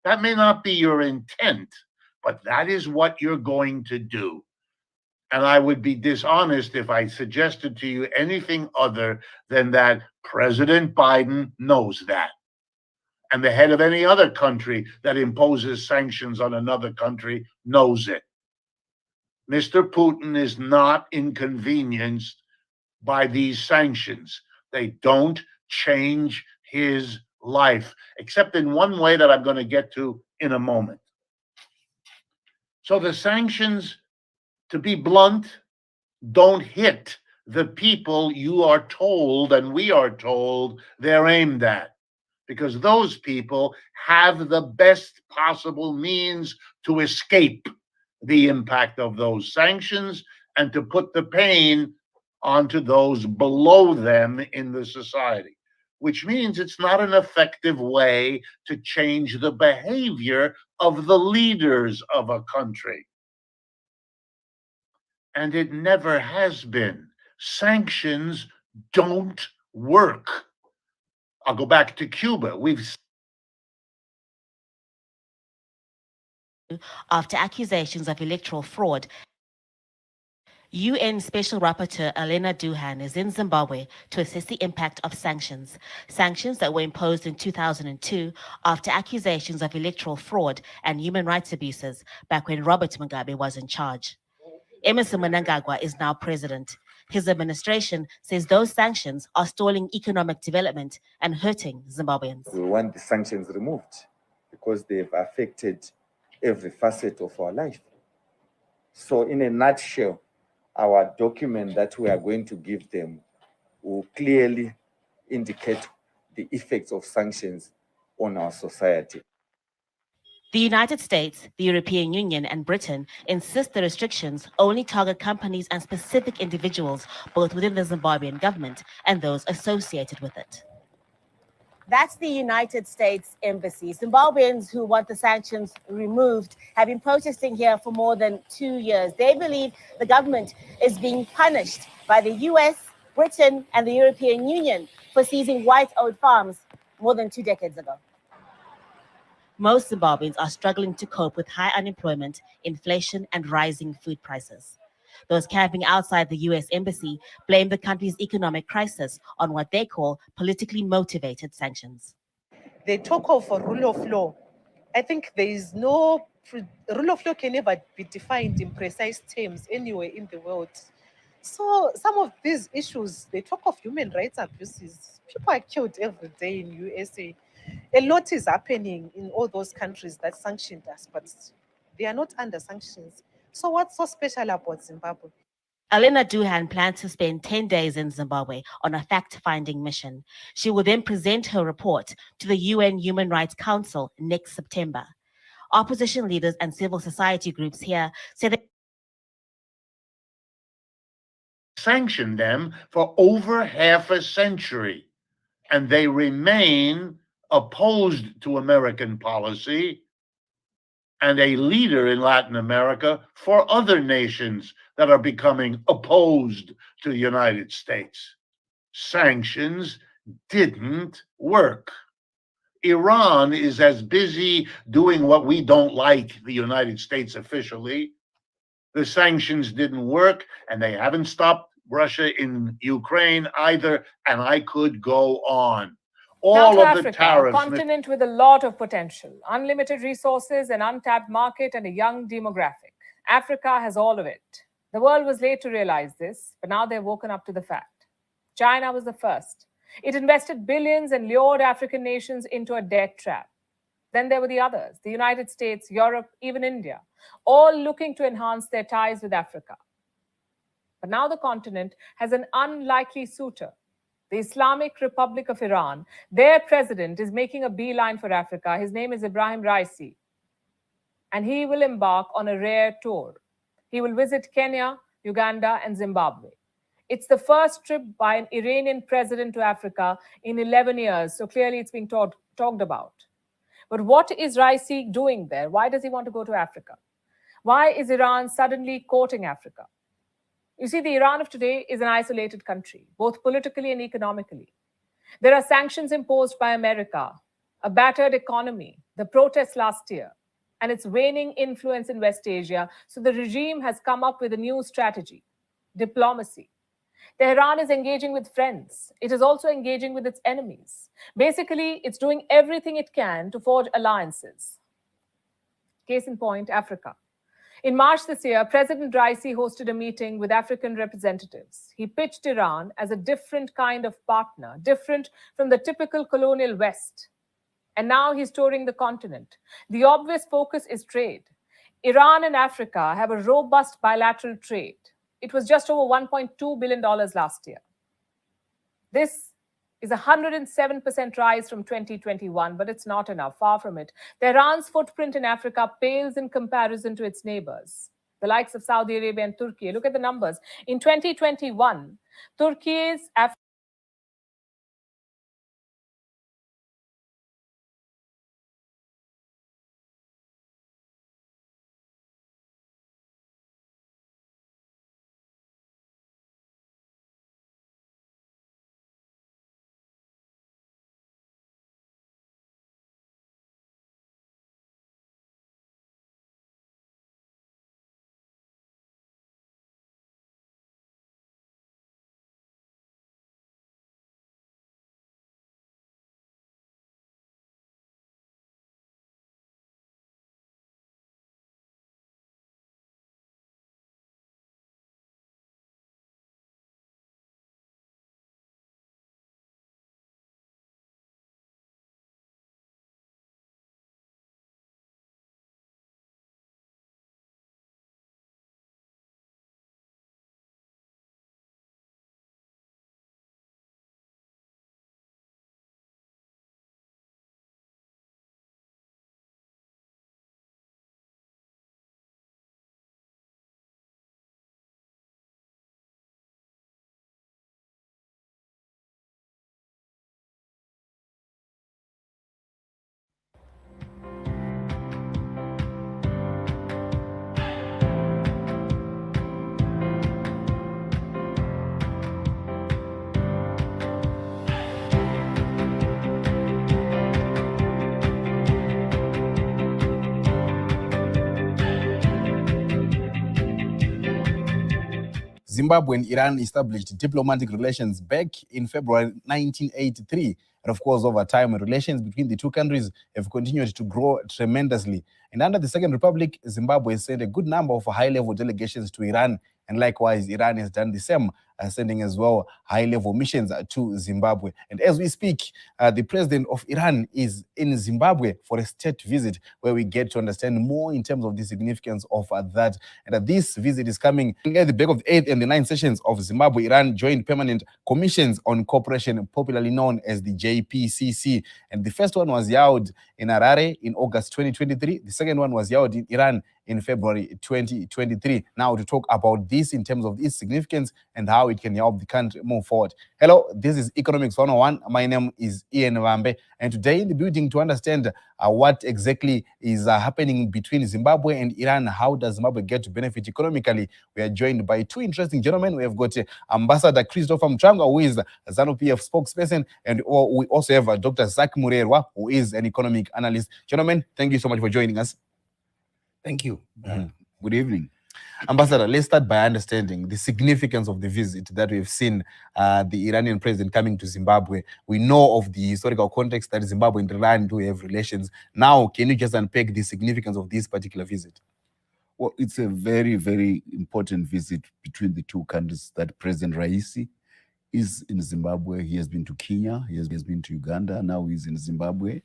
That may not be your intent, but that is what you're going to do. And I would be dishonest if I suggested to you anything other than that President Biden knows that. And the head of any other country that imposes sanctions on another country knows it. Mr. Putin is not inconvenienced by these sanctions. They don't change his life, except in one way that I'm going to get to in a moment. So the sanctions, to be blunt, don't hit the people you are told, and we are told, they're aimed at, because those people have the best possible means to escape the impact of those sanctions and to put the pain onto those below them in the society, which means it's not an effective way to change the behavior of the leaders of a country. And it never has been. Sanctions don't work. I'll go back to Cuba. After accusations of electoral fraud, UN Special Rapporteur Elena Duhan is in Zimbabwe to assess the impact of sanctions. Sanctions that were imposed in 2002 after accusations of electoral fraud and human rights abuses back when Robert Mugabe was in charge. Emerson Mnangagwa is now president. His administration says those sanctions are stalling economic development and hurting Zimbabweans. We want the sanctions removed because they've affected every facet of our life. So in a nutshell, our document that we are going to give them will clearly indicate the effects of sanctions on our society. The United States, the European Union, and Britain insist the restrictions only target companies and specific individuals, both within the Zimbabwean government and those associated with it. That's the United States Embassy. Zimbabweans who want the sanctions removed have been protesting here for more than 2 years. They believe the government is being punished by the US, Britain, and the European Union for seizing white-owned farms more than 2 decades ago. Most Zimbabweans are struggling to cope with high unemployment, inflation, and rising food prices. Those camping outside the US Embassy blame the country's economic crisis on what they call politically motivated sanctions. They talk of a rule of law. I think there is no rule of law can never be defined in precise terms anywhere in the world. So some of these issues, they talk of human rights abuses. People are killed every day in USA. A lot is happening in all those countries that sanctioned us, but they are not under sanctions. So what's so special about Zimbabwe? Alena Duhan plans to spend 10 days in Zimbabwe on a fact-finding mission. She will then present her report to the UN Human Rights Council next September. Opposition leaders and civil society groups here say they Sanctioned them for over half a century, and they remain opposed to American policy and a leader in Latin America for other nations that are becoming opposed to the United States. Sanctions didn't work. Iran is as busy doing what we don't like, the United States officially. The sanctions didn't work, and they haven't stopped Russia in Ukraine either, and I could go on. Now All to of Africa, the tariffs. a continent with a lot of potential, unlimited resources, an untapped market, and a young demographic. Africa has all of it. The world was late to realize this, but now they've woken up to the fact. China was the first. It invested billions and lured African nations into a debt trap. Then there were the others, the United States, Europe, even India, all looking to enhance their ties with Africa. But now the continent has an unlikely suitor, the Islamic Republic of Iran. Their president is making a beeline for Africa. His name is Ibrahim Raisi, and he will embark on a rare tour. He will visit Kenya, Uganda, and Zimbabwe. It's the first trip by an Iranian president to Africa in 11 years, so clearly it's being talked about. But what is Raisi doing there? Why does he want to go to Africa? Why is Iran suddenly courting Africa? You see, the Iran of today is an isolated country, both politically and economically. There are sanctions imposed by America, a battered economy, the protests last year, and its waning influence in West Asia. So the regime has come up with a new strategy, diplomacy. Tehran is engaging with friends. It is also engaging with its enemies. Basically, it's doing everything it can to forge alliances. Case in point, Africa. In March this year, President Raisi hosted a meeting with African representatives. He pitched Iran as a different kind of partner, different from the typical colonial West. And now he's touring the continent. The obvious focus is trade. Iran and Africa have a robust bilateral trade. It was just over $1.2 billion last year. This is a 107% rise from 2021, but it's not enough, far from it. Tehran's footprint in Africa pales in comparison to its neighbors, the likes of Saudi Arabia and Turkey. Look at the numbers. In 2021, Turkey's Zimbabwe and Iran established diplomatic relations back in February 1983. And of course, over time, relations between the two countries have continued to grow tremendously. And under the Second Republic, Zimbabwe sent a good number of high-level delegations to Iran. And likewise, Iran has done the same, sending as well high-level missions to Zimbabwe. And as we speak, the president of Iran is in Zimbabwe for a state visit, where we get to understand more in terms of the significance of that. And this visit is coming at the back of the 8th and the 9th sessions of Zimbabwe-Iran Joint Permanent Commissions on Cooperation, popularly known as the JPCC. And the first one was held in Harare in August 2023. The second one was held in Iran in February 2023. Now to talk about this in terms of its significance and how it can help the country move forward. Hello, this is Economics 101. My name is Ian Vambe. And today in the building to understand what exactly is happening between Zimbabwe and Iran, how does Zimbabwe get to benefit economically, we are joined by two interesting gentlemen. We have got Ambassador Christopher Mchanga, who is ZANU-PF spokesperson, and we also have Dr. Zach Murerwa, who is an economic analyst. Gentlemen, thank you so much for joining us. Thank you. Good evening. Ambassador, let's start by understanding the significance of the visit that we've seen the Iranian president coming to Zimbabwe. We know of the historical context that Zimbabwe and Iran do have relations. Now, can you just unpack the significance of this particular visit? Well, it's a very, very important visit between the two countries. That President Raisi is in Zimbabwe. He has been to Kenya. He has been to Uganda. Now he's in Zimbabwe.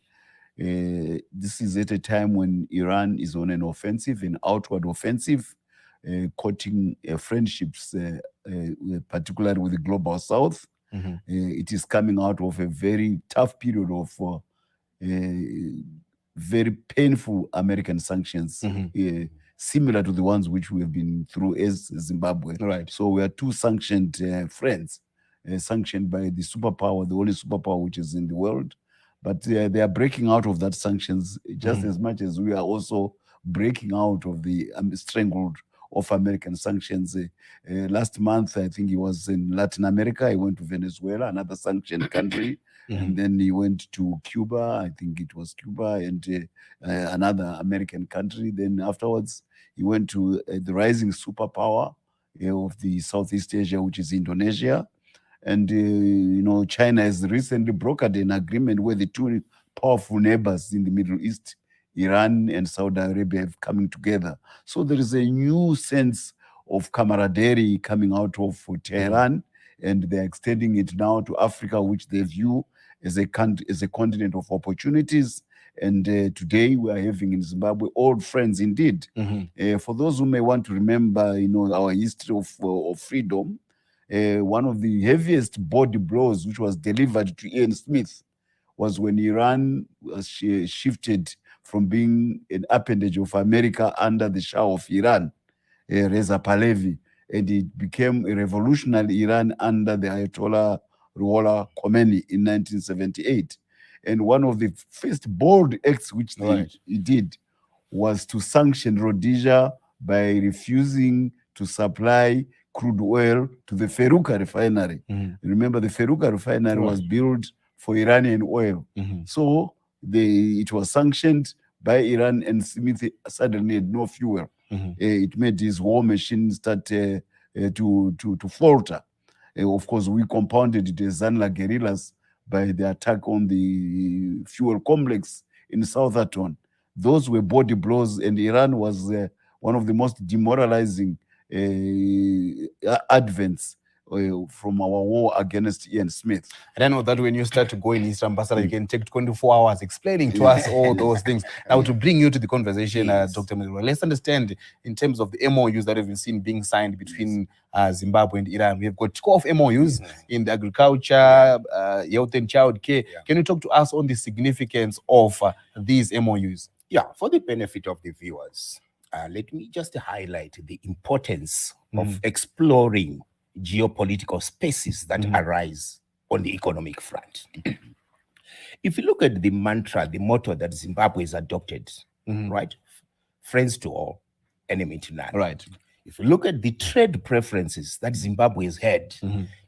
This is at a time when Iran is on an offensive, an outward offensive, courting friendships, particularly with the global south. It is coming out of a very tough period of very painful American sanctions, similar to the ones which we have been through as Zimbabwe. Right. So we are two sanctioned friends, sanctioned by the superpower, the only superpower which is in the world. But they are breaking out of that sanctions just as much as we are also breaking out of the stranglehold of American sanctions. Last month, I think he was in Latin America. He went to Venezuela, another sanctioned country. And then he went to Cuba. I think it was Cuba and another American country. Then afterwards, he went to the rising superpower of the Southeast Asia, which is Indonesia. And, you know, China has recently brokered an agreement where the two powerful neighbors in the Middle East, Iran and Saudi Arabia, have coming together. So there is a new sense of camaraderie coming out of Tehran, and they're extending it now to Africa, which they view as a continent of opportunities. And today we are having in Zimbabwe old friends indeed. For those who may want to remember, you know, our history of freedom, one of the heaviest body blows which was delivered to Ian Smith was when Iran was shifted from being an appendage of America under the Shah of Iran, Reza Pahlavi, and it became a revolutionary Iran under the Ayatollah Ruhollah Khomeini in 1978. And one of the first bold acts which he did was to sanction Rhodesia by refusing to supply crude oil to the Feruka refinery. Remember, the Feruka refinery was built for Iranian oil. So it was sanctioned by Iran, and Smith suddenly had no fuel. It made his war machine start to falter. Of course, we compounded the Zanla guerrillas by the attack on the fuel complex in Southampton. Those were body blows, and Iran was one of the most demoralizing advents from our war against Ian Smith. And I know that when you start to go in East Ambassador, you can take 24 hours explaining to us all those things. Now, to bring you to the conversation, Dr. Murerwa, let's understand in terms of the MOUs that have been seen being signed between Zimbabwe and Iran. We have got 12 MOUs in the agriculture, health and child care. Can you talk to us on the significance of these MOUs? Yeah, for the benefit of the viewers, let me just highlight the importance of exploring geopolitical spaces that arise on the economic front. If you look at the mantra, the motto that Zimbabwe has adopted, right? Friends to all, enemy to none. Right. If you look at the trade preferences that Zimbabwe has had,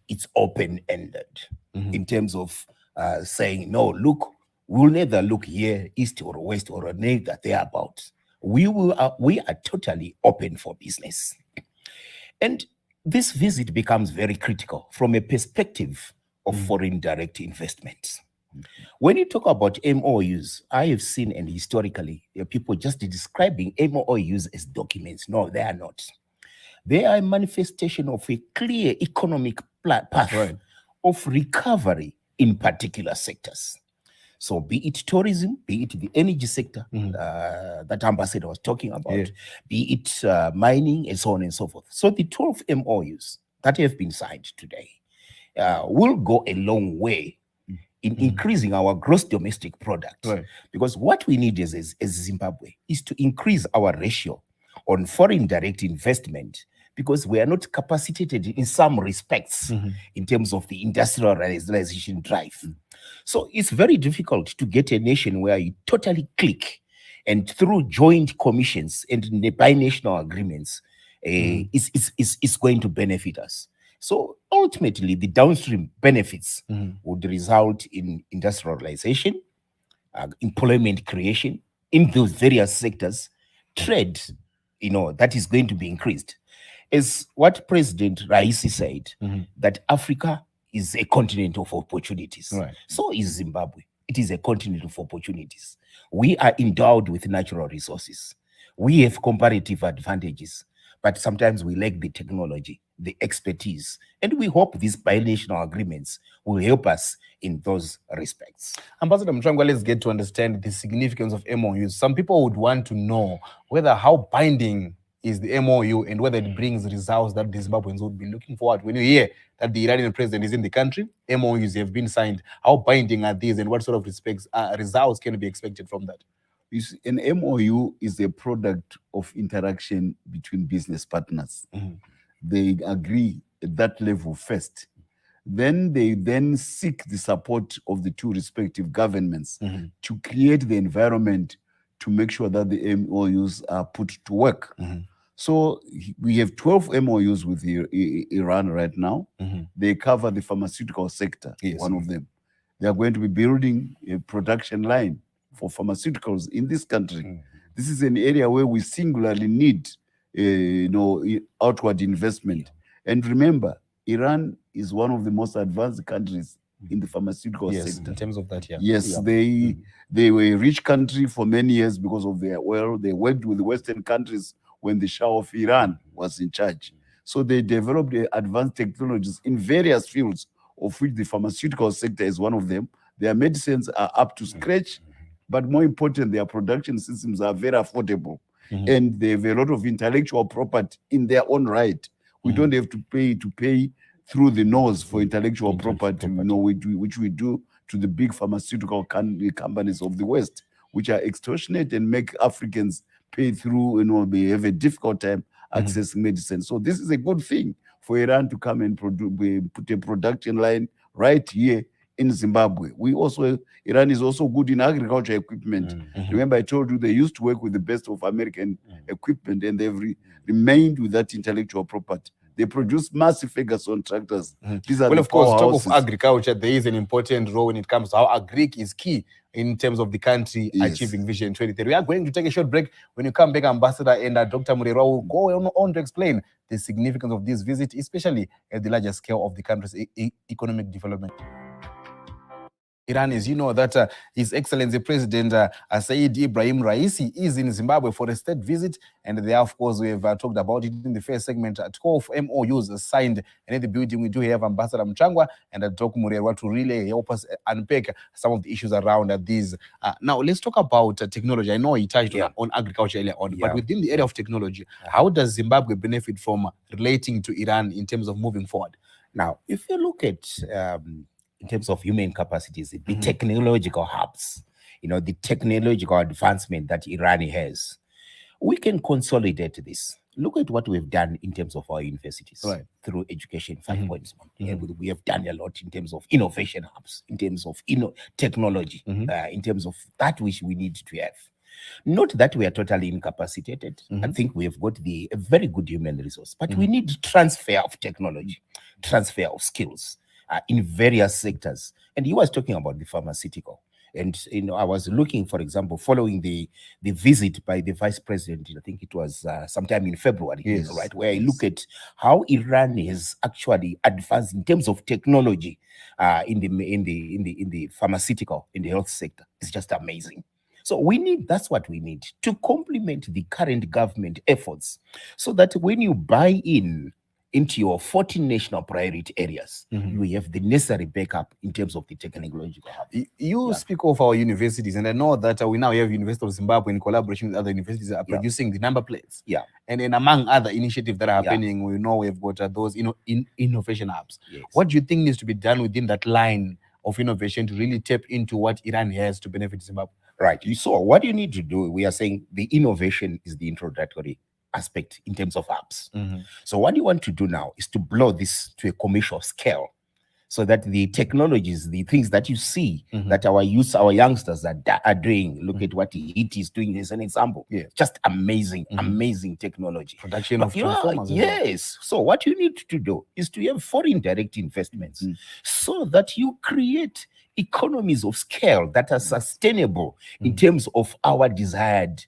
it's open-ended in terms of saying, no, look, we'll neither look here, east or west or neither thereabouts. We are totally open for business. And this visit becomes very critical from a perspective of foreign direct investment. When you talk about MOUs, I have seen, and historically, people just describing MOUs as documents. No, they are not. They are a manifestation of a clear economic path of recovery in particular sectors. So be it tourism, be it the energy sector that Ambassador was talking about, be it mining, and so on and so forth. So the 12 MOUs that have been signed today will go a long way in increasing our gross domestic product. Because what we need as Zimbabwe is to increase our ratio on foreign direct investment, because we are not capacitated in some respects in terms of the industrialization drive. So it's very difficult to get a nation where you totally click, and through joint commissions and the binational agreements, it's going to benefit us. So ultimately, the downstream benefits would result in industrialization, employment creation in those various sectors, trade, that is going to be increased. As what President Raisi said, that Africa is a continent of opportunities. So is Zimbabwe. It is a continent of opportunities. We are endowed with natural resources. We have comparative advantages, but sometimes we lack the technology, the expertise, and we hope these binational agreements will help us in those respects. Ambassador Mtrangwa, let's get to understand the significance of MOUs. Some people would want to know whether how binding is the MOU and whether it brings results that the Zimbabweans would be looking forward. When you hear that the Iranian president is in the country, MOUs have been signed, how binding are these and what sort of results can be expected from that? You see, an MOU is a product of interaction between business partners. They agree at that level first. Then they seek the support of the two respective governments to create the environment to make sure that the MOUs are put to work. So we have 12 MOUs with Iran right now. They cover the pharmaceutical sector, one of them. They are going to be building a production line for pharmaceuticals in this country. This is an area where we singularly need, outward investment. And remember, Iran is one of the most advanced countries in the pharmaceutical sector. In terms of that, Yes, they were a rich country for many years because of their oil. They worked with the Western countries when the Shah of Iran was in charge. So they developed advanced technologies in various fields, of which the pharmaceutical sector is one of them. Their medicines are up to scratch, but more important, their production systems are very affordable. And they have a lot of intellectual property in their own right. We don't have to pay through the nose for intellectual property, which we do to the big pharmaceutical companies of the West, which are extortionate and make Africans pay through, they have a difficult time accessing medicine. So this is a good thing for Iran to come and put a production line right here in Zimbabwe. Iran is also good in agriculture equipment. Remember, I told you they used to work with the best of American equipment, and they've remained with that intellectual property. They produce massive Ferguson tractors. These are of course, talk of agriculture, there is an important role when it comes to how agric is key in terms of the country achieving Vision 2030. We are going to take a short break. When you come back, Ambassador and Dr. Murerwa will go on to explain the significance of this visit, especially at the larger scale of the country's economic development. Iran, as you know, that His Excellency President Said Ibrahim Raisi is in Zimbabwe for a state visit, and there, of course, we have talked about it in the first segment. 12 MOUs signed, and in the building we do have Ambassador Mtrangwa and Dr. Murerwa to really help us unpack some of the issues around these. Now, let's talk about technology. I know you touched on agriculture earlier on, but within the area of technology, how does Zimbabwe benefit from relating to Iran in terms of moving forward? Now, if you look at in terms of human capacities, the technological hubs, the technological advancement that Iran has, we can consolidate this. Look at what we've done in terms of our universities through Education 5.1. We have done a lot in terms of innovation hubs, in terms of technology, in terms of that which we need to have. Not that we are totally incapacitated. I think we have got a very good human resource, but we need transfer of technology, transfer of skills in various sectors. And you was talking about the pharmaceutical. And I was looking, for example, following the visit by the vice president, I think it was sometime in February, Yes. right, where I look at how Iran has actually advanced in terms of technology in the pharmaceutical, in the health sector. It's just amazing. So that's what we need to complement the current government efforts, so that when you buy into your 14 national priority areas, you have the necessary backup in terms of the technological hub. You speak of our universities, and I know that we now have University of Zimbabwe in collaboration with other universities are producing the number plates. Yeah. And then among other initiatives that are happening, we know we've got those innovation hubs. Yes. What do you think needs to be done within that line of innovation to really tap into what Iran has to benefit Zimbabwe? Right. So what you need to do, we are saying the innovation is the introductory aspect in terms of apps. So what you want to do now is to blow this to a commercial scale, so that the technologies, the things that you see that our youngsters are doing, look at what it is doing as an example. Yeah. Just amazing, amazing technology. Production of transformers. Yes. So what you need to do is to have foreign direct investments, so that you create economies of scale that are sustainable in terms of our desired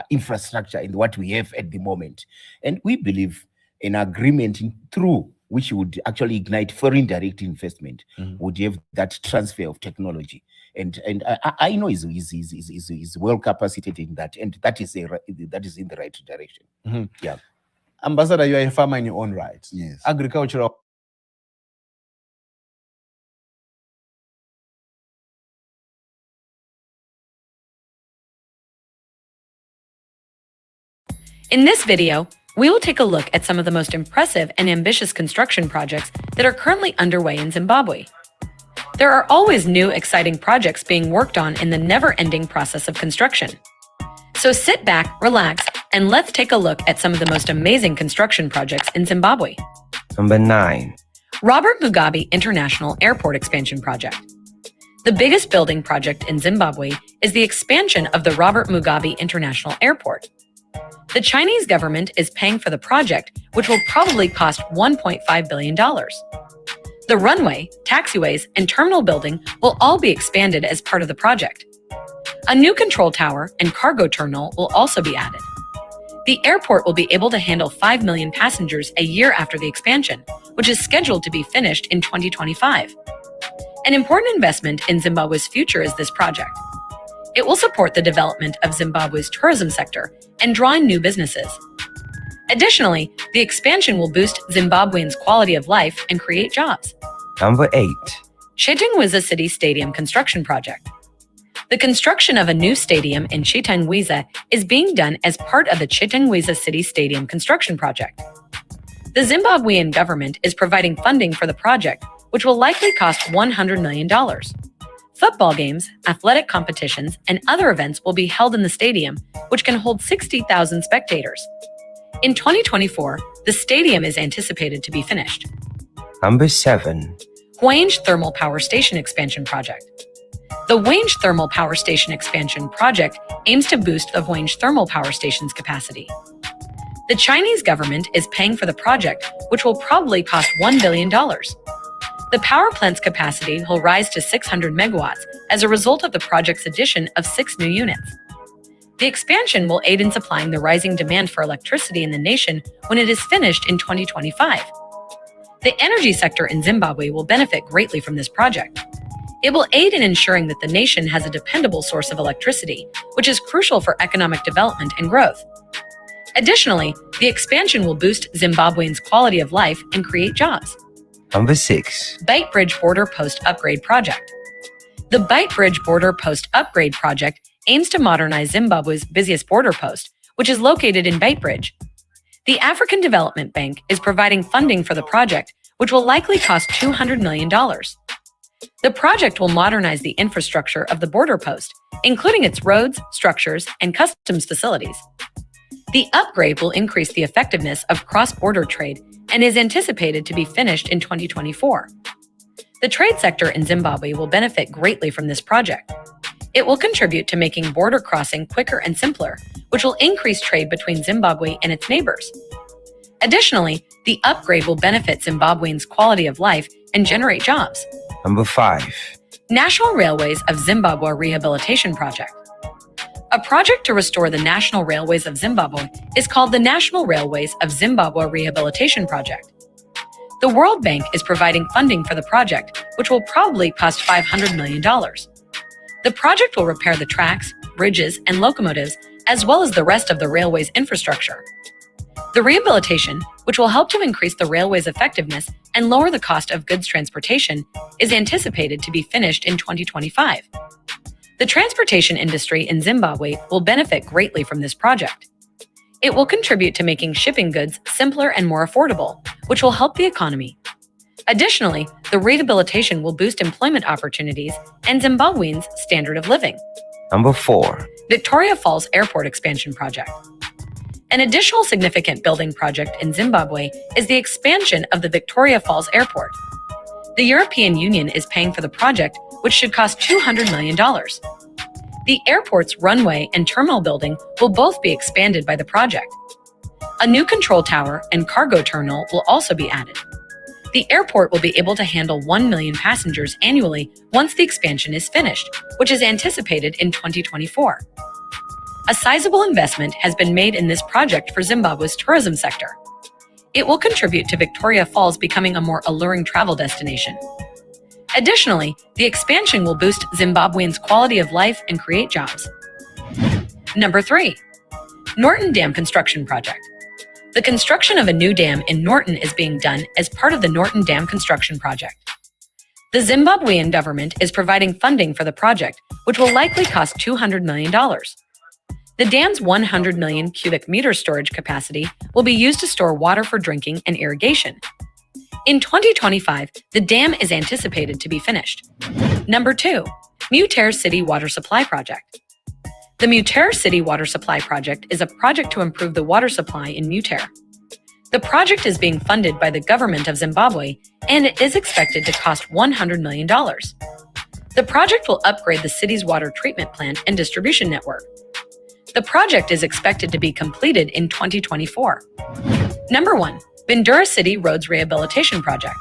infrastructure in what we have at the moment. And we believe an agreement through which would actually ignite foreign direct investment would have that transfer of technology. And I know is well capacitated in that, and that is in the right direction. Yeah. Ambassador, you are a farmer in your own right. Yes. Agricultural. In this video, we will take a look at some of the most impressive and ambitious construction projects that are currently underway in Zimbabwe. There are always new, exciting projects being worked on in the never-ending process of construction. So sit back, relax, and let's take a look at some of the most amazing construction projects in Zimbabwe. Number 9. Robert Mugabe International Airport Expansion Project. The biggest building project in Zimbabwe is the expansion of the Robert Mugabe International Airport. The Chinese government is paying for the project, which will probably cost $1.5 billion. The runway, taxiways, and terminal building will all be expanded as part of the project. A new control tower and cargo terminal will also be added. The airport will be able to handle 5 million passengers a year after the expansion, which is scheduled to be finished in 2025. An important investment in Zimbabwe's future is this project. It will support the development of Zimbabwe's tourism sector and draw in new businesses. Additionally, the expansion will boost Zimbabweans' quality of life and create jobs. Number 8. Chitangwiza City Stadium Construction Project. The construction of a new stadium in Chitangwiza is being done as part of the Chitangwiza City Stadium Construction Project. The Zimbabwean government is providing funding for the project, which will likely cost $100 million. Football games, athletic competitions, and other events will be held in the stadium, which can hold 60,000 spectators. In 2024, the stadium is anticipated to be finished. Number 7. Hwange Thermal Power Station Expansion Project. The Hwange Thermal Power Station Expansion Project aims to boost the Hwange Thermal Power Station's capacity. The Chinese government is paying for the project, which will probably cost $1 billion. The power plant's capacity will rise to 600 megawatts as a result of the project's addition of 6 new units. The expansion will aid in supplying the rising demand for electricity in the nation when it is finished in 2025. The energy sector in Zimbabwe will benefit greatly from this project. It will aid in ensuring that the nation has a dependable source of electricity, which is crucial for economic development and growth. Additionally, the expansion will boost Zimbabweans' quality of life and create jobs. Number 6. Bight Bridge Border Post Upgrade Project. The Bight Bridge Border Post Upgrade Project aims to modernize Zimbabwe's busiest border post, which is located in Bight Bridge. The African Development Bank is providing funding for the project, which will likely cost $200 million. The project will modernize the infrastructure of the border post, including its roads, structures, and customs facilities. The upgrade will increase the effectiveness of cross-border trade and is anticipated to be finished in 2024. The trade sector in Zimbabwe will benefit greatly from this project. It will contribute to making border crossing quicker and simpler, which will increase trade between Zimbabwe and its neighbors. Additionally, the upgrade will benefit Zimbabweans' quality of life and generate jobs. Number 5. National Railways of Zimbabwe Rehabilitation Project. A project to restore the national railways of Zimbabwe is called the National Railways of Zimbabwe Rehabilitation Project. The World Bank is providing funding for the project, which will probably cost $500 million. The project will repair the tracks, bridges, and locomotives, as well as the rest of the railway's infrastructure. The rehabilitation, which will help to increase the railway's effectiveness and lower the cost of goods transportation, is anticipated to be finished in 2025. The transportation industry in Zimbabwe will benefit greatly from this project. It will contribute to making shipping goods simpler and more affordable, which will help the economy. Additionally, the rehabilitation will boost employment opportunities and Zimbabweans' standard of living. Number 4. Victoria Falls Airport Expansion Project. An additional significant building project in Zimbabwe is the expansion of the Victoria Falls Airport. The European Union is paying for the project, which should cost $200 million. The airport's runway and terminal building will both be expanded by the project. A new control tower and cargo terminal will also be added. The airport will be able to handle 1 million passengers annually once the expansion is finished, which is anticipated in 2024. A sizable investment has been made in this project for Zimbabwe's tourism sector. It will contribute to Victoria Falls becoming a more alluring travel destination. Additionally, the expansion will boost Zimbabweans' quality of life and create jobs. Number 3. Norton Dam Construction Project. The construction of a new dam in Norton is being done as part of the Norton Dam Construction Project. The Zimbabwean government is providing funding for the project, which will likely cost $200 million. The dam's 100 million cubic meter storage capacity will be used to store water for drinking and irrigation. In 2025, the dam is anticipated to be finished. Number 2. Mutare City Water Supply Project. The Mutare City Water Supply Project is a project to improve the water supply in Mutare. The project is being funded by the government of Zimbabwe, and it is expected to cost $100 million. The project will upgrade the city's water treatment plant and distribution network. The project is expected to be completed in 2024. Number 1. Bindura City Roads Rehabilitation Project.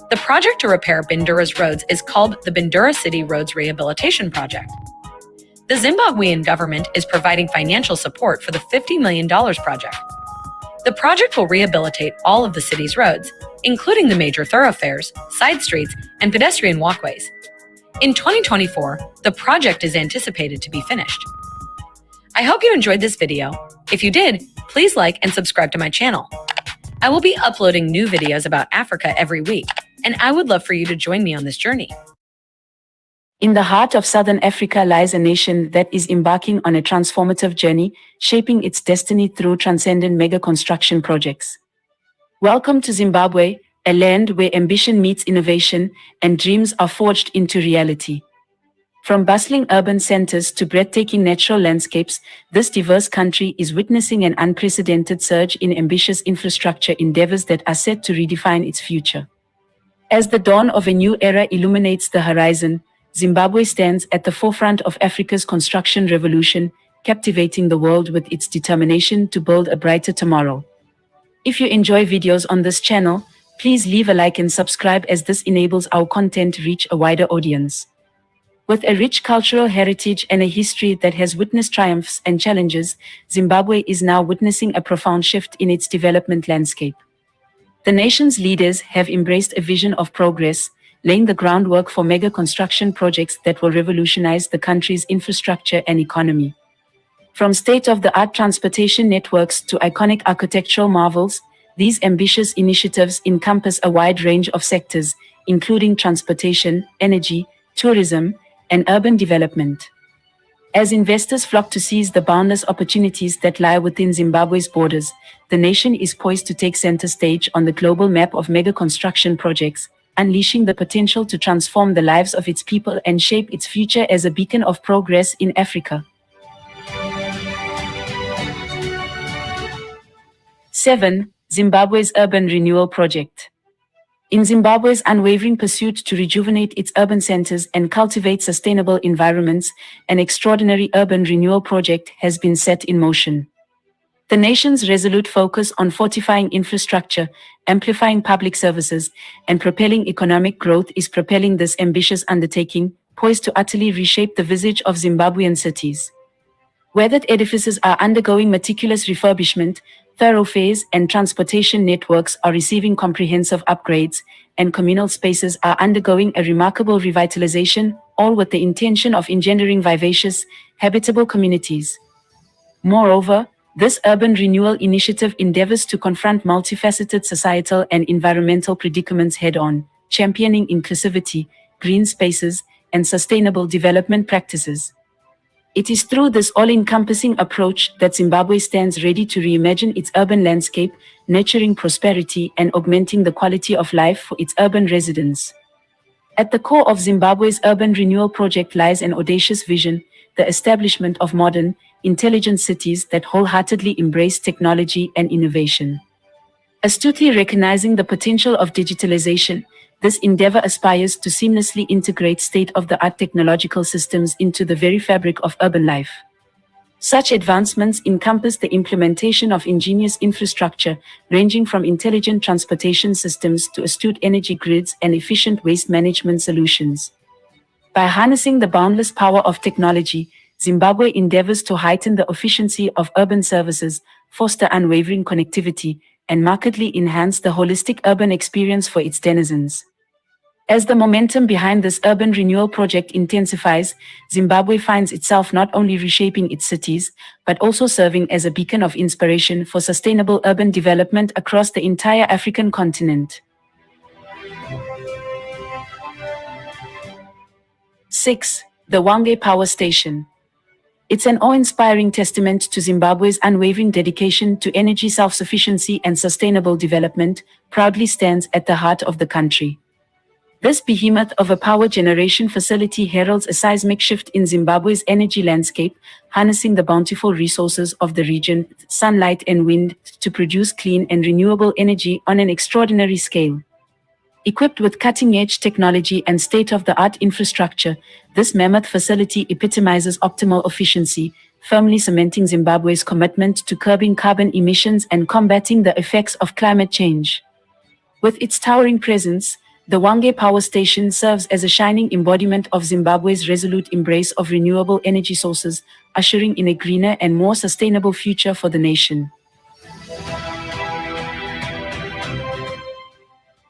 The project to repair Bindura's roads is called the Bindura City Roads Rehabilitation Project. The Zimbabwean government is providing financial support for the $50 million project. The project will rehabilitate all of the city's roads, including the major thoroughfares, side streets, and pedestrian walkways. In 2024, the project is anticipated to be finished. I hope you enjoyed this video. If you did, please like and subscribe to my channel. I will be uploading new videos about Africa every week, and I would love for you to join me on this journey. In the heart of Southern Africa lies a nation that is embarking on a transformative journey, shaping its destiny through transcendent mega construction projects. Welcome to Zimbabwe, a land where ambition meets innovation and dreams are forged into reality. From bustling urban centers to breathtaking natural landscapes, this diverse country is witnessing an unprecedented surge in ambitious infrastructure endeavors that are set to redefine its future. As the dawn of a new era illuminates the horizon, Zimbabwe stands at the forefront of Africa's construction revolution, captivating the world with its determination to build a brighter tomorrow. If you enjoy videos on this channel, please leave a like and subscribe, as this enables our content to reach a wider audience. With a rich cultural heritage and a history that has witnessed triumphs and challenges, Zimbabwe is now witnessing a profound shift in its development landscape. The nation's leaders have embraced a vision of progress, laying the groundwork for mega construction projects that will revolutionize the country's infrastructure and economy. From state-of-the-art transportation networks to iconic architectural marvels, these ambitious initiatives encompass a wide range of sectors, including transportation, energy, tourism, and urban development. As investors flock to seize the boundless opportunities that lie within Zimbabwe's borders, the nation is poised to take center stage on the global map of mega construction projects, unleashing the potential to transform the lives of its people and shape its future as a beacon of progress in Africa. 7. Zimbabwe's Urban Renewal Project. In Zimbabwe's unwavering pursuit to rejuvenate its urban centers and cultivate sustainable environments, an extraordinary urban renewal project has been set in motion. The nation's resolute focus on fortifying infrastructure, amplifying public services, and propelling economic growth is propelling this ambitious undertaking, poised to utterly reshape the visage of Zimbabwean cities. Weathered edifices are undergoing meticulous refurbishment, thoroughfares and transportation networks are receiving comprehensive upgrades, and communal spaces are undergoing a remarkable revitalization, all with the intention of engendering vivacious, habitable communities. Moreover, this urban renewal initiative endeavors to confront multifaceted societal and environmental predicaments head-on, championing inclusivity, green spaces, and sustainable development practices. It is through this all-encompassing approach that Zimbabwe stands ready to reimagine its urban landscape, nurturing prosperity and augmenting the quality of life for its urban residents. At the core of Zimbabwe's urban renewal project lies an audacious vision, the establishment of modern, intelligent cities that wholeheartedly embrace technology and innovation. Astutely recognizing the potential of digitalization, this endeavor aspires to seamlessly integrate state-of-the-art technological systems into the very fabric of urban life. Such advancements encompass the implementation of ingenious infrastructure, ranging from intelligent transportation systems to astute energy grids and efficient waste management solutions. By harnessing the boundless power of technology, Zimbabwe endeavors to heighten the efficiency of urban services, foster unwavering connectivity, and markedly enhance the holistic urban experience for its denizens. As the momentum behind this urban renewal project intensifies, Zimbabwe finds itself not only reshaping its cities, but also serving as a beacon of inspiration for sustainable urban development across the entire African continent. 6. The Hwange Power Station. It's an awe-inspiring testament to Zimbabwe's unwavering dedication to energy self-sufficiency and sustainable development, proudly stands at the heart of the country. This behemoth of a power generation facility heralds a seismic shift in Zimbabwe's energy landscape, harnessing the bountiful resources of the region, sunlight and wind, to produce clean and renewable energy on an extraordinary scale. Equipped with cutting-edge technology and state-of-the-art infrastructure, this mammoth facility epitomizes optimal efficiency, firmly cementing Zimbabwe's commitment to curbing carbon emissions and combating the effects of climate change. With its towering presence, the Hwange Power Station serves as a shining embodiment of Zimbabwe's resolute embrace of renewable energy sources, ushering in a greener and more sustainable future for the nation.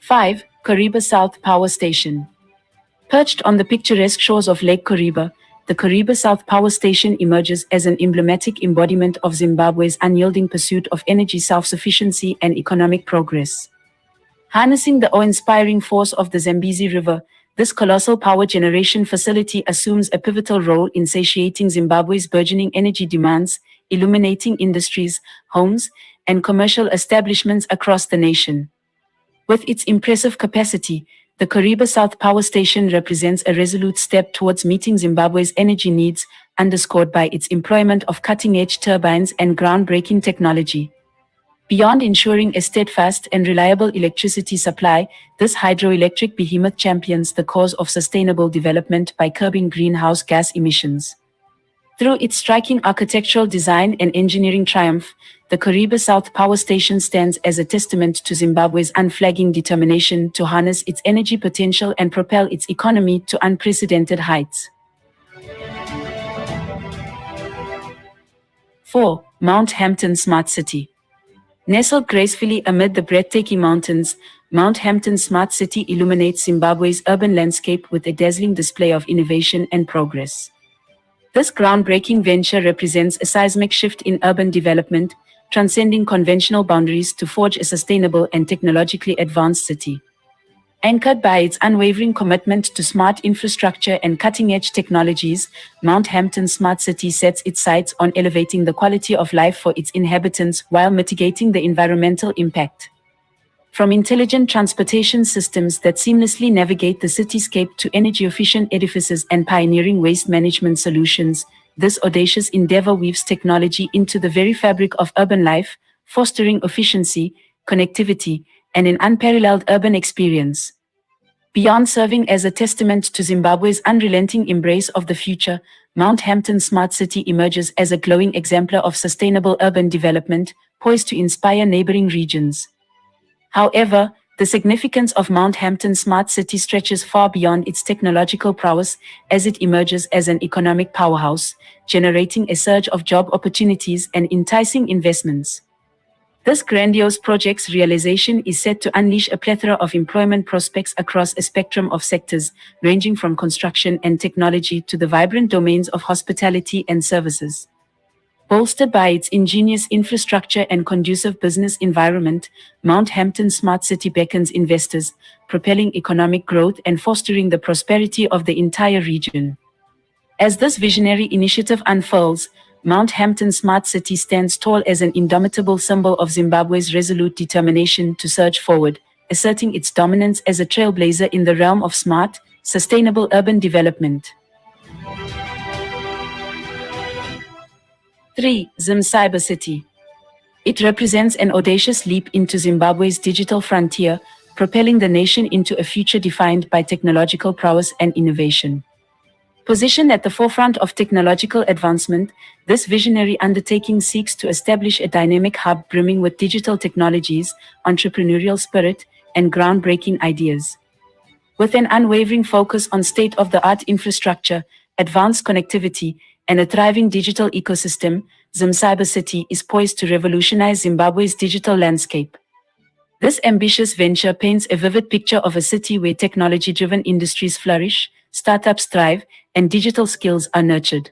5. Kariba South Power Station. Perched on the picturesque shores of Lake Kariba, the Kariba South Power Station emerges as an emblematic embodiment of Zimbabwe's unyielding pursuit of energy self-sufficiency and economic progress. Harnessing the awe-inspiring force of the Zambezi River, this colossal power generation facility assumes a pivotal role in satiating Zimbabwe's burgeoning energy demands, illuminating industries, homes, and commercial establishments across the nation. With its impressive capacity, the Kariba South Power Station represents a resolute step towards meeting Zimbabwe's energy needs, underscored by its employment of cutting-edge turbines and groundbreaking technology. Beyond ensuring a steadfast and reliable electricity supply, this hydroelectric behemoth champions the cause of sustainable development by curbing greenhouse gas emissions. Through its striking architectural design and engineering triumph, the Kariba South Power Station stands as a testament to Zimbabwe's unflagging determination to harness its energy potential and propel its economy to unprecedented heights. 4. Mount Hampton Smart City. Nestled gracefully amid the breathtaking mountains, Mount Hampton Smart City illuminates Zimbabwe's urban landscape with a dazzling display of innovation and progress. This groundbreaking venture represents a seismic shift in urban development, transcending conventional boundaries to forge a sustainable and technologically advanced city. Anchored by its unwavering commitment to smart infrastructure and cutting-edge technologies, Mount Hampton Smart City sets its sights on elevating the quality of life for its inhabitants while mitigating the environmental impact. From intelligent transportation systems that seamlessly navigate the cityscape to energy-efficient edifices and pioneering waste management solutions, this audacious endeavor weaves technology into the very fabric of urban life, fostering efficiency, connectivity, and an unparalleled urban experience. Beyond serving as a testament to Zimbabwe's unrelenting embrace of the future, Mount Hampton Smart City emerges as a glowing exemplar of sustainable urban development, poised to inspire neighboring regions. However, the significance of Mount Hampton Smart City stretches far beyond its technological prowess as it emerges as an economic powerhouse, generating a surge of job opportunities and enticing investments. This grandiose project's realization is set to unleash a plethora of employment prospects across a spectrum of sectors, ranging from construction and technology to the vibrant domains of hospitality and services. Bolstered by its ingenious infrastructure and conducive business environment, Mount Hampton Smart City beckons investors, propelling economic growth and fostering the prosperity of the entire region. As this visionary initiative unfurls, Mount Hampton Smart City stands tall as an indomitable symbol of Zimbabwe's resolute determination to surge forward, asserting its dominance as a trailblazer in the realm of smart, sustainable urban development. 3. Zim Cyber City. It represents an audacious leap into Zimbabwe's digital frontier, propelling the nation into a future defined by technological prowess and innovation. Positioned at the forefront of technological advancement, this visionary undertaking seeks to establish a dynamic hub brimming with digital technologies, entrepreneurial spirit, and groundbreaking ideas. With an unwavering focus on state-of-the-art infrastructure, advanced connectivity, and a thriving digital ecosystem, Zim Cyber City is poised to revolutionize Zimbabwe's digital landscape. This ambitious venture paints a vivid picture of a city where technology-driven industries flourish, startups thrive, and digital skills are nurtured.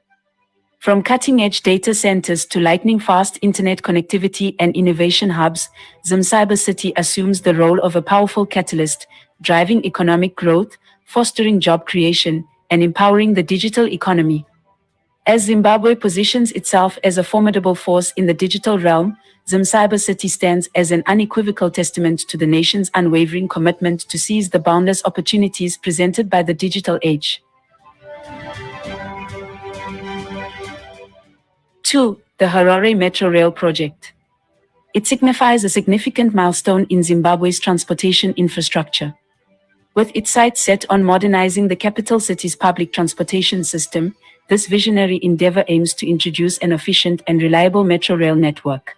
From cutting-edge data centers to lightning-fast internet connectivity and innovation hubs, Zim Cyber City assumes the role of a powerful catalyst, driving economic growth, fostering job creation, and empowering the digital economy. As Zimbabwe positions itself as a formidable force in the digital realm, Zim Cyber City stands as an unequivocal testament to the nation's unwavering commitment to seize the boundless opportunities presented by the digital age. 2. The Harare Metro Rail Project. It signifies a significant milestone in Zimbabwe's transportation infrastructure. With its sights set on modernizing the capital city's public transportation system, this visionary endeavor aims to introduce an efficient and reliable metro rail network.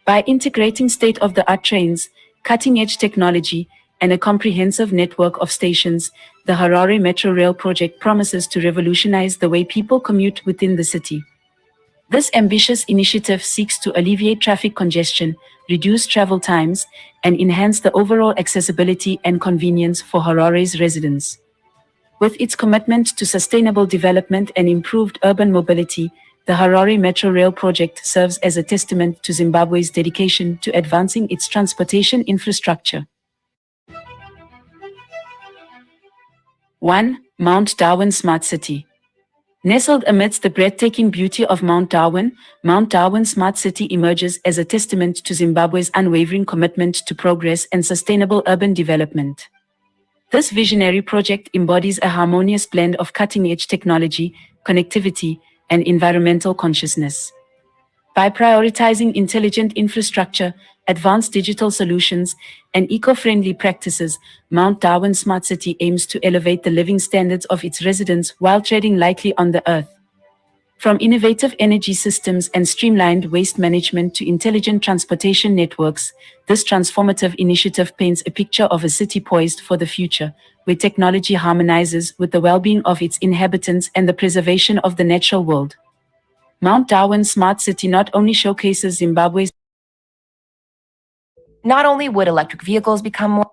By integrating state-of-the-art trains, cutting-edge technology, and a comprehensive network of stations, the Harare Metro Rail Project promises to revolutionize the way people commute within the city. This ambitious initiative seeks to alleviate traffic congestion, reduce travel times, and enhance the overall accessibility and convenience for Harare's residents. With its commitment to sustainable development and improved urban mobility, the Harare Metro Rail Project serves as a testament to Zimbabwe's dedication to advancing its transportation infrastructure. 1. Mount Darwin Smart City. Nestled amidst the breathtaking beauty of Mount Darwin Smart City emerges as a testament to Zimbabwe's unwavering commitment to progress and sustainable urban development. This visionary project embodies a harmonious blend of cutting-edge technology, connectivity, and environmental consciousness. By prioritizing intelligent infrastructure, advanced digital solutions, and eco-friendly practices, Mount Darwin Smart City aims to elevate the living standards of its residents while treading lightly on the earth. From innovative energy systems and streamlined waste management to intelligent transportation networks, this transformative initiative paints a picture of a city poised for the future, where technology harmonizes with the well-being of its inhabitants and the preservation of the natural world. Mount Darwin Smart City not only showcases Zimbabwe's. Not only would electric vehicles become more.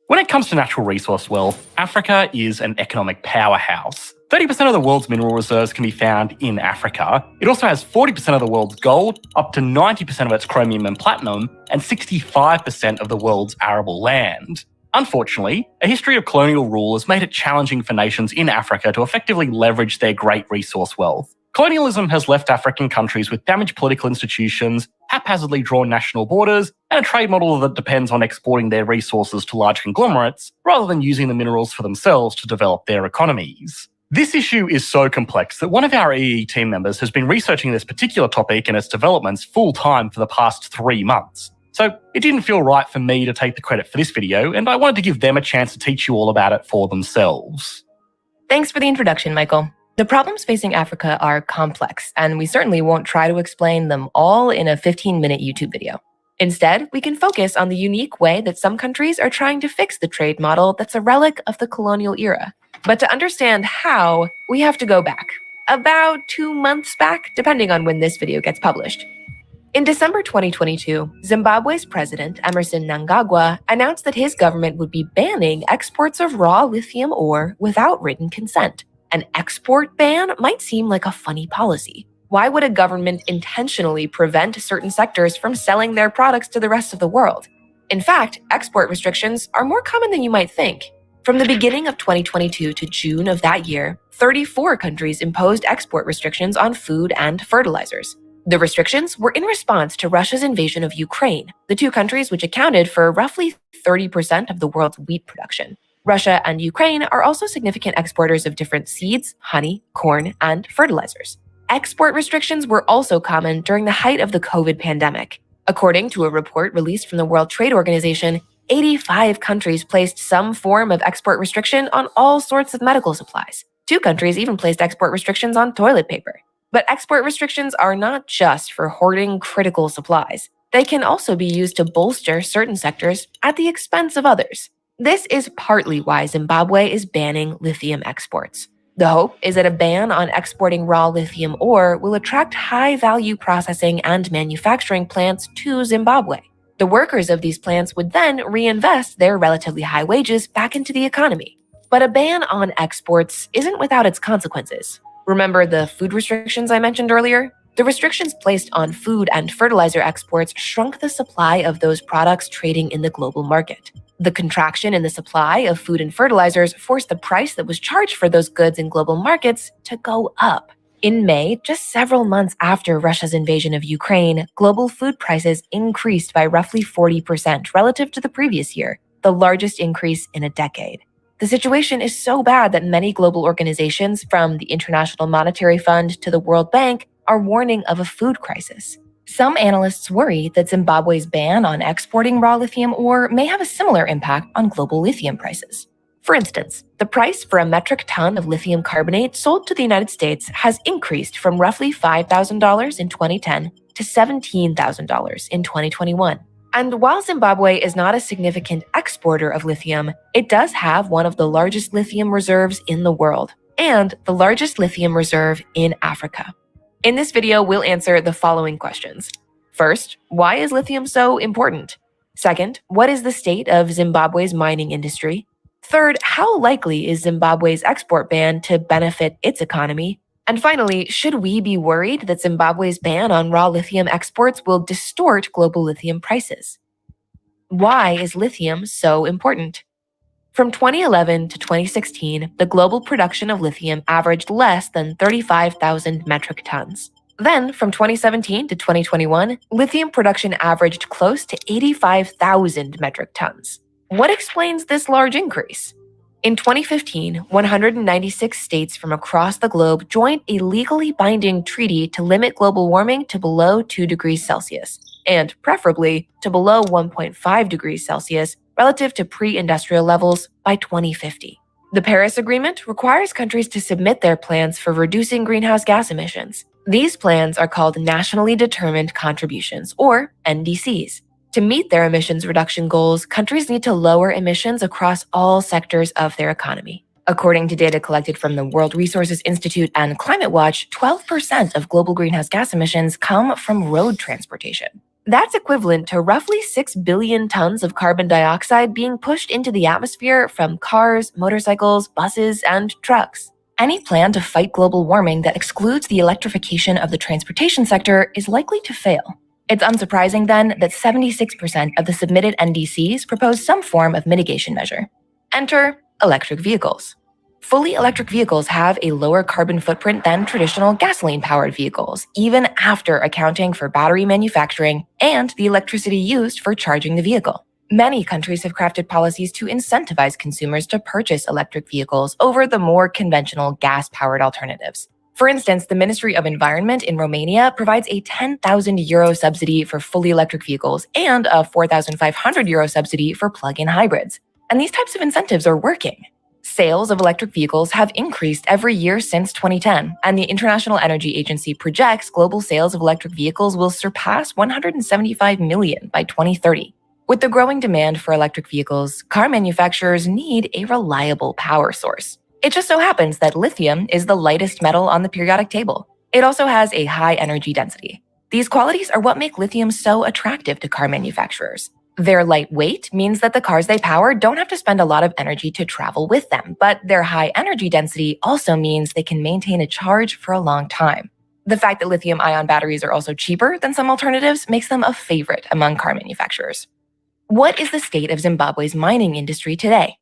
When it comes to natural resource wealth, Africa is an economic powerhouse. 30% of the world's mineral reserves can be found in Africa. It also has 40% of the world's gold, up to 90% of its chromium and platinum, and 65% of the world's arable land. Unfortunately, a history of colonial rule has made it challenging for nations in Africa to effectively leverage their great resource wealth. Colonialism has left African countries with damaged political institutions, haphazardly drawn national borders, and a trade model that depends on exporting their resources to large conglomerates, rather than using the minerals for themselves to develop their economies. This issue is so complex that one of our EE team members has been researching this particular topic and its developments full-time for the past 3 months. So it didn't feel right for me to take the credit for this video, and I wanted to give them a chance to teach you all about it for themselves. Thanks for the introduction, Michael. The problems facing Africa are complex, and we certainly won't try to explain them all in a 15-minute YouTube video. Instead, we can focus on the unique way that some countries are trying to fix the trade model that's a relic of the colonial era. But to understand how, we have to go back. About 2 months back, depending on when this video gets published. In December 2022, Zimbabwe's president, Emmerson Mnangagwa, announced that his government would be banning exports of raw lithium ore without written consent. An export ban might seem like a funny policy. Why would a government intentionally prevent certain sectors from selling their products to the rest of the world? In fact, export restrictions are more common than you might think. From the beginning of 2022 to June of that year, 34 countries imposed export restrictions on food and fertilizers. The restrictions were in response to Russia's invasion of Ukraine, the two countries which accounted for roughly 30% of the world's wheat production. Russia and Ukraine are also significant exporters of different seeds, honey, corn, and fertilizers. Export restrictions were also common during the height of the COVID pandemic. According to a report released from the World Trade Organization, 85 countries placed some form of export restriction on all sorts of medical supplies. 2 countries even placed export restrictions on toilet paper. But export restrictions are not just for hoarding critical supplies. They can also be used to bolster certain sectors at the expense of others. This is partly why Zimbabwe is banning lithium exports. The hope is that a ban on exporting raw lithium ore will attract high-value processing and manufacturing plants to Zimbabwe. The workers of these plants would then reinvest their relatively high wages back into the economy. But a ban on exports isn't without its consequences. Remember the food restrictions I mentioned earlier? The restrictions placed on food and fertilizer exports shrunk the supply of those products trading in the global market. The contraction in the supply of food and fertilizers forced the price that was charged for those goods in global markets to go up. In May, just several months after Russia's invasion of Ukraine, global food prices increased by roughly 40% relative to the previous year, the largest increase in a decade. The situation is so bad that many global organizations, from the International Monetary Fund to the World Bank, are warning of a food crisis. Some analysts worry that Zimbabwe's ban on exporting raw lithium ore may have a similar impact on global lithium prices. For instance, the price for a metric ton of lithium carbonate sold to the United States has increased from roughly $5,000 in 2010 to $17,000 in 2021. And while Zimbabwe is not a significant exporter of lithium, it does have one of the largest lithium reserves in the world, and the largest lithium reserve in Africa. In this video, we'll answer the following questions. First, why is lithium so important? Second, what is the state of Zimbabwe's mining industry? Third, how likely is Zimbabwe's export ban to benefit its economy? And finally, should we be worried that Zimbabwe's ban on raw lithium exports will distort global lithium prices? Why is lithium so important? From 2011 to 2016, the global production of lithium averaged less than 35,000 metric tons. Then, from 2017 to 2021, lithium production averaged close to 85,000 metric tons. What explains this large increase? In 2015, 196 states from across the globe joined a legally binding treaty to limit global warming to below 2 degrees Celsius, and preferably to below 1.5 degrees Celsius relative to pre-industrial levels by 2050. The Paris Agreement requires countries to submit their plans for reducing greenhouse gas emissions. These plans are called Nationally Determined Contributions, or NDCs. To meet their emissions reduction goals, countries need to lower emissions across all sectors of their economy. According to data collected from the World Resources Institute and Climate Watch, 12% of global greenhouse gas emissions come from road transportation. That's equivalent to roughly 6 billion tons of carbon dioxide being pushed into the atmosphere from cars, motorcycles, buses, and trucks. Any plan to fight global warming that excludes the electrification of the transportation sector is likely to fail. It's unsurprising, then, that 76% of the submitted NDCs propose some form of mitigation measure. Enter electric vehicles. Fully electric vehicles have a lower carbon footprint than traditional gasoline-powered vehicles, even after accounting for battery manufacturing and the electricity used for charging the vehicle. Many countries have crafted policies to incentivize consumers to purchase electric vehicles over the more conventional gas-powered alternatives. For instance, the Ministry of Environment in Romania provides a €10,000 subsidy for fully electric vehicles and a €4,500 subsidy for plug-in hybrids. And these types of incentives are working. Sales of electric vehicles have increased every year since 2010, and the International Energy Agency projects global sales of electric vehicles will surpass 175 million by 2030. With the growing demand for electric vehicles, car manufacturers need a reliable power source. It just so happens that lithium is the lightest metal on the periodic table. It also has a high energy density. These qualities are what make lithium so attractive to car manufacturers. Their lightweight means that the cars they power don't have to spend a lot of energy to travel with them, but their high energy density also means they can maintain a charge for a long time. The fact that lithium-ion batteries are also cheaper than some alternatives makes them a favorite among car manufacturers. What is the state of Zimbabwe's mining industry today?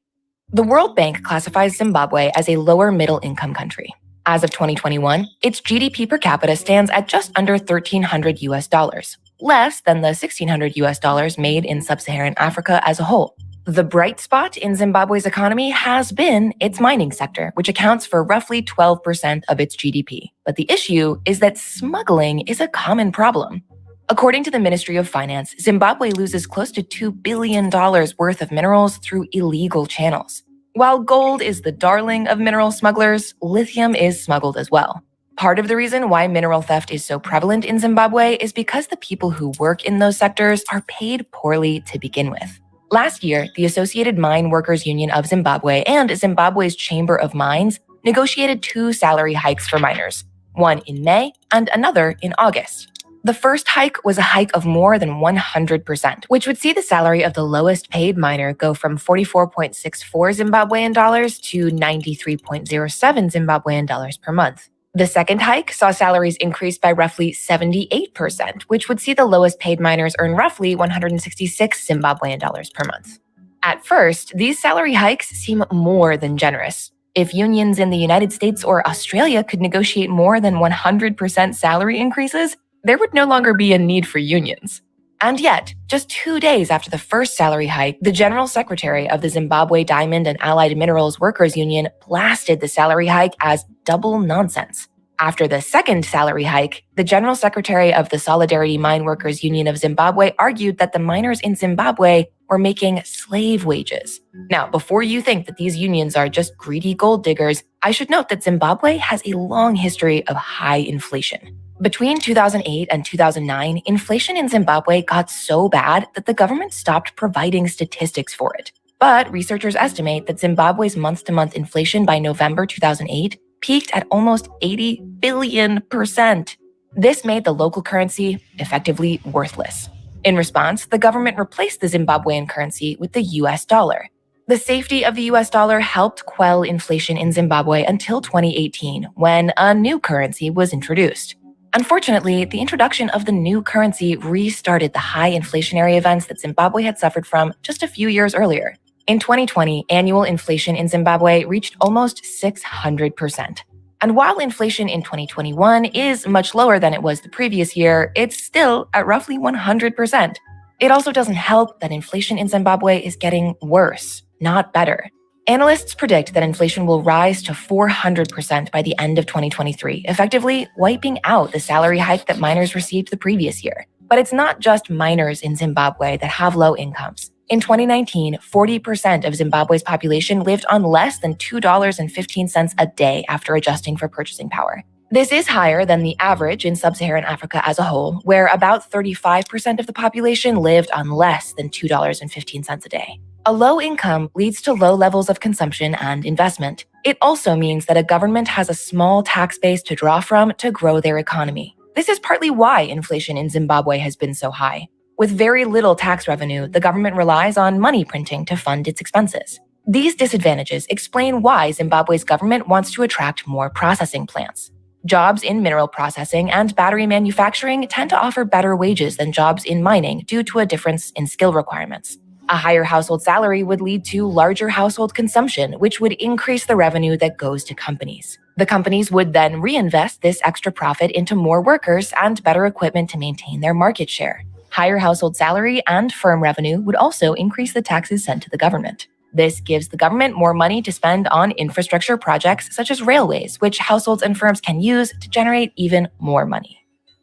The World Bank classifies Zimbabwe as a lower middle income country. As of 2021, its GDP per capita stands at just under $1,300, less than the $1,600 made in sub-Saharan Africa as a whole. The bright spot in Zimbabwe's economy has been its mining sector, which accounts for roughly 12% of its GDP. But the issue is that smuggling is a common problem. According to the Ministry of Finance, Zimbabwe loses close to $2 billion worth of minerals through illegal channels. While gold is the darling of mineral smugglers, lithium is smuggled as well. Part of the reason why mineral theft is so prevalent in Zimbabwe is because the people who work in those sectors are paid poorly to begin with. Last year, the Associated Mine Workers Union of Zimbabwe and Zimbabwe's Chamber of Mines negotiated 2 salary hikes for miners, one in May and another in August. The first hike was a hike of more than 100%, which would see the salary of the lowest paid miner go from 44.64 Zimbabwean dollars to 93.07 Zimbabwean dollars per month. The second hike saw salaries increase by roughly 78%, which would see the lowest paid miners earn roughly 166 Zimbabwean dollars per month. At first, these salary hikes seem more than generous. If unions in the United States or Australia could negotiate more than 100% salary increases, there would no longer be a need for unions. And yet, just 2 days after the first salary hike, the General Secretary of the Zimbabwe Diamond and Allied Minerals Workers Union blasted the salary hike as double nonsense. After the second salary hike, the General Secretary of the Solidarity Mine Workers Union of Zimbabwe argued that the miners in Zimbabwe were making slave wages. Now, before you think that these unions are just greedy gold diggers, I should note that Zimbabwe has a long history of high inflation. Between 2008 and 2009, inflation in Zimbabwe got so bad that the government stopped providing statistics for it. But researchers estimate that Zimbabwe's month-to-month inflation by November 2008 peaked at almost 80 billion%. This made the local currency effectively worthless. In response, the government replaced the Zimbabwean currency with the US dollar. The safety of the US dollar helped quell inflation in Zimbabwe until 2018, when a new currency was introduced. Unfortunately, the introduction of the new currency restarted the high inflationary events that Zimbabwe had suffered from just a few years earlier. In 2020, annual inflation in Zimbabwe reached almost 600%. And while inflation in 2021 is much lower than it was the previous year, it's still at roughly 100%. It also doesn't help that inflation in Zimbabwe is getting worse, not better. Analysts predict that inflation will rise to 400% by the end of 2023, effectively wiping out the salary hike that miners received the previous year. But it's not just miners in Zimbabwe that have low incomes. In 2019, 40% of Zimbabwe's population lived on less than $2.15 a day after adjusting for purchasing power. This is higher than the average in sub-Saharan Africa as a whole, where about 35% of the population lived on less than $2.15 a day. A low income leads to low levels of consumption and investment. It also means that a government has a small tax base to draw from to grow their economy. This is partly why inflation in Zimbabwe has been so high. With very little tax revenue, the government relies on money printing to fund its expenses. These disadvantages explain why Zimbabwe's government wants to attract more processing plants. Jobs in mineral processing and battery manufacturing tend to offer better wages than jobs in mining due to a difference in skill requirements. A higher household salary would lead to larger household consumption, which would increase the revenue that goes to companies. The companies would then reinvest this extra profit into more workers and better equipment to maintain their market share. Higher household salary and firm revenue would also increase the taxes sent to the government. This gives the government more money to spend on infrastructure projects such as railways, which households and firms can use to generate even more money.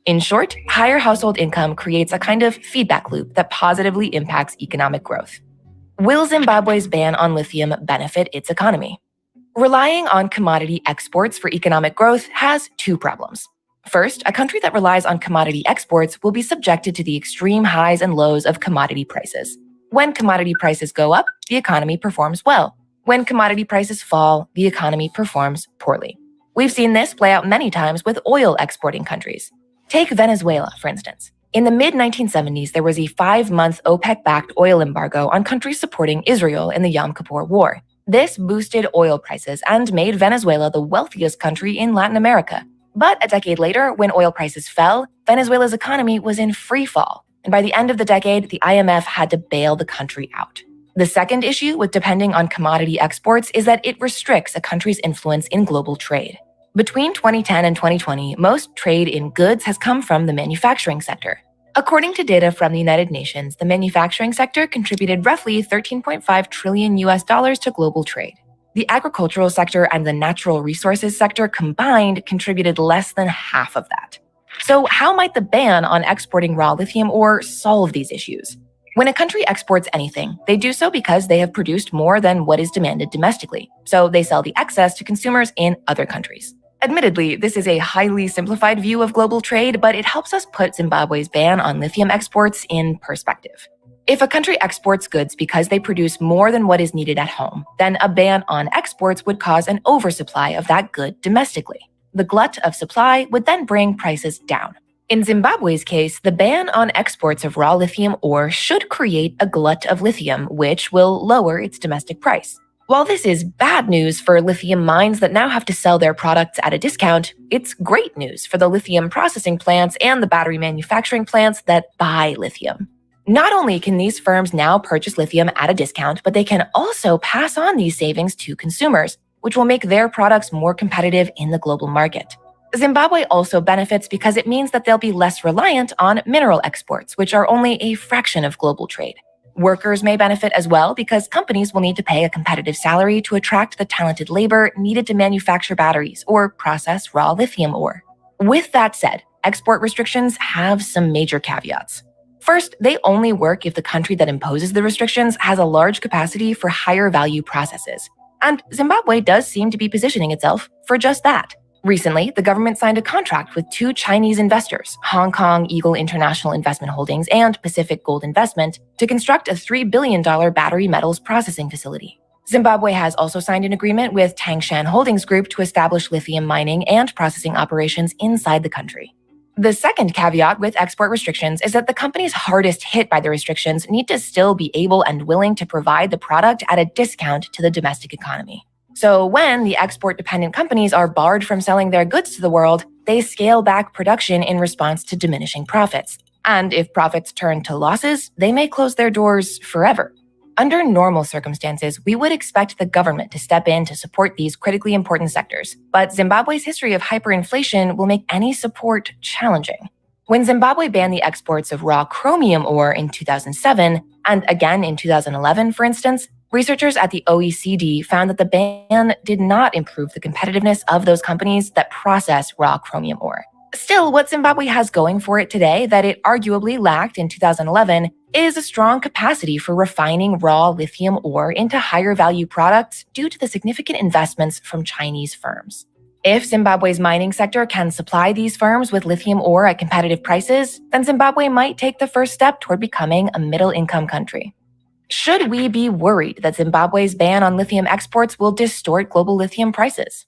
In short, higher household income creates a kind of feedback loop that positively impacts economic growth. Will Zimbabwe's ban on lithium benefit its economy? Relying on commodity exports for economic growth has two problems. First, a country that relies on commodity exports will be subjected to the extreme highs and lows of commodity prices. When commodity prices go up, the economy performs well. When commodity prices fall, the economy performs poorly. We've seen this play out many times with oil exporting countries. Take Venezuela, for instance. In the mid-1970s, there was a 5-month OPEC-backed oil embargo on countries supporting Israel in the Yom Kippur War. This boosted oil prices and made Venezuela the wealthiest country in Latin America. But a decade later, when oil prices fell, Venezuela's economy was in free fall. And by the end of the decade, the IMF had to bail the country out. The second issue with depending on commodity exports is that it restricts a country's influence in global trade. Between 2010 and 2020, most trade in goods has come from the manufacturing sector. According to data from the United Nations, the manufacturing sector contributed roughly $13.5 trillion to global trade. The agricultural sector and the natural resources sector combined contributed less than half of that. So how might the ban on exporting raw lithium ore solve these issues? When a country exports anything, they do so because they have produced more than what is demanded domestically, so they sell the excess to consumers in other countries. Admittedly, this is a highly simplified view of global trade, but it helps us put Zimbabwe's ban on lithium exports in perspective. If a country exports goods because they produce more than what is needed at home, then a ban on exports would cause an oversupply of that good domestically. The glut of supply would then bring prices down. In Zimbabwe's case, the ban on exports of raw lithium ore should create a glut of lithium, which will lower its domestic price. While this is bad news for lithium mines that now have to sell their products at a discount, it's great news for the lithium processing plants and the battery manufacturing plants that buy lithium. Not only can these firms now purchase lithium at a discount, but they can also pass on these savings to consumers, which will make their products more competitive in the global market. Zimbabwe also benefits because it means that they'll be less reliant on mineral exports, which are only a fraction of global trade. Workers may benefit as well because companies will need to pay a competitive salary to attract the talented labor needed to manufacture batteries or process raw lithium ore. With that said, export restrictions have some major caveats. First, they only work if the country that imposes the restrictions has a large capacity for higher value processes. And Zimbabwe does seem to be positioning itself for just that. Recently, the government signed a contract with 2 Chinese investors, Hong Kong Eagle International Investment Holdings and Pacific Gold Investment, to construct a $3 billion battery metals processing facility. Zimbabwe has also signed an agreement with Tangshan Holdings Group to establish lithium mining and processing operations inside the country. The second caveat with export restrictions is that the companies hardest hit by the restrictions need to still be able and willing to provide the product at a discount to the domestic economy. So when the export-dependent companies are barred from selling their goods to the world, they scale back production in response to diminishing profits. And if profits turn to losses, they may close their doors forever. Under normal circumstances, we would expect the government to step in to support these critically important sectors. But Zimbabwe's history of hyperinflation will make any support challenging. When Zimbabwe banned the exports of raw chromium ore in 2007, and again in 2011, for instance, researchers at the OECD found that the ban did not improve the competitiveness of those companies that process raw chromium ore. Still, what Zimbabwe has going for it today that it arguably lacked in 2011 is a strong capacity for refining raw lithium ore into higher value products due to the significant investments from Chinese firms. If Zimbabwe's mining sector can supply these firms with lithium ore at competitive prices, then Zimbabwe might take the first step toward becoming a middle-income country. Should we be worried that Zimbabwe's ban on lithium exports will distort global lithium prices?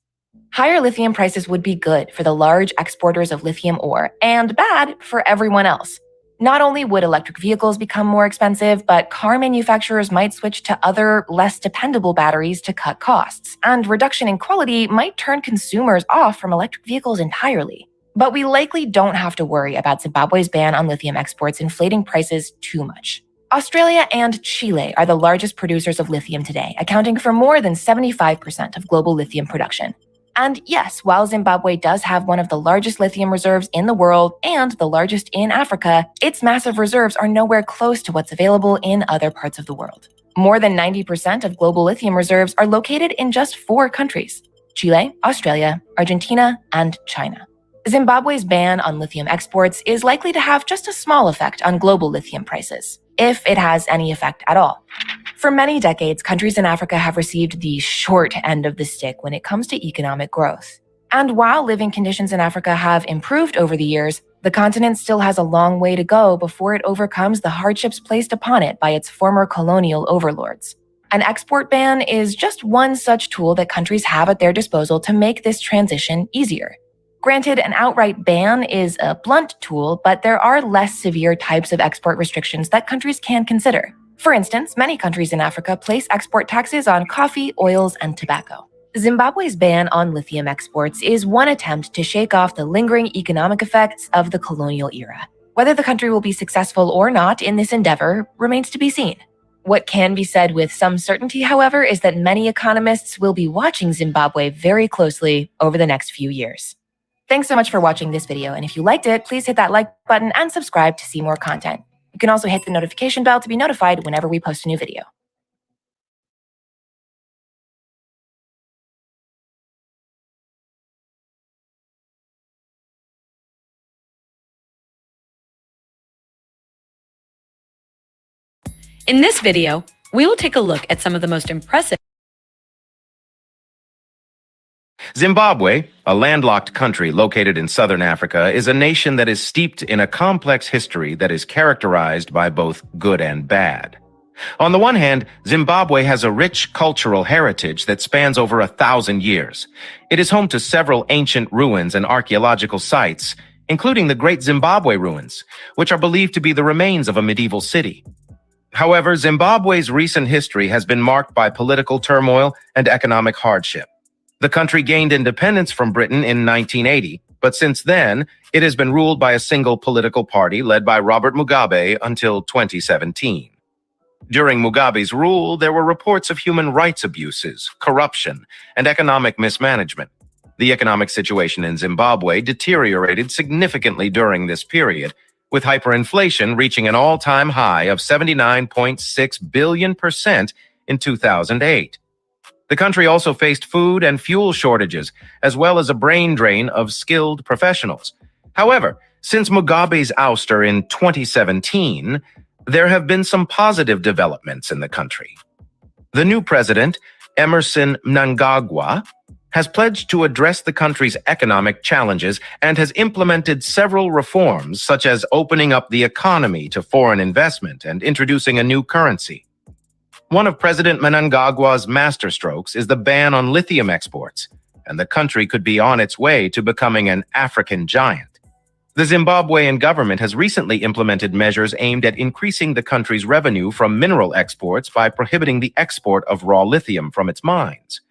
Higher lithium prices would be good for the large exporters of lithium ore and bad for everyone else. Not only would electric vehicles become more expensive, but car manufacturers might switch to other, less dependable batteries to cut costs, and reduction in quality might turn consumers off from electric vehicles entirely. But we likely don't have to worry about Zimbabwe's ban on lithium exports inflating prices too much. Australia and Chile are the largest producers of lithium today, accounting for more than 75% of global lithium production. And yes, while Zimbabwe does have one of the largest lithium reserves in the world and the largest in Africa, its massive reserves are nowhere close to what's available in other parts of the world. More than 90% of global lithium reserves are located in just 4 countries: Chile, Australia, Argentina, and China. Zimbabwe's ban on lithium exports is likely to have just a small effect on global lithium prices, if it has any effect at all. For many decades, countries in Africa have received the short end of the stick when it comes to economic growth. And while living conditions in Africa have improved over the years, the continent still has a long way to go before it overcomes the hardships placed upon it by its former colonial overlords. An export ban is just one such tool that countries have at their disposal to make this transition easier. Granted, an outright ban is a blunt tool, but there are less severe types of export restrictions that countries can consider. For instance, many countries in Africa place export taxes on coffee, oils, and tobacco. Zimbabwe's ban on lithium exports is one attempt to shake off the lingering economic effects of the colonial era. Whether the country will be successful or not in this endeavor remains to be seen. What can be said with some certainty, however, is that many economists will be watching Zimbabwe very closely over the next few years. Thanks so much for watching this video, and if you liked it, please hit that like button and subscribe to see more content. You can also hit the notification bell to be notified whenever we post a new video. In this video, we will take a look at some of the most impressive Zimbabwe, a landlocked country located in southern Africa, is a nation that is steeped in a complex history that is characterized by both good and bad. On the one hand, Zimbabwe has a rich cultural heritage that spans over 1,000 years. It is home to several ancient ruins and archaeological sites, including the Great Zimbabwe Ruins, which are believed to be the remains of a medieval city. However, Zimbabwe's recent history has been marked by political turmoil and economic hardship. The country gained independence from Britain in 1980, but since then, it has been ruled by a single political party led by Robert Mugabe until 2017. During Mugabe's rule, there were reports of human rights abuses, corruption, and economic mismanagement. The economic situation in Zimbabwe deteriorated significantly during this period, with hyperinflation reaching an all-time high of 79.6 billion% in 2008. The country also faced food and fuel shortages, as well as a brain drain of skilled professionals. However, since Mugabe's ouster in 2017, there have been some positive developments in the country. The new president, Emmerson Mnangagwa, has pledged to address the country's economic challenges and has implemented several reforms, such as opening up the economy to foreign investment and introducing a new currency. One of President Mnangagwa's masterstrokes is the ban on lithium exports, and the country could be on its way to becoming an African giant. The Zimbabwean government has recently implemented measures aimed at increasing the country's revenue from mineral exports by prohibiting the export of raw lithium from its mines.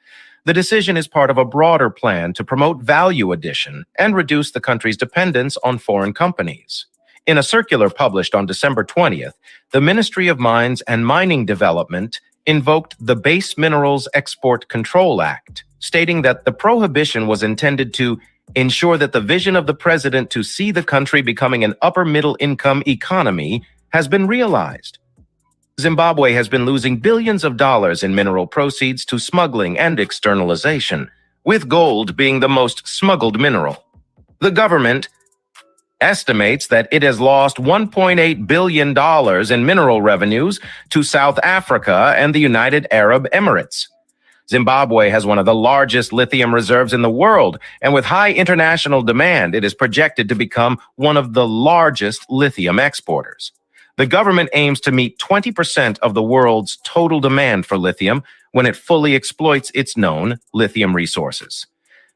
The decision is part of a broader plan to promote value addition and reduce the country's dependence on foreign companies. In a circular published on December 20th, the Ministry of Mines and Mining Development invoked the Base Minerals Export Control Act, stating that the prohibition was intended to ensure that the vision of the president to see the country becoming an upper-middle-income economy has been realized. Zimbabwe has been losing billions of dollars in mineral proceeds to smuggling and externalization, with gold being the most smuggled mineral. The government estimates that it has lost $1.8 billion in mineral revenues to South Africa and the United Arab Emirates. Zimbabwe has one of the largest lithium reserves in the world, and with high international demand, it is projected to become one of the largest lithium exporters. The government aims to meet 20% of the world's total demand for lithium when it fully exploits its known lithium resources.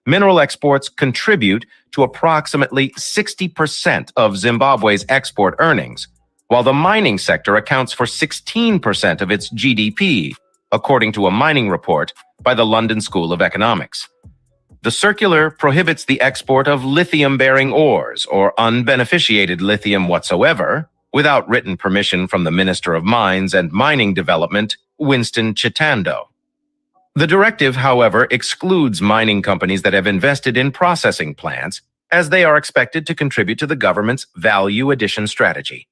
Mineral exports contribute to approximately 60% of Zimbabwe's export earnings, while the mining sector accounts for 16% of its GDP, according to a mining report by the London School of Economics. The circular prohibits the export of lithium-bearing ores or unbeneficiated lithium whatsoever, without written permission from the Minister of Mines and Mining Development, Winston Chitando. The directive, however, excludes mining companies that have invested in processing plants, as they are expected to contribute to the government's value addition strategy.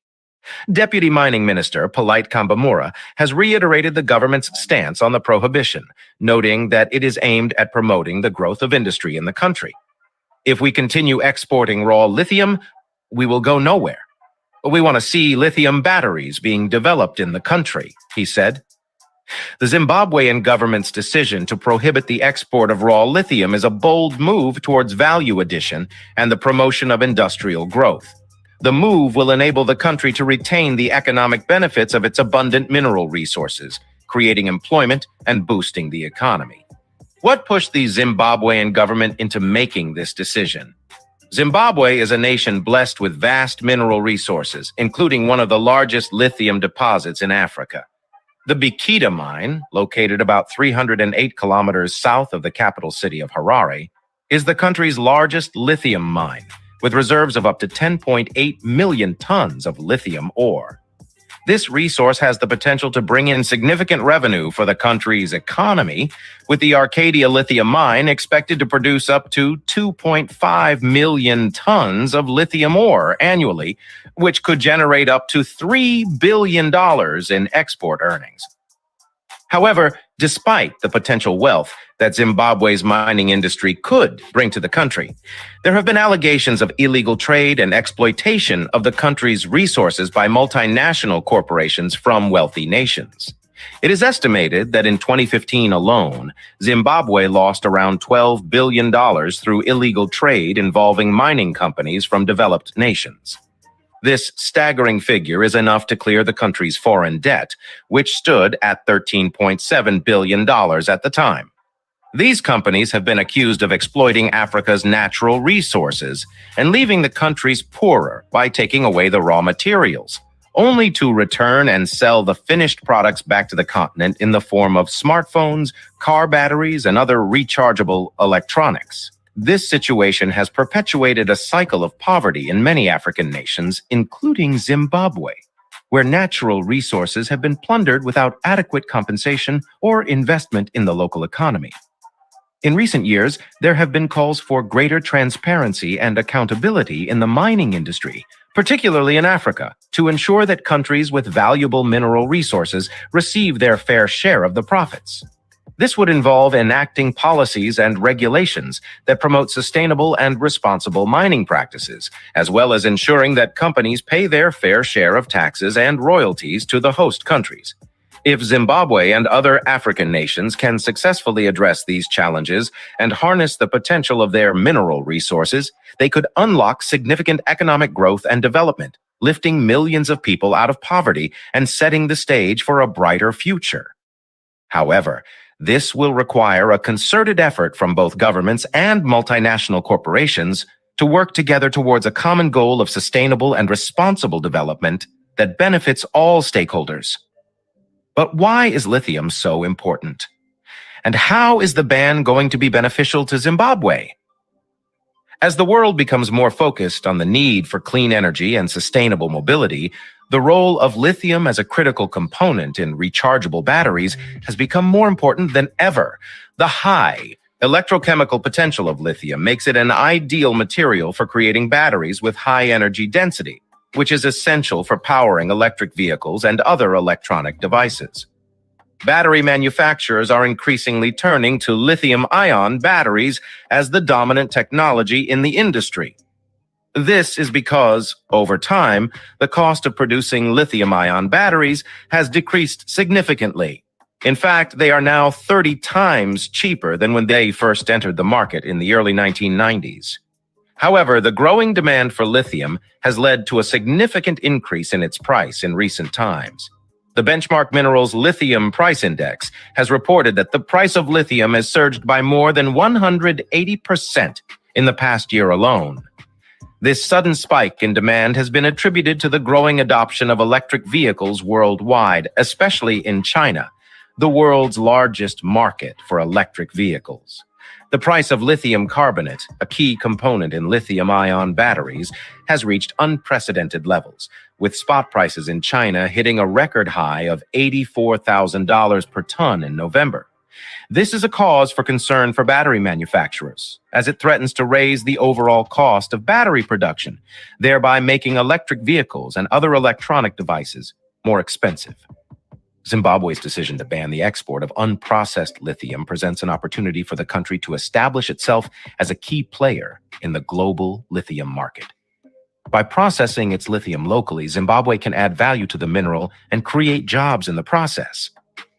Deputy Mining Minister Polite Kambamura has reiterated the government's stance on the prohibition, noting that it is aimed at promoting the growth of industry in the country. If we continue exporting raw lithium, we will go nowhere. We want to see lithium batteries being developed in the country, he said. The Zimbabwean government's decision to prohibit the export of raw lithium is a bold move towards value addition and the promotion of industrial growth. The move will enable the country to retain the economic benefits of its abundant mineral resources, creating employment and boosting the economy. What pushed the Zimbabwean government into making this decision? Zimbabwe is a nation blessed with vast mineral resources, including one of the largest lithium deposits in Africa. The Bikita mine, located about 308 kilometers south of the capital city of Harare, is the country's largest lithium mine, with reserves of up to 10.8 million tons of lithium ore. This resource has the potential to bring in significant revenue for the country's economy, with the Arcadia lithium mine expected to produce up to 2.5 million tons of lithium ore annually, which could generate up to $3 billion in export earnings. However, despite the potential wealth that Zimbabwe's mining industry could bring to the country, there have been allegations of illegal trade and exploitation of the country's resources by multinational corporations from wealthy nations. It is estimated that in 2015 alone, Zimbabwe lost around $12 billion through illegal trade involving mining companies from developed nations. This staggering figure is enough to clear the country's foreign debt, which stood at $13.7 billion at the time. These companies have been accused of exploiting Africa's natural resources and leaving the countries poorer by taking away the raw materials, only to return and sell the finished products back to the continent in the form of smartphones, car batteries, and other rechargeable electronics. This situation has perpetuated a cycle of poverty in many African nations, including Zimbabwe, where natural resources have been plundered without adequate compensation or investment in the local economy. In recent years, there have been calls for greater transparency and accountability in the mining industry, particularly in Africa, to ensure that countries with valuable mineral resources receive their fair share of the profits. This would involve enacting policies and regulations that promote sustainable and responsible mining practices, as well as ensuring that companies pay their fair share of taxes and royalties to the host countries. If Zimbabwe and other African nations can successfully address these challenges and harness the potential of their mineral resources, they could unlock significant economic growth and development, lifting millions of people out of poverty and setting the stage for a brighter future. However, this will require a concerted effort from both governments and multinational corporations to work together towards a common goal of sustainable and responsible development that benefits all stakeholders. But why is lithium so important? And how is the ban going to be beneficial to Zimbabwe? As the world becomes more focused on the need for clean energy and sustainable mobility, the role of lithium as a critical component in rechargeable batteries has become more important than ever. The high electrochemical potential of lithium makes it an ideal material for creating batteries with high energy density, which is essential for powering electric vehicles and other electronic devices. Battery manufacturers are increasingly turning to lithium-ion batteries as the dominant technology in the industry. This is because, over time, the cost of producing lithium-ion batteries has decreased significantly. In fact, they are now 30 times cheaper than when they first entered the market in the early 1990s. However, the growing demand for lithium has led to a significant increase in its price in recent times. The benchmark minerals lithium price index has reported that the price of lithium has surged by more than 180% in the past year alone. This sudden spike in demand has been attributed to the growing adoption of electric vehicles worldwide, especially in China, the world's largest market for electric vehicles. The price of lithium carbonate, a key component in lithium-ion batteries, has reached unprecedented levels, with spot prices in China hitting a record high of $84,000 per ton in November. This is a cause for concern for battery manufacturers, as it threatens to raise the overall cost of battery production, thereby making electric vehicles and other electronic devices more expensive. Zimbabwe's decision to ban the export of unprocessed lithium presents an opportunity for the country to establish itself as a key player in the global lithium market. By processing its lithium locally, Zimbabwe can add value to the mineral and create jobs in the process.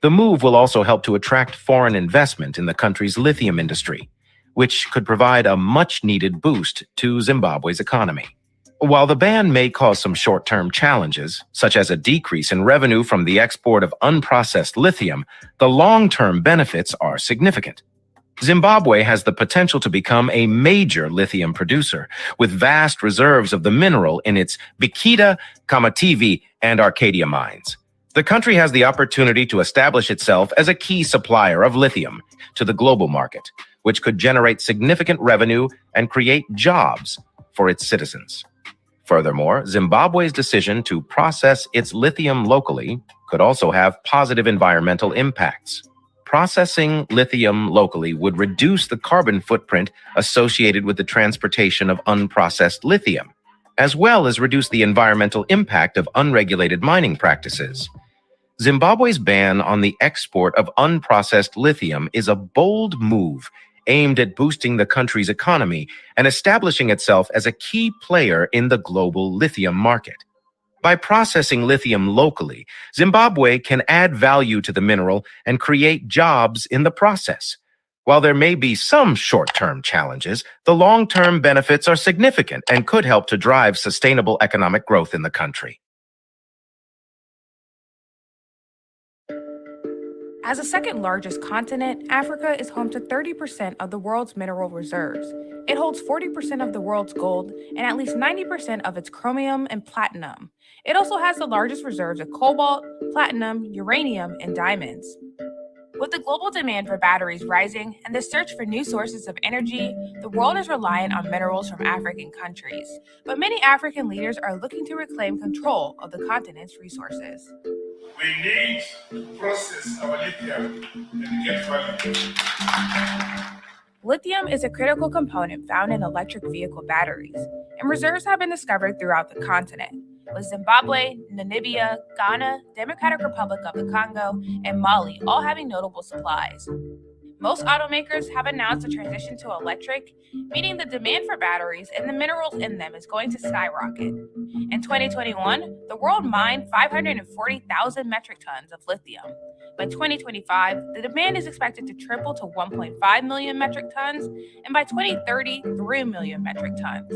The move will also help to attract foreign investment in the country's lithium industry, which could provide a much-needed boost to Zimbabwe's economy. While the ban may cause some short-term challenges, such as a decrease in revenue from the export of unprocessed lithium, the long-term benefits are significant. Zimbabwe has the potential to become a major lithium producer, with vast reserves of the mineral in its Bikita, Kamativi, and Arcadia mines. The country has the opportunity to establish itself as a key supplier of lithium to the global market, which could generate significant revenue and create jobs for its citizens. Furthermore, Zimbabwe's decision to process its lithium locally could also have positive environmental impacts. Processing lithium locally would reduce the carbon footprint associated with the transportation of unprocessed lithium, as well as reduce the environmental impact of unregulated mining practices. Zimbabwe's ban on the export of unprocessed lithium is a bold move aimed at boosting the country's economy and establishing itself as a key player in the global lithium market. By processing lithium locally, Zimbabwe can add value to the mineral and create jobs in the process. While there may be some short-term challenges, the long-term benefits are significant and could help to drive sustainable economic growth in the country. As the second largest continent, Africa is home to 30% of the world's mineral reserves. It holds 40% of the world's gold and at least 90% of its chromium and platinum. It also has the largest reserves of cobalt, platinum, uranium, and diamonds. With the global demand for batteries rising and the search for new sources of energy, the world is reliant on minerals from African countries. But many African leaders are looking to reclaim control of the continent's resources. We need to process our lithium and get value. Lithium is a critical component found in electric vehicle batteries, and reserves have been discovered throughout the continent, with Zimbabwe, Namibia, Ghana, Democratic Republic of the Congo, and Mali all having notable supplies. Most automakers have announced a transition to electric, meaning the demand for batteries and the minerals in them is going to skyrocket. In 2021, the world mined 540,000 metric tons of lithium. By 2025, the demand is expected to triple to 1.5 million metric tons, and by 2030, 3 million metric tons.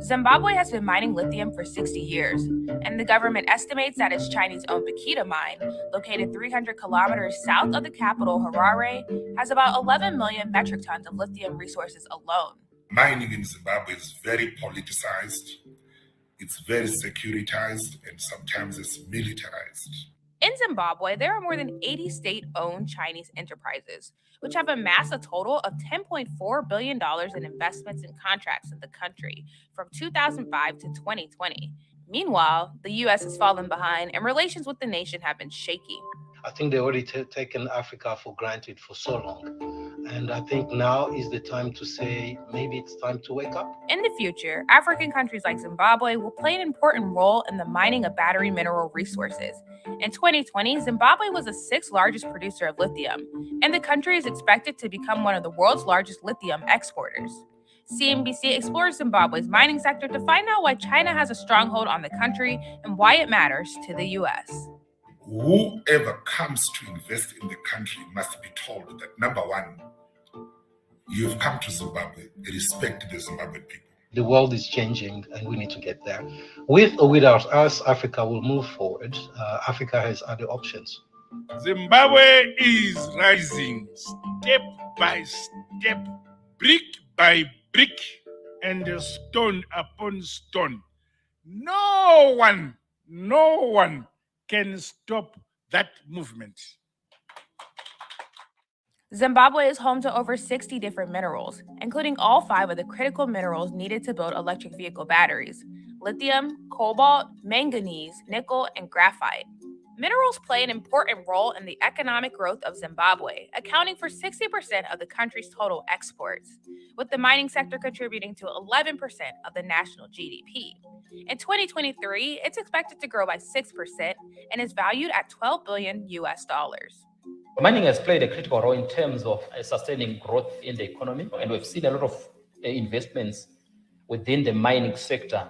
Zimbabwe has been mining lithium for 60 years, and the government estimates that its Chinese-owned Bikita mine, located 300 kilometers south of the capital, Harare, has about 11 million metric tons of lithium resources alone. Mining in Zimbabwe is very politicized, it's very securitized, and sometimes it's militarized. In Zimbabwe, there are more than 80 state-owned Chinese enterprises, which have amassed a total of $10.4 billion in investments and contracts in the country from 2005 to 2020. Meanwhile, the U.S. has fallen behind, and relations with the nation have been shaky. I think they already taken Africa for granted for so long. And I think now is the time to say, maybe it's time to wake up. In the future, African countries like Zimbabwe will play an important role in the mining of battery mineral resources. In 2020, Zimbabwe was the sixth largest producer of lithium, and the country is expected to become one of the world's largest lithium exporters. CNBC explores Zimbabwe's mining sector to find out why China has a stronghold on the country and why it matters to the U.S. Whoever comes to invest in the country must be told that, number one, you've come to Zimbabwe, respect the Zimbabwean people. The world is changing and we need to get there. With or without us, Africa will move forward. Africa has other options. Zimbabwe is rising step by step, brick by brick, and stone upon stone. No one can stop that movement. Zimbabwe is home to over 60 different minerals, including all 5 of the critical minerals needed to build electric vehicle batteries: lithium, cobalt, manganese, nickel, and graphite. Minerals play an important role in the economic growth of Zimbabwe, accounting for 60% of the country's total exports, with the mining sector contributing to 11% of the national GDP. In 2023, it's expected to grow by 6% and is valued at $12 billion US. Mining has played a critical role in terms of sustaining growth in the economy, and we've seen a lot of investments within the mining sector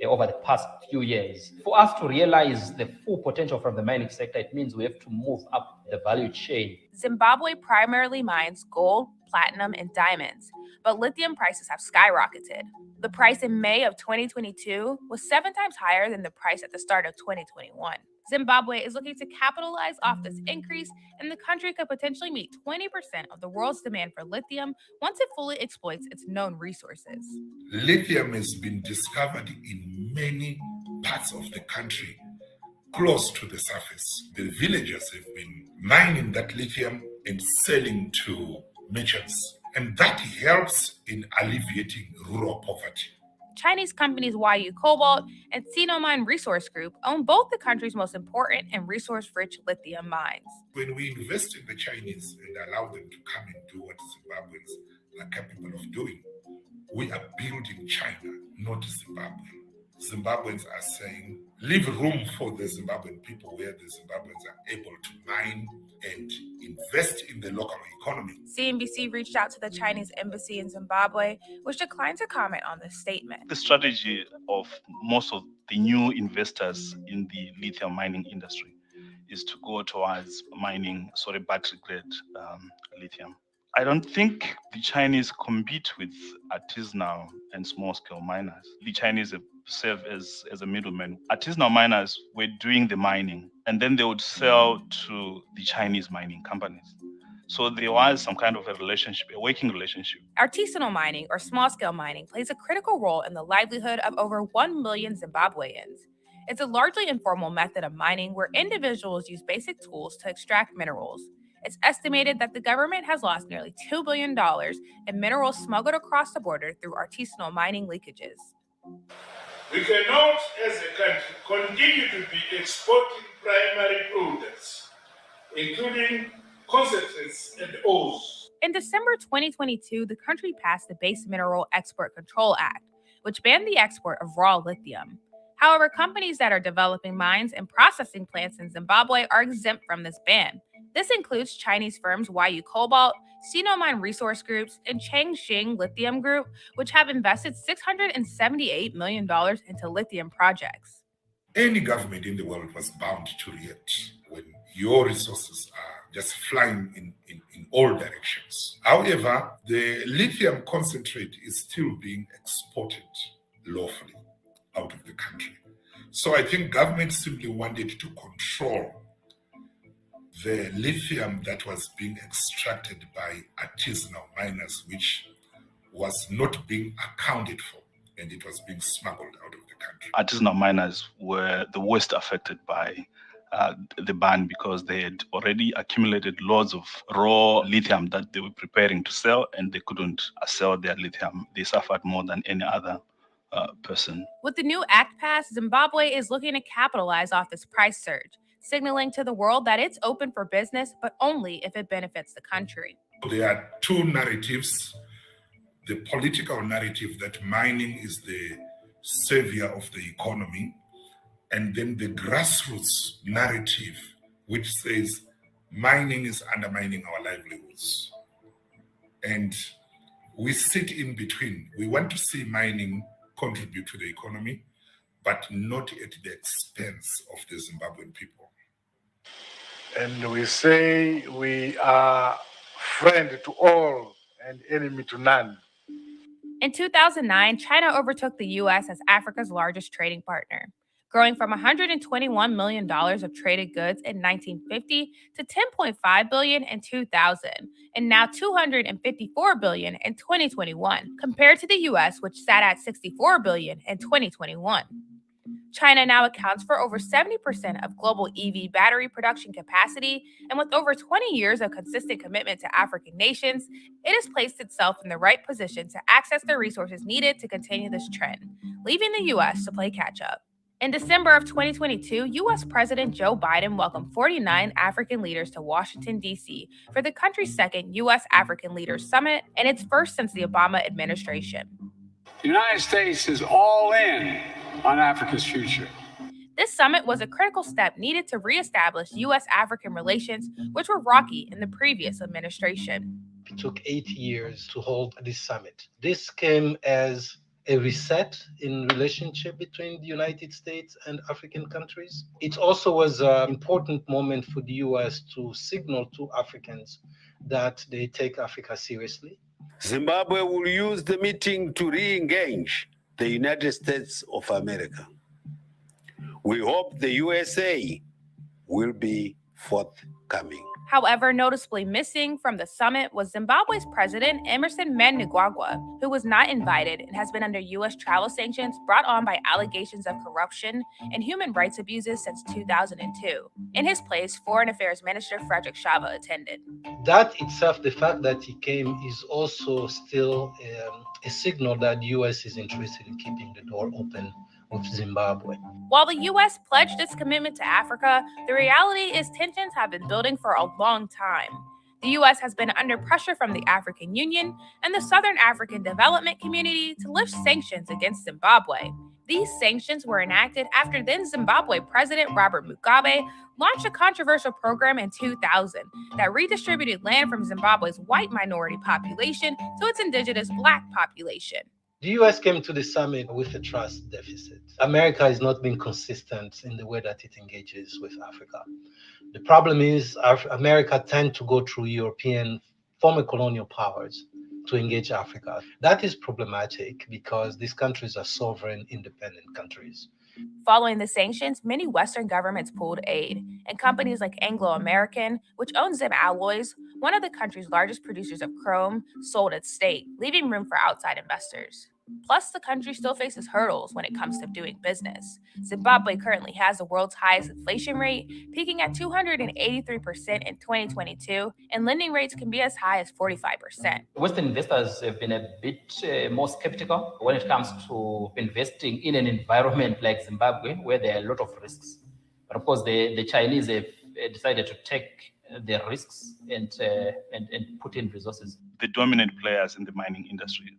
over the past few years. For us to realize the full potential from the mining sector, it means we have to move up the value chain. Zimbabwe primarily mines gold, platinum, and diamonds, but lithium prices have skyrocketed. The price in May of 2022 was 7 times higher than the price at the start of 2021. Zimbabwe is looking to capitalize off this increase, and the country could potentially meet 20% of the world's demand for lithium once it fully exploits its known resources. Lithium has been discovered in many parts of the country close to the surface. The villagers have been mining that lithium and selling to merchants, and that helps in alleviating rural poverty. Chinese companies Huayu Cobalt and Sinomine Resource Group own both the country's most important and resource-rich lithium mines. When we invest in the Chinese and allow them to come and do what Zimbabweans are capable of doing, we are building China, not Zimbabwe. Zimbabweans are saying, leave room for the Zimbabwean people where the Zimbabweans are able to mine and invest in the local economy. CNBC reached out to the Chinese embassy in Zimbabwe, which declined to comment on this statement. The strategy of most of the new investors in the lithium mining industry is to go towards mining battery-grade lithium. I don't think the Chinese compete with artisanal and small-scale miners. The Chinese serve as a middleman. Artisanal miners were doing the mining, and then they would sell to the Chinese mining companies. So there was some kind of a relationship, a working relationship. Artisanal mining, or small-scale mining, plays a critical role in the livelihood of over 1 million Zimbabweans. It's a largely informal method of mining where individuals use basic tools to extract minerals. It's estimated that the government has lost nearly $2 billion in minerals smuggled across the border through artisanal mining leakages. We cannot, as a country, continue to be exporting primary products, including concentrates and ores. In December 2022, the country passed the Base Mineral Export Control Act, which banned the export of raw lithium. However, companies that are developing mines and processing plants in Zimbabwe are exempt from this ban. This includes Chinese firms Huayu Cobalt, Sinomine Resource Groups, and Changxing Lithium Group, which have invested $678 million into lithium projects. Any government in the world was bound to react when your resources are just flying in all directions. However, the lithium concentrate is still being exported lawfully out of the country. So I think government simply wanted to control the lithium that was being extracted by artisanal miners, which was not being accounted for, and it was being smuggled out of the country. Artisanal miners were the worst affected by the ban because they had already accumulated loads of raw lithium that they were preparing to sell, and they couldn't sell their lithium. They suffered more than any other person. With the new act passed, Zimbabwe is looking to capitalize off this price surge, signaling to the world that it's open for business, but only if it benefits the country. There are two narratives. The political narrative that mining is the savior of the economy, and then the grassroots narrative, which says mining is undermining our livelihoods. And we sit in between. We want to see mining contribute to the economy, but not at the expense of the Zimbabwean people. And we say we are friend to all and enemy to none. In 2009, China overtook the U.S. as Africa's largest trading partner, growing from $121 million of traded goods in 1950 to $10.5 billion in 2000, and now $254 billion in 2021, compared to the U.S., which sat at $64 billion in 2021. China now accounts for over 70% of global EV battery production capacity, and with over 20 years of consistent commitment to African nations, it has placed itself in the right position to access the resources needed to continue this trend, leaving the U.S. to play catch-up. In December of 2022, U.S. President Joe Biden welcomed 49 African leaders to Washington, D.C. for the country's second U.S. African Leaders Summit and its first since the Obama administration. The United States is all in on Africa's future. This summit was a critical step needed to reestablish U.S.-African relations, which were rocky in the previous administration. It took 8 years to hold this summit. This came as a reset in relationship between the United States and African countries. It also was an important moment for the US to signal to Africans that they take Africa seriously. Zimbabwe will use the meeting to re-engage the United States of America. We hope the USA will be forthcoming. However, noticeably missing from the summit was Zimbabwe's president, Emmerson Mnangagwa, who was not invited and has been under U.S. travel sanctions brought on by allegations of corruption and human rights abuses since 2002. In his place, Foreign Affairs Minister Frederick Shava attended. That itself, the fact that he came, is also still a signal that the U.S. is interested in keeping the door open with Zimbabwe. While the U.S. pledged its commitment to Africa, the reality is tensions have been building for a long time. The U.S. has been under pressure from the African Union and the Southern African Development Community to lift sanctions against Zimbabwe. These sanctions were enacted after then Zimbabwe President Robert Mugabe launched a controversial program in 2000 that redistributed land from Zimbabwe's white minority population to its indigenous Black population. The US came to the summit with a trust deficit. America has not been consistent in the way that it engages with Africa. The problem is America tends to go through European former colonial powers to engage Africa. That is problematic because these countries are sovereign, independent countries. Following the sanctions, many Western governments pulled aid, and companies like Anglo American, which owns Zim Alloys, one of the country's largest producers of chrome, sold its stake, leaving room for outside investors. Plus, the country still faces hurdles when it comes to doing business. Zimbabwe currently has the world's highest inflation rate, peaking at 283% in 2022, and lending rates can be as high as 45%. Western investors have been a bit more skeptical when it comes to investing in an environment like Zimbabwe, where there are a lot of risks. But of course, the Chinese have decided to take the risks and put in resources. The dominant players in the mining industry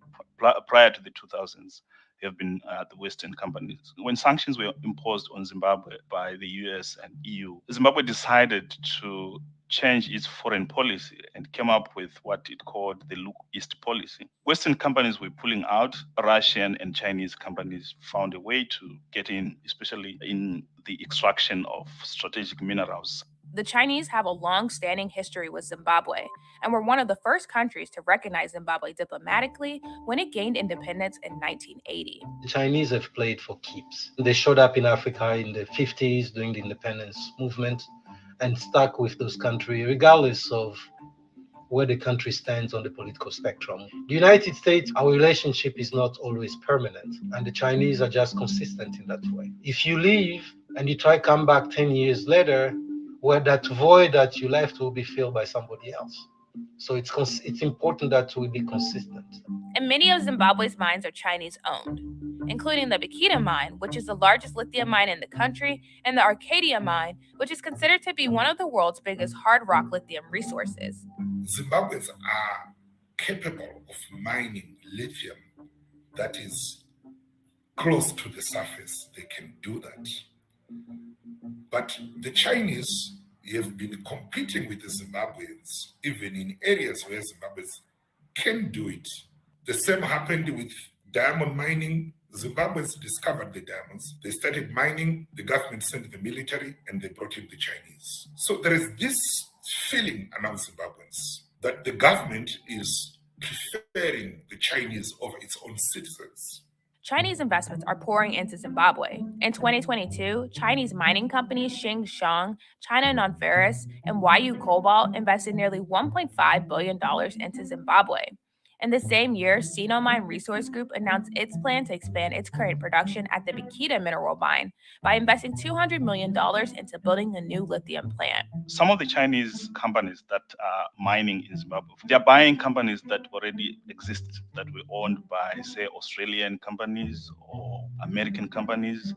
prior to the 2000s have been the Western companies. When sanctions were imposed on Zimbabwe by the US and EU, Zimbabwe decided to change its foreign policy and came up with what it called the Look East policy. Western companies were pulling out. Russian and Chinese companies found a way to get in, especially in the extraction of strategic minerals. The Chinese have a long-standing history with Zimbabwe and were one of the first countries to recognize Zimbabwe diplomatically when it gained independence in 1980. The Chinese have played for keeps. They showed up in Africa in the 50s during the independence movement and stuck with those countries regardless of where the country stands on the political spectrum. The United States, our relationship is not always permanent, and the Chinese are just consistent in that way. If you leave and you try to come back 10 years later, where that void that you left will be filled by somebody else. So it's important that we be consistent. And many of Zimbabwe's mines are Chinese-owned, including the Bikita mine, which is the largest lithium mine in the country, and the Arcadia mine, which is considered to be one of the world's biggest hard rock lithium resources. Zimbabweans are capable of mining lithium that is close to the surface. They can do that. But the Chinese have been competing with the Zimbabweans, even in areas where Zimbabweans can do it. The same happened with diamond mining. Zimbabweans discovered the diamonds. They started mining, the government sent the military, and they brought in the Chinese. So there is this feeling among Zimbabweans that the government is preferring the Chinese over its own citizens. Chinese investments are pouring into Zimbabwe. In 2022, Chinese mining companies Tsingshan, China Non-Ferrous, and Yu Cobalt invested nearly $1.5 billion into Zimbabwe. In the same year, Sinomine Resource Group announced its plan to expand its current production at the Bikita mineral mine by investing $200 million into building a new lithium plant. Some of the Chinese companies that are mining in Zimbabwe, they're buying companies that already exist, that were owned by, say, Australian companies or American companies.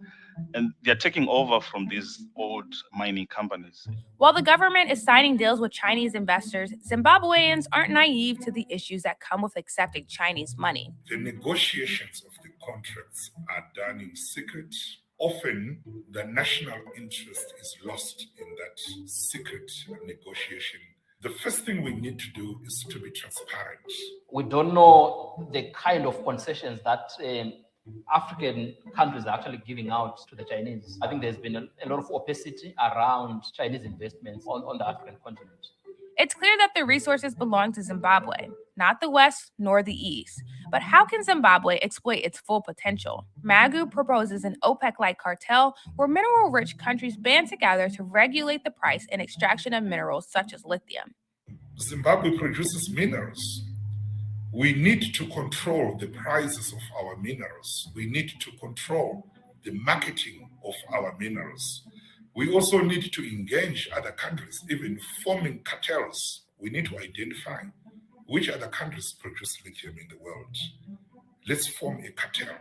and they're taking over from these old mining companies. While the government is signing deals with Chinese investors, Zimbabweans aren't naive to the issues that come with accepting Chinese money. The negotiations of the contracts are done in secret. Often, the national interest is lost in that secret negotiation. The first thing we need to do is to be transparent. We don't know the kind of concessions that African countries are actually giving out to the Chinese. I think there's been a lot of opacity around Chinese investments on the African continent. It's clear that the resources belong to Zimbabwe, not the West nor the East. But how can Zimbabwe exploit its full potential? Magu proposes an OPEC-like cartel where mineral-rich countries band together to regulate the price and extraction of minerals such as lithium. Zimbabwe produces minerals. We need to control the prices of our minerals. We need to control the marketing of our minerals. We also need to engage other countries, even forming cartels. We need to identify which other countries produce lithium in the world. Let's form a cartel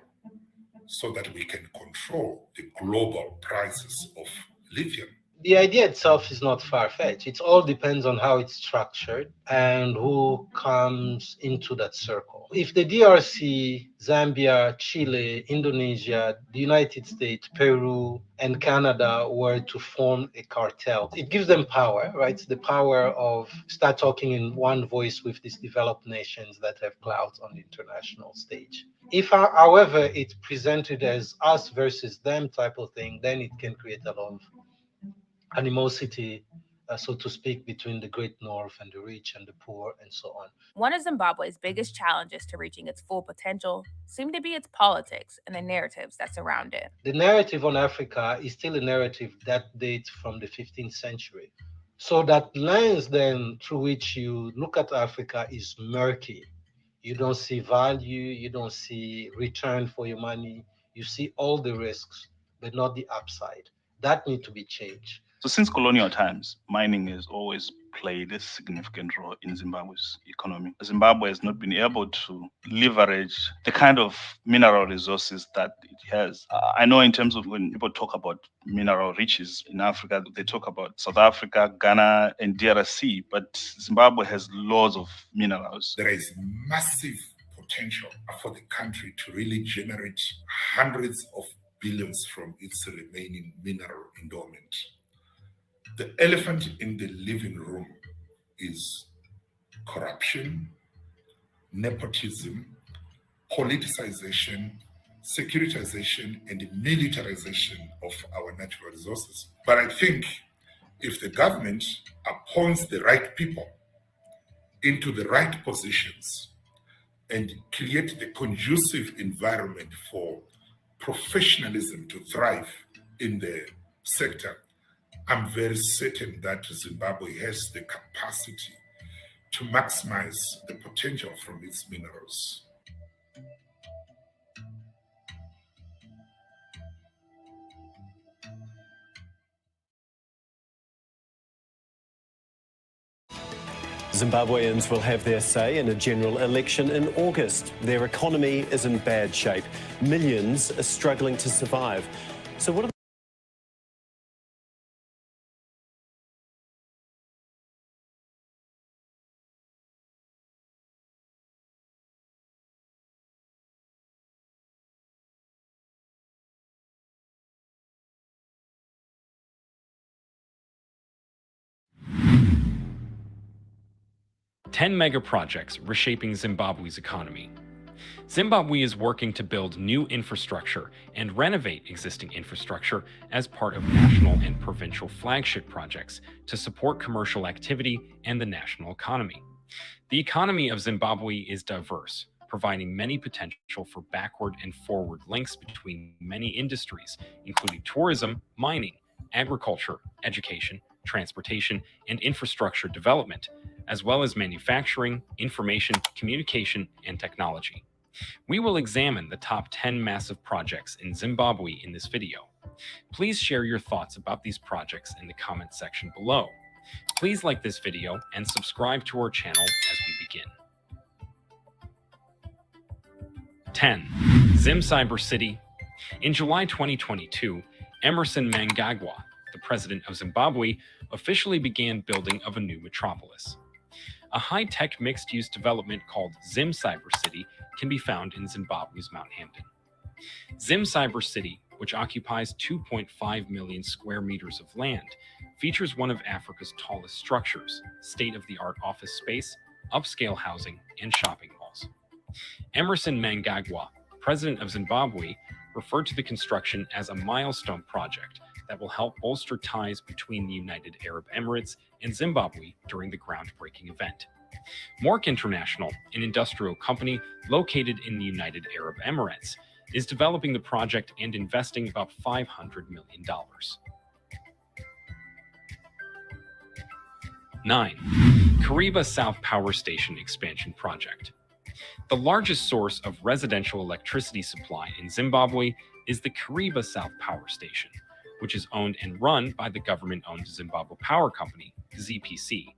so that we can control the global prices of lithium. The idea itself is not far-fetched. It all depends on how it's structured and who comes into that circle. If the DRC, Zambia, Chile, Indonesia, the United States, Peru, and Canada were to form a cartel, it gives them power, right? The power of start talking in one voice with these developed nations that have clout on the international stage. If, however, it's presented as us versus them type of thing, then it can create a lot of animosity, so to speak, between the great north and the rich and the poor and so on. One of Zimbabwe's biggest challenges to reaching its full potential seem to be its politics and the narratives that surround it. The narrative on Africa is still a narrative that dates from the 15th century. So that lens then through which you look at Africa is murky. You don't see value, you don't see return for your money, you see all the risks, but not the upside. That needs to be changed. So since colonial times, mining has always played a significant role in Zimbabwe's economy. Zimbabwe has not been able to leverage the kind of mineral resources that it has. I know in terms of when people talk about mineral riches in Africa, they talk about South Africa, Ghana, and DRC, but Zimbabwe has loads of minerals. There is massive potential for the country to really generate hundreds of billions from its remaining mineral endowment. The elephant in the living room is corruption, nepotism, politicization, securitization, and militarization of our natural resources. But I think if the government appoints the right people into the right positions and create the conducive environment for professionalism to thrive in the sector, I'm very certain that Zimbabwe has the capacity to maximize the potential from its minerals. Zimbabweans will have their say in a general election in August. Their economy is in bad shape. Millions are struggling to survive. So what are Ten mega projects reshaping Zimbabwe's economy. Zimbabwe is working to build new infrastructure and renovate existing infrastructure as part of national and provincial flagship projects to support commercial activity and the national economy. The economy of Zimbabwe is diverse, providing many potential for backward and forward links between many industries, including tourism, mining, agriculture, education, transportation, and infrastructure development, as well as manufacturing, information, communication, and technology. We will examine the top 10 massive projects in Zimbabwe in this video. Please share your thoughts about these projects in the comment section below. Please like this video and subscribe to our channel as we begin. 10. Zim Cyber City. In July 2022, Emmerson Mnangagwa, the president of Zimbabwe, officially began building of a new metropolis. A high-tech mixed-use development called Zim Cyber City can be found in Zimbabwe's Mount Hampden. Zim Cyber City, which occupies 2.5 million square meters of land, features one of Africa's tallest structures, state-of-the-art office space, upscale housing, and shopping malls. Emmerson Mnangagwa, president of Zimbabwe, referred to the construction as a milestone project that will help bolster ties between the United Arab Emirates and Zimbabwe during the groundbreaking event. Mork International, an industrial company located in the United Arab Emirates, is developing the project and investing about $500 million. 9. Kariba South Power Station Expansion Project. The largest source of residential electricity supply in Zimbabwe is the Kariba South Power Station, which is owned and run by the government-owned Zimbabwe Power Company, ZPC.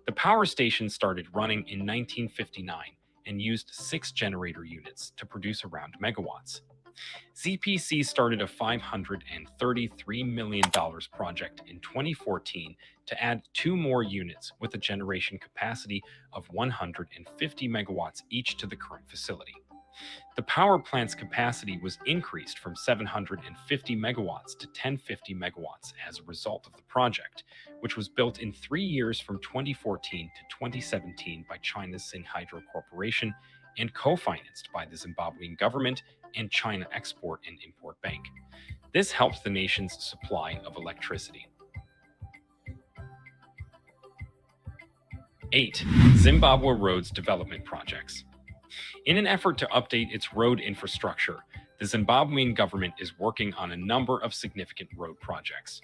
The power station started running in 1959 and used 6 generator units to produce around megawatts. ZPC started a $533 million project in 2014 to add 2 more units with a generation capacity of 150 megawatts each to the current facility. The power plant's capacity was increased from 750 megawatts to 1050 megawatts as a result of the project, which was built in 3 years from 2014 to 2017 by China's Sinhydro Corporation and co-financed by the Zimbabwean government and China Export and Import Bank. This helps the nation's supply of electricity. 8. Zimbabwe Roads Development Projects. In an effort to update its road infrastructure, the Zimbabwean government is working on a number of significant road projects.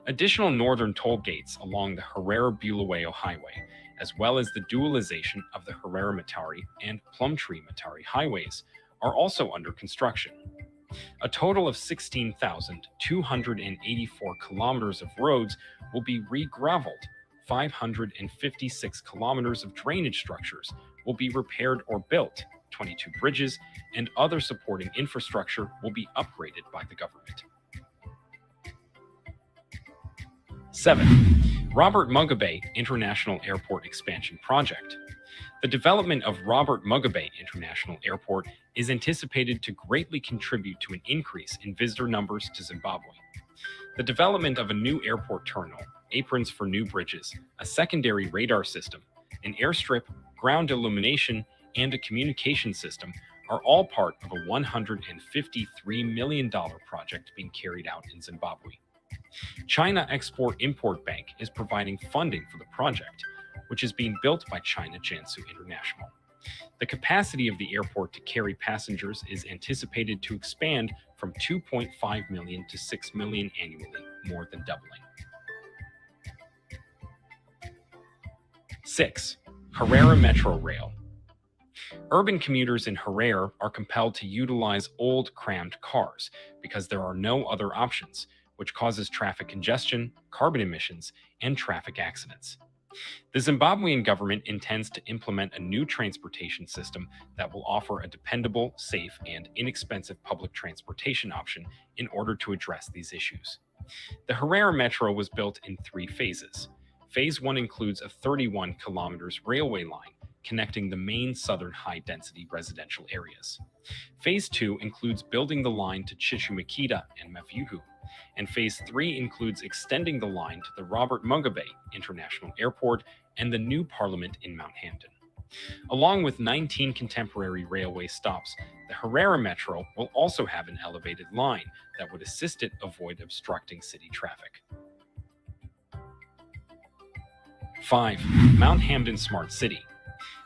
Additional northern toll gates along the Herrera-Bulawayo Highway, as well as the dualization of the Herrera-Matari and Plumtree-Matari highways, are also under construction. A total of 16,284 kilometers of roads will be re-graveled, 556 kilometers of drainage structures will be repaired or built, 22 bridges and other supporting infrastructure will be upgraded by the government. 7. Robert Mugabe International Airport Expansion Project. The development of Robert Mugabe International Airport is anticipated to greatly contribute to an increase in visitor numbers to Zimbabwe. The development of a new airport terminal, aprons for new bridges, a secondary radar system, an airstrip, ground illumination, and a communication system are all part of a $153 million project being carried out in Zimbabwe. China Export-Import Bank is providing funding for the project, which is being built by China Jiangsu International. The capacity of the airport to carry passengers is anticipated to expand from 2.5 million to 6 million annually, more than doubling. 6. Herrera Metro Rail. Urban commuters in Herrera are compelled to utilize old, crammed cars because there are no other options, which causes traffic congestion, carbon emissions, and traffic accidents. The Zimbabwean government intends to implement a new transportation system that will offer a dependable, safe, and inexpensive public transportation option in order to address these issues. The Herrera Metro was built in 3 phases. Phase 1 includes a 31 kilometers railway line connecting the main southern high-density residential areas. Phase 2 includes building the line to Chichumakita and Mavuhu, and Phase 3 includes extending the line to the Robert Mugabe International Airport and the new Parliament in Mount Hampden. Along with 19 contemporary railway stops, the Herrera Metro will also have an elevated line that would assist it avoid obstructing city traffic. 5. Mount Hampden Smart City.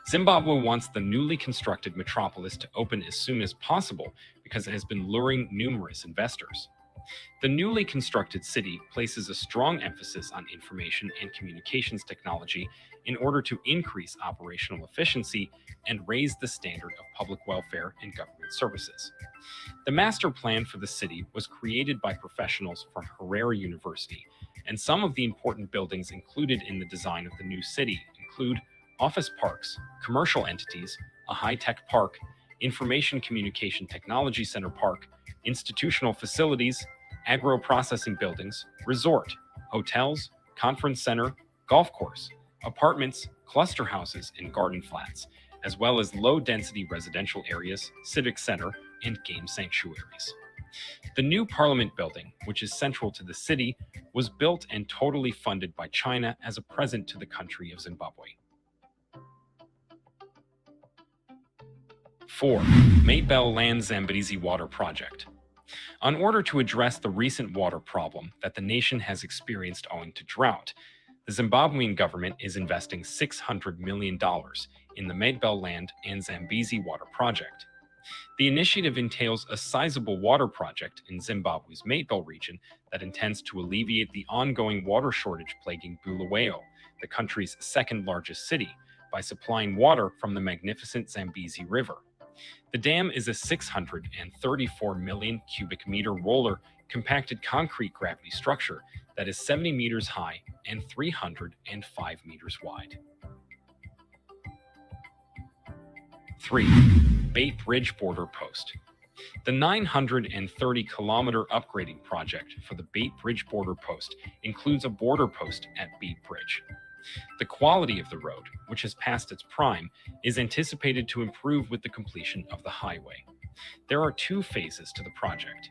Zimbabwe wants the newly constructed metropolis to open as soon as possible because it has been luring numerous investors. The newly constructed city places a strong emphasis on information and communications technology in order to increase operational efficiency and raise the standard of public welfare and government services. The master plan for the city was created by professionals from Herrera University, and some of the important buildings included in the design of the new city include office parks, commercial entities, a high-tech park, information communication technology center park, institutional facilities, agro-processing buildings, resort, hotels, conference center, golf course, apartments, cluster houses, and garden flats, as well as low-density residential areas, civic center, and game sanctuaries. The new Parliament building, which is central to the city, was built and totally funded by China as a present to the country of Zimbabwe. 4. Maybell Land Zambezi Water Project. In order to address the recent water problem that the nation has experienced owing to drought, the Zimbabwean government is investing $600 million in the Maybell Land and Zambezi Water Project. The initiative entails a sizable water project in Zimbabwe's Maybell region that intends to alleviate the ongoing water shortage plaguing Bulawayo, the country's second-largest city, by supplying water from the magnificent Zambezi River. The dam is a 634 million cubic meter roller compacted concrete gravity structure that is 70 meters high and 305 meters wide. 3. Bait Bridge Border Post. The 930-kilometer upgrading project for the Bait Bridge Border Post includes a border post at Bait Bridge. The quality of the road, which has passed its prime, is anticipated to improve with the completion of the highway. There are 2 phases to the project.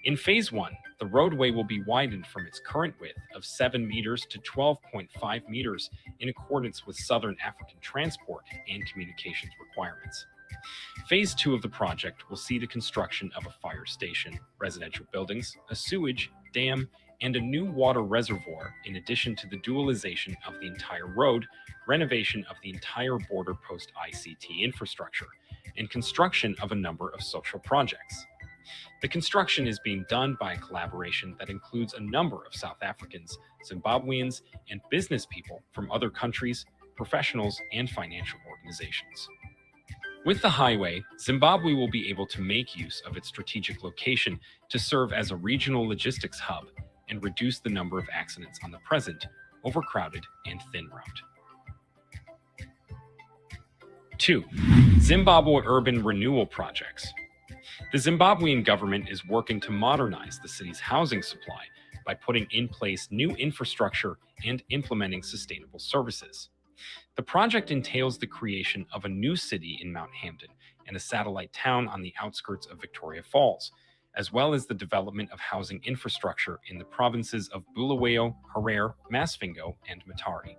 In Phase 1, the roadway will be widened from its current width of 7 meters to 12.5 meters in accordance with Southern African transport and communications requirements. Phase 2 of the project will see the construction of a fire station, residential buildings, a sewage, dam, and a new water reservoir, in addition to the dualization of the entire road, renovation of the entire border post ICT infrastructure, and construction of a number of social projects. The construction is being done by a collaboration that includes a number of South Africans, Zimbabweans, and business people from other countries, professionals, and financial organizations. With the highway, Zimbabwe will be able to make use of its strategic location to serve as a regional logistics hub and reduce the number of accidents on the present, overcrowded, and thin route. 2. Zimbabwe Urban Renewal Projects. The Zimbabwean government is working to modernize the city's housing supply by putting in place new infrastructure and implementing sustainable services. The project entails the creation of a new city in Mount Hampden and a satellite town on the outskirts of Victoria Falls, as well as the development of housing infrastructure in the provinces of Bulawayo, Harare, Masvingo, and Matari.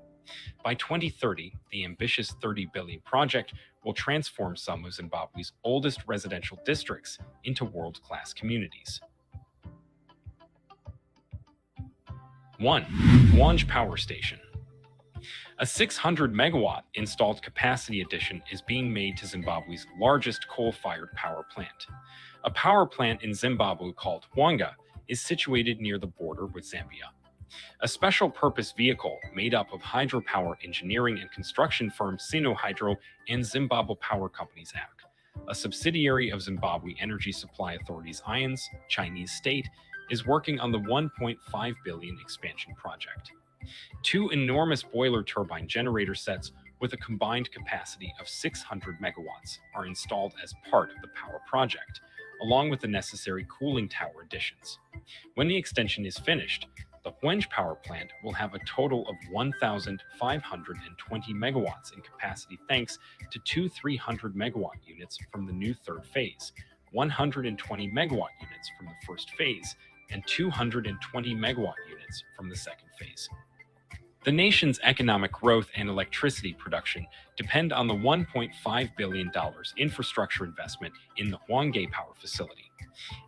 By 2030, the ambitious $30 billion project will transform some of Zimbabwe's oldest residential districts into world-class communities. 1. Hwange Power Station. A 600-megawatt installed capacity addition is being made to Zimbabwe's largest coal-fired power plant. A power plant in Zimbabwe called Hwange is situated near the border with Zambia. A special-purpose vehicle made up of hydropower engineering and construction firm Sino Hydro and Zimbabwe Power Companies ACC, a subsidiary of Zimbabwe Energy Supply Authority's IONS, Chinese state, is working on the $1.5 billion expansion project. 2 enormous boiler turbine generator sets with a combined capacity of 600 megawatts are installed as part of the power project, along with the necessary cooling tower additions. When the extension is finished, the Hwange power plant will have a total of 1,520 megawatts in capacity thanks to 2 300-megawatt units from the new third phase, 120 megawatt units from the first phase, and 220 megawatt units from the second phase. The nation's economic growth and electricity production depend on the $1.5 billion infrastructure investment in the Hwange power facility.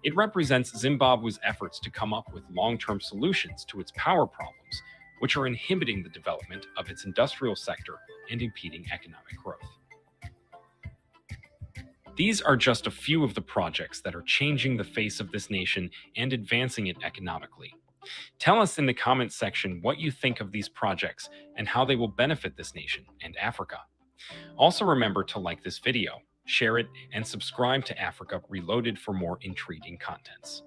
It represents Zimbabwe's efforts to come up with long-term solutions to its power problems, which are inhibiting the development of its industrial sector and impeding economic growth. These are just a few of the projects that are changing the face of this nation and advancing it economically. Tell us in the comments section what you think of these projects and how they will benefit this nation and Africa. Also remember to like this video, share it, and subscribe to Africa Reloaded for more intriguing contents.